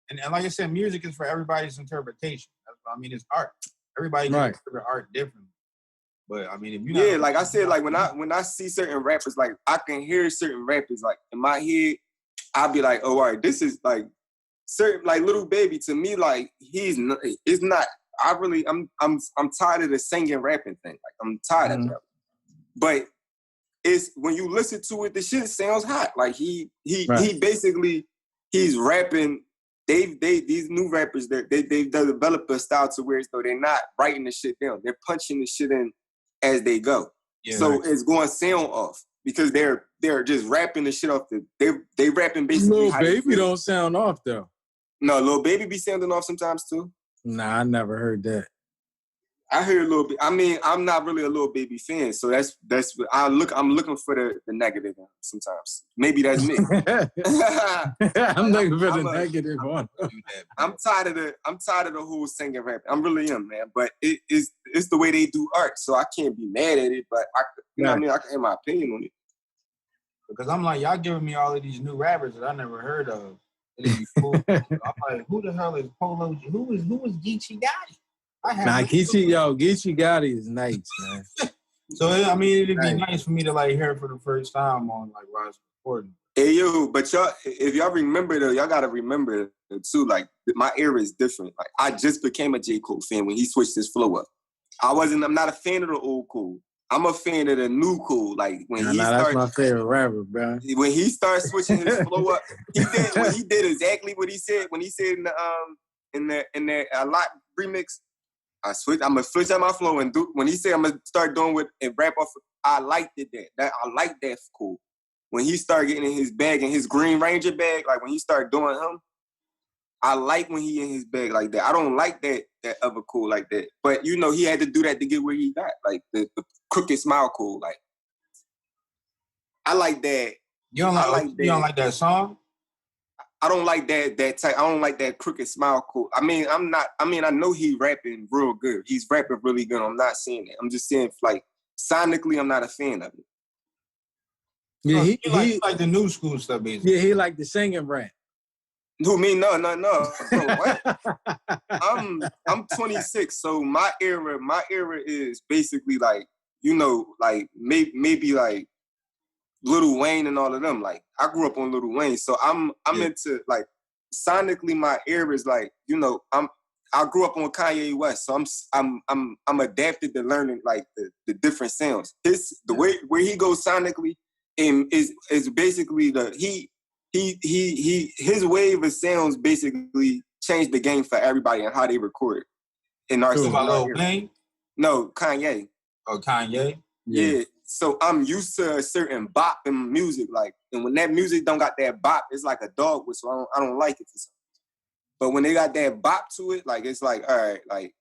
And like I said, music is for everybody's interpretation. I mean, it's art. Everybody can Right. interpret art differently. But I mean, if you're not, yeah, like I said, like when I see certain rappers, like I can hear certain rappers, like in my head, I'll be like, oh, all right, this is like certain, like Little Baby to me, like it's not. I'm tired of the singing rapping thing. Like I'm tired of it. But it's when you listen to it, the shit sounds hot. Like he basically he's rapping. These new rappers they've developed a style to where though they're not writing the shit down. They're punching the shit in as they go. Yeah, so it's going to sound off because they're just rapping the shit off they rapping basically Little how they Baby feel. don't sound off though. No, Lil Baby be sounding off sometimes too. Nah, I never heard that. I hear a little bit. I mean, I'm not really a Lil Baby fan, so that's I'm looking for the negative sometimes. Maybe that's me. I'm looking for the negative one. I'm tired of the whole singing rap. I really am, man. But it's the way they do art, so I can't be mad at it. But what I mean, I can have my opinion on it. Because I'm like, y'all giving me all of these new rappers that I never heard of. It'd be cool. I'm like, who the hell is Polo? Who is Geechee Gotti? Geechee Gotti is nice, man. So I mean, it'd be nice for me to like hear it for the first time on like while I was recording. Hey yo, but y'all, if y'all remember though, y'all gotta remember too. Like my era is different. Like I just became a J. Cole fan when he switched his flow up. I'm not a fan of the old Cole. I'm a fan of the new Cole. Like when that's my favorite rapper, bro. When he started switching his flow up, he did exactly what he said when he said in the a lot remix. I'm gonna switch out my flow and do when he said I'm gonna start doing with and rap off. I liked it that I like that Cole. When he started getting in his bag, in his Green Ranger bag, like when he started doing him, I like when he in his bag like that. I don't like that other Cole like that. But you know, he had to do that to get where he got. Like the crooked smile Cole. Like I like that. You don't like that song? I don't like that type. I don't like that crooked smile Cole. I mean, I know he rapping real good. He's rapping really good. I'm not saying that. I'm just saying like sonically, I'm not a fan of it. Yeah, he like the new school stuff, basically. Yeah, he like the singing rap. Who me? No. What? I'm 26, so my era is basically like, you know, like maybe like Lil Wayne and all of them. Like I grew up on Lil Wayne, so I'm into like sonically my era is like, you know, I grew up on Kanye West, so I'm adapted to learning like the different sounds. The way where he goes sonically is basically his wave of sounds basically changed the game for everybody and how they record it. In our Lil Wayne? No, Kanye. Oh, Kanye? Yeah. So I'm used to a certain bop in music, like, and when that music don't got that bop, it's like a dog whistle. I don't like it for some reason. But when they got that bop to it, like it's like, all right, like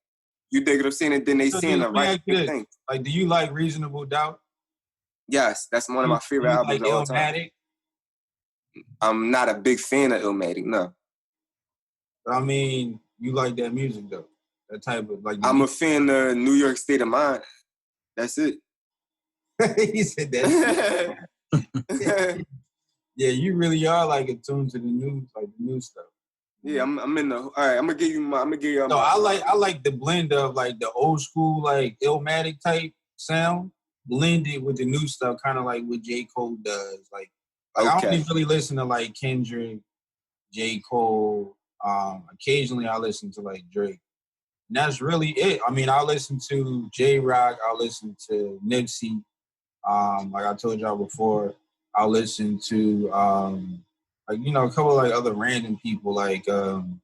you dig what I'm saying, and then they saying the right thing. Like, do you like Reasonable Doubt? Yes, that's one of my favorite albums of all time. I'm not a big fan of Illmatic, no. I mean, you like that music though. That type of like. I'm a fan of New York State of Mind. That's it. He said that. Yeah, you really are like attuned to the new stuff. Yeah, I'm in the. All right, I'm gonna give you. No, I like the blend of like the old school like Illmatic type sound blended with the new stuff, kind of like what J. Cole does. Like I only really listen to like Kendrick, J. Cole. Occasionally I listen to like Drake. And that's really it. I mean, I listen to J-Rock. I listen to Nipsey. Like I told y'all before, I'll listen to like, you know, a couple of like other random people like who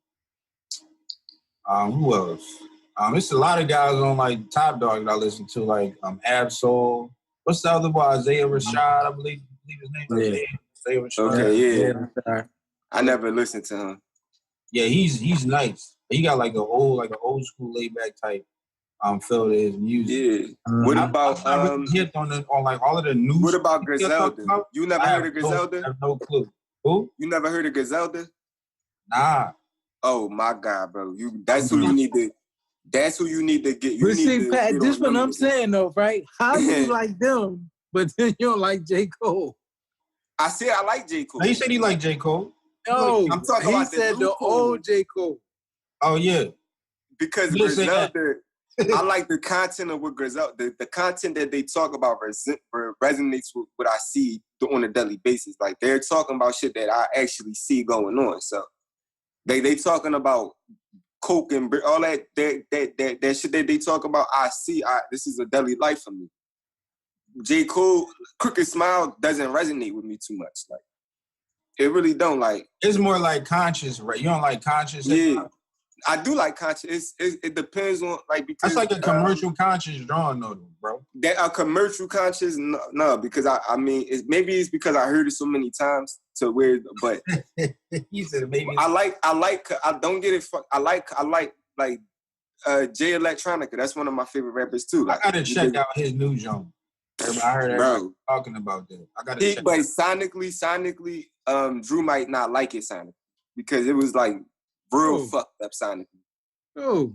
else? It's a lot of guys on like Top Dog that I listen to, like Absol. What's the other boy? Isaiah Rashad, I believe his name is Isaiah Rashad. Okay, yeah. I never listened to him. Yeah, he's nice. He got like an old school laid back type feel to his music. Yeah. What I'm about not really hip on like all of the new what shit about you're talking Griselda? about. You never I heard have of Griselda? I have no clue. Who? You never heard of Griselda? Nah. Oh my God, bro. I'm That's who you gonna- need to get. You But need see, to Pat, get this on what them I'm niggas. saying though, right? How you like them, but then you don't like J. Cole? I said I like J. Cole. He said he liked J. Cole. No, I'm talking he about the said new the Cole. old J. Cole. Oh yeah. Because You did say that. Griselda, I like the content of what Griselda, the content that they talk about resonates with what I see on a daily basis. Like they're talking about shit that I actually see going on. So they talking about coke and all that shit that they talk about. I see. This is a daily life for me. J. Cole, Crooked Smile doesn't resonate with me too much. Like it really don't. Like It's more like conscious, right? You don't like conscious hip yeah. hop? I do like conscious. It depends on like because That's like a commercial conscious drawing though, bro. that a commercial conscious no because I mean maybe it's because I heard it so many times to where but He said maybe I don't get it I like Jay Electronica. That's one of my favorite rappers too. Like I gotta check out his new joint. I heard everybody talking about that. I gotta check. But sonically, Drew might not like it sonically because it was like real fucked up sonically. Oh,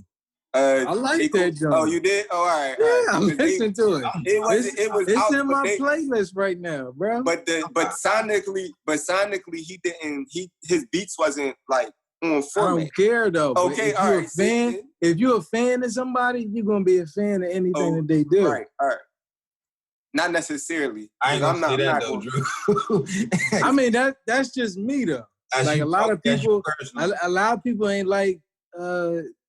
I like that joint. Oh, you did? Oh, all right. Yeah, all right. I listened to it. It's in my playlist right now, bro. But sonically, his beats wasn't like on format. I don't care though. Okay, all right. If you're a fan of somebody, you're gonna be a fan of anything that they do. Right, all right. Not necessarily. I ain't gonna say that though, Drew. I mean that's just me though. Like a lot of people ain't like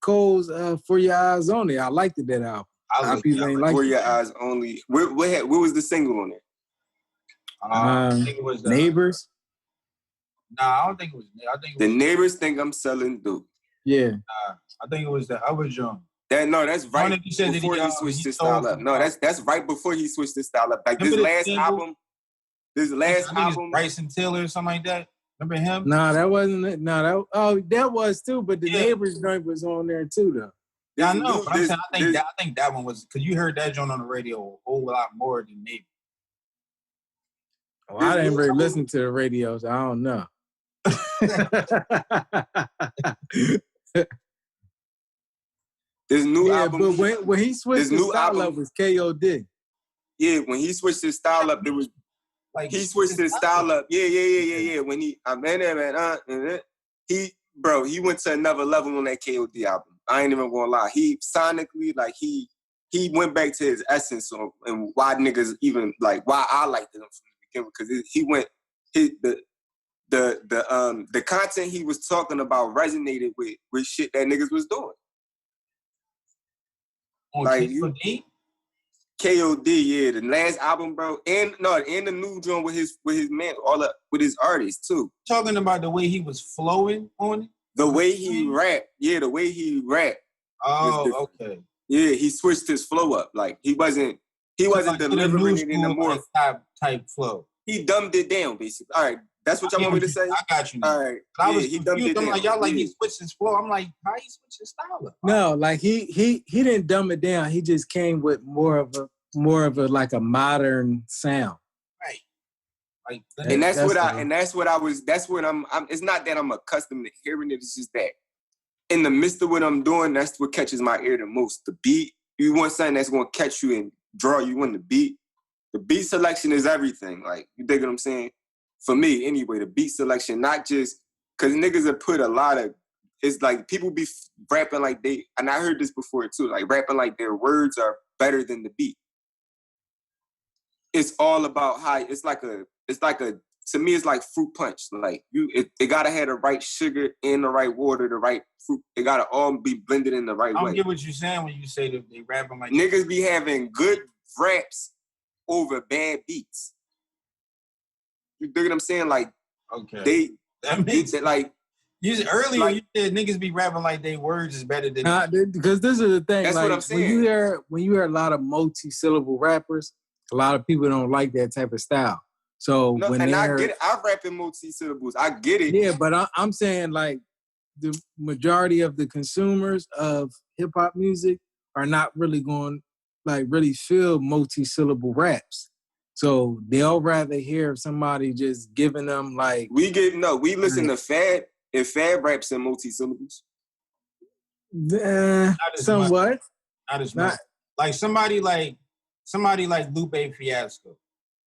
Cole's For Your Eyes Only. I liked it, that album. A lot of people ain't like For Your Eyes Only. What was the single on it? I think it was Neighbors. Nah, I don't think it was. I think The Neighbors Think I'm Selling Dope. Yeah. I think it was the other joint. That's right before he switched his style up. No, that's right before he switched his style up. Like this last album, Bryson Tiller or something like that. Remember him? Nah, that wasn't it. No, that was too, but the Neighbors joint was on there too, though. Yeah, I know. But I'm saying, I think that one was because you heard that joint on the radio a whole lot more than Neighbors. Oh, I didn't really listen to the radio, so I don't know. This new album, but when he switched his style up, was K.O.D. Yeah, when he switched his style up, it was like he switched his style up. Yeah. When he he went to another level on that K.O.D. album. I ain't even gonna lie. He sonically like he went back to his essence and why niggas even like why I liked him from the beginning because he went the content he was talking about resonated with shit that niggas was doing. Like K.O.D. Yeah, the last album, bro, and the new joint with his man, with his artists too. Talking about the way he was flowing on it, the way he rapped. Oh, okay. Yeah, he switched his flow up. Like he wasn't delivering it in the more type flow. He dumbed it down, basically. All right, that's what y'all want me to say. I got you. All right, he dumbed it down. Like y'all, like he switched his flow. I'm like, how he switched his style up? No, like he didn't dumb it down. He just came with more of a like a modern sound. Right. Like, that's what I'm. It's not that I'm accustomed to hearing it. It's just that in the midst of what I'm doing, that's what catches my ear the most. The beat. You want something that's gonna catch you and draw you in the beat. The beat selection is everything. Like, you dig what I'm saying? For me, anyway, the beat selection, not just because niggas have put a lot of. It's like people be rapping like they, and I heard this before too. Like rapping like their words are better than the beat. It's all about how it's like a to me it's like fruit punch. Like it gotta have the right sugar and the right water, the right fruit. It gotta all be blended in the right way. I don't get what you're saying when you say that they rapping like niggas be having good raps over bad beats. You dig what I'm saying? Like okay, that makes it like. You earlier you said niggas be rapping like they words is better than because this is the thing. That's like, what I'm saying. When you hear a lot of multi-syllable rappers, a lot of people don't like that type of style. So I get it. I rap in multi-syllables. I get it. Yeah, but I'm saying like the majority of the consumers of hip hop music are not really going like really feel multi-syllable raps. So they'll rather hear somebody just giving them like we listen to Fab, and Fab raps in multi-syllables. Not as much. Somewhat. Not as much. Like somebody like Lupe Fiasco.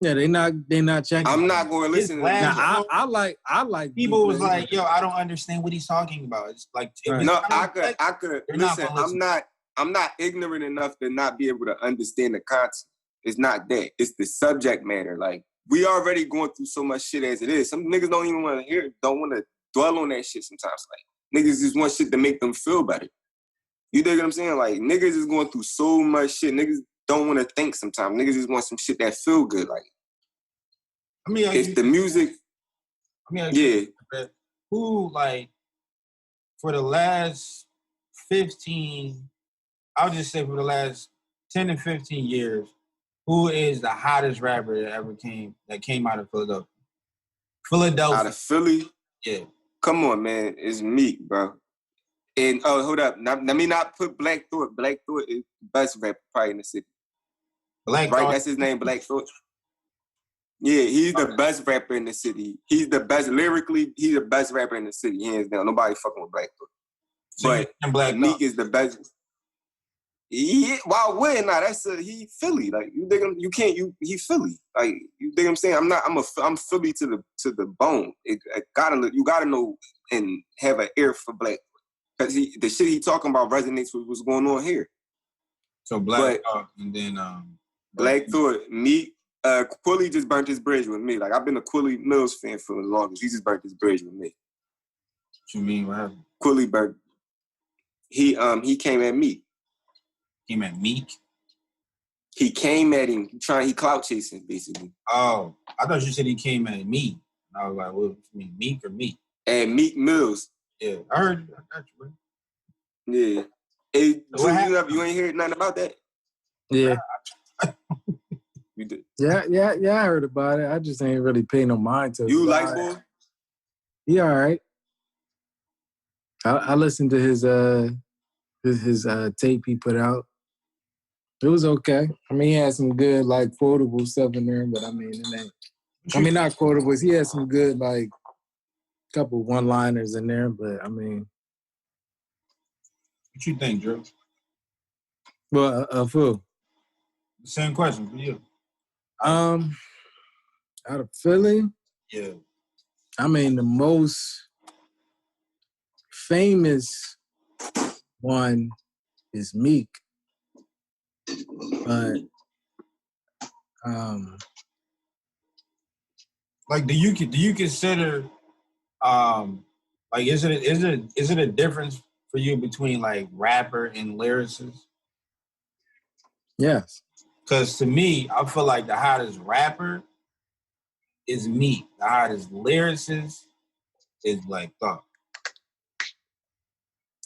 Yeah, they not checking. I'm not going to listen to last that. Now, I like people Lupe. was like, yo, I don't understand what he's talking about. It's like if No, it's I complex, could you're listen. not gonna listen. I'm not ignorant enough to not be able to understand the concept. It's not that. It's the subject matter. Like, we already going through so much shit as it is. Some niggas don't even want to hear it, don't want to dwell on that shit sometimes. Like, niggas just want shit to make them feel better. You dig what I'm saying? Like, niggas is going through so much shit. Niggas don't want to think sometimes. Niggas just want some shit that feel good. Like, it's the music. Yeah. Who, like, for the last 15, I'll just say for the last 10 to 15 years, who is the hottest rapper that came out of Philadelphia? Out of Philly? Yeah. Come on, man. It's Meek, bro. And, hold up. Now, let me not put Black Thought. Black Thought is the best rapper probably in the city. Black Thought. That's his name, Black Thought. Yeah, he's the best rapper in the city. He's the best lyrically. He's the best rapper in the city, hands down. Nobody fucking with Black Thought. So but Meek is the best. Yeah, why wouldn't I? He Philly. Like, you dig him? You can't. He Philly. Like, you dig what I'm saying? I'm Philly to the bone. You gotta know and have an ear for Black, because the shit he talking about resonates with what's going on here. So Black Thought, and then Black Thought, Meek. Quilly just burnt his bridge with me. Like, I've been a Quilly Mills fan for the longest. He just burnt his bridge with me. What you mean? What happened? Quilly burnt. He came at Meek. Came at Meek? He came at him. He clout chasing, basically. Oh, I thought you said he came at me. I was like, what you mean, Meek or Meek? At Meek Mills. Yeah, I heard you. I got you, bro. Yeah. Hey, So you ain't heard nothing about that? Yeah. You did. Yeah, I heard about it. I just ain't really paying no mind to it. You like boy? He all right. I listened to his tape he put out. It was okay. I mean, he had some good, like, quotable stuff in there, but I mean, it ain't. I mean, not quotables. He had some good, like, couple one-liners in there, but I mean. What you think, Drew? Well, who? Same question for you. Out of Philly? Yeah. I mean, the most famous one is Meek. But like, do you consider like is it a difference for you between like rapper and lyricist? Yes. Because to me, I feel like the hottest rapper is Meek. The hottest lyricist is Black Thought.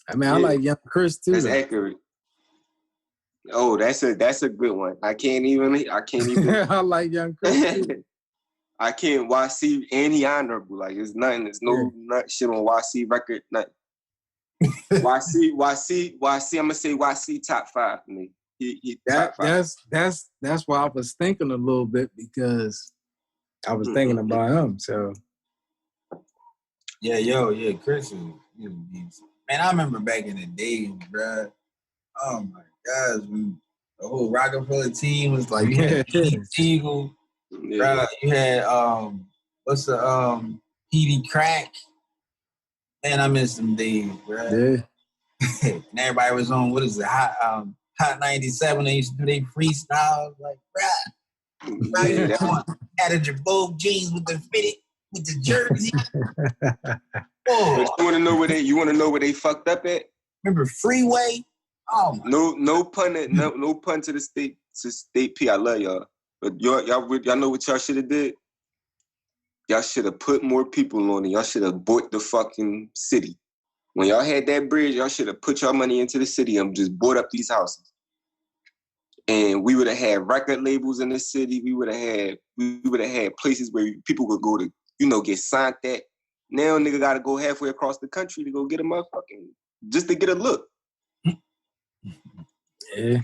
I mean, I like Young Chris too. That's accurate. Oh, that's a good one. I can't even. I like Young Chris too. I can't YC, and he honorable. Like, it's nothing. There's no nut shit on YC record. Nothing. YC. I'm gonna say YC top 5 for me. He top 5. That's why I was thinking a little bit, because I was thinking about him. So yeah, Chris is man. I remember back in the day, bro. Oh my gosh, when the whole Rockefeller team was like, you had Eagle, bro. You had what's the Petey Crack. Man, I miss them days, bro. Yeah. And everybody was on, what is it, Hot 97. They used to do their freestyle. Like, bro, you had a Jabot jeans with the fitted, with the jersey. But you want to know where they fucked up at? Remember Freeway? Oh my. No pun to the state P. I love y'all, but y'all know what y'all should have did? Y'all should have put more people on it. Y'all should have bought the fucking city. When y'all had that bridge, y'all should have put your money into the city and just bought up these houses. And we would have had record labels in the city. We would have had places where people could go to, get signed at. Now nigga gotta go halfway across the country to go get a motherfucking, just to get a look. Yeah.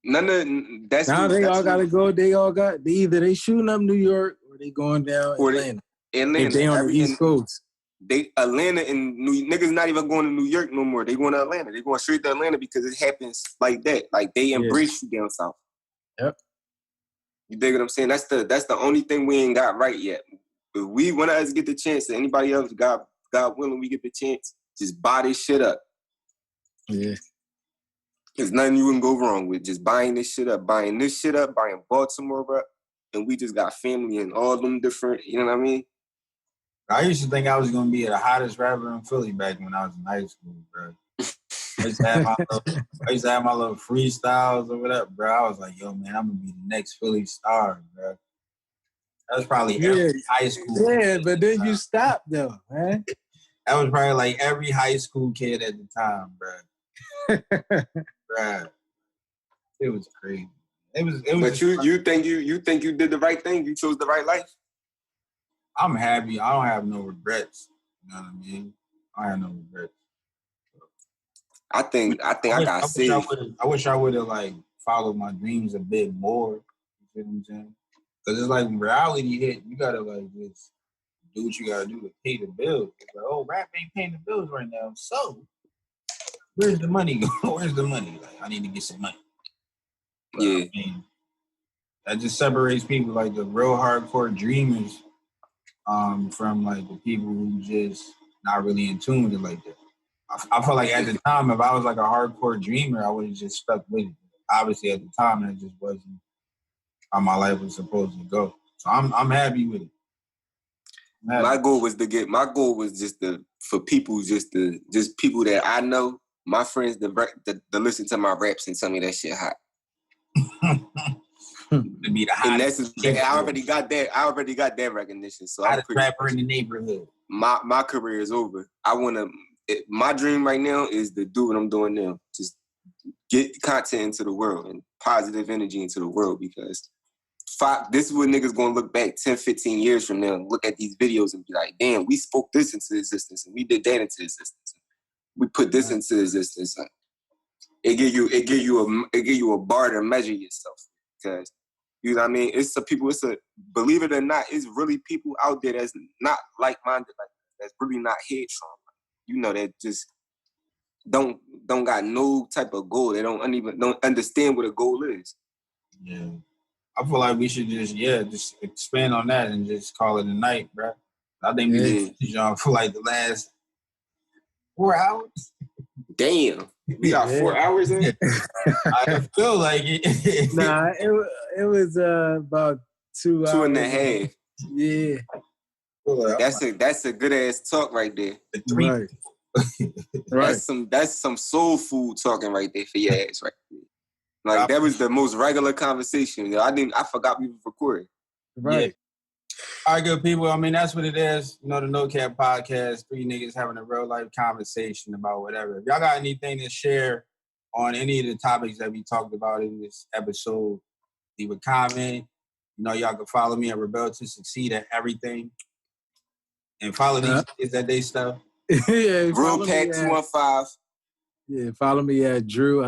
That's Now they all gotta go. They either they shooting up New York or they going down Atlanta. If they on the East Coast. Atlanta and niggas not even going to New York no more. They going to Atlanta. They going straight to Atlanta because it happens like that. Like they embrace you down south. Yep. You dig what I'm saying? That's the only thing we ain't got right yet. But we want us to get the chance. Anybody else, God willing, we get the chance. Just buy this shit up. Yeah. There's nothing you wouldn't go wrong with. Just buying this shit up, buying Baltimore up, and we just got family in all them different. You know what I mean? I used to think I was gonna be the hottest rapper in Philly back when I was in high school, bro. I used to have my little freestyles or whatever, bro. I was like, yo, man, I'm gonna be the next Philly star, bro. That was probably every high school. Yeah, but then you stopped though, man. That was probably like every high school kid at the time, bro. Bro, it was crazy. It was. But you think you did the right thing? You chose the right life. I'm happy. I don't have no regrets. You know what I mean? I have no regrets. I think I got saved. I wish I would have like followed my dreams a bit more. You see what I'm saying? Because it's like when reality hit, you gotta like just do what you gotta do to pay the bills. It's like, oh, rap ain't paying the bills right now. So where's the money going? Where's the money? Like, I need to get some money. But, yeah. I mean, that just separates people like the real hardcore dreamers from like the people who just not really in tune with it like that. I felt like at the time, if I was like a hardcore dreamer, I would have just stuck with it. Obviously, at the time, that just wasn't how my life was supposed to go. So I'm happy with it. My goal was just for people, just people that I know, my friends, to listen to my raps and tell me that shit hot. To be the hottest. And I already got that recognition. So hottest rapper in the neighborhood. My career is over. My dream right now is to do what I'm doing now. Just get content into the world and positive energy into the world, because this is what niggas gonna look back 10, 15 years from now and look at these videos and be like, damn, we spoke this into existence and we did that into existence. We put this into existence. It give you a bar to measure yourself, because you know what I mean? Believe it or not, it's really people out there that's not like-minded like that, that's really not headstrong. You know, that just don't got no type of goal. They don't understand what a goal is. Yeah. I feel like we should just expand on that and just call it a night, bro. I think we did this for like the last 4 hours. Damn. We got 4 hours in? I feel like it. Nah, it was about 2 hours. 2 and a half. Yeah. That's a good ass talk right there. Right. Right. That's some soul food talking right there for your ass right there. Like that was the most regular conversation. I forgot we were recording. Right. Yeah. All right, good people. I mean, that's what it is. You know, the No Cap Podcast, 3 niggas having a real life conversation about whatever. If y'all got anything to share on any of the topics that we talked about in this episode, leave a comment. You know, y'all can follow me at Rebel to Succeed at everything. And follow these kids at they stuff. Yeah, Real Pack 215. Yeah, follow me at Juice_you_say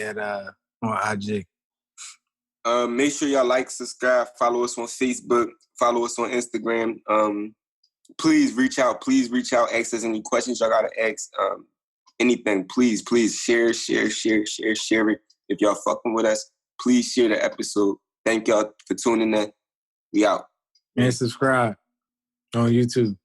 at on IG. Make sure y'all like, subscribe, follow us on Facebook, follow us on Instagram. Please reach out. Ask us any questions y'all gotta ask. Anything, please share it. If y'all fucking with us, please share the episode. Thank y'all for tuning in. We out. And subscribe on YouTube.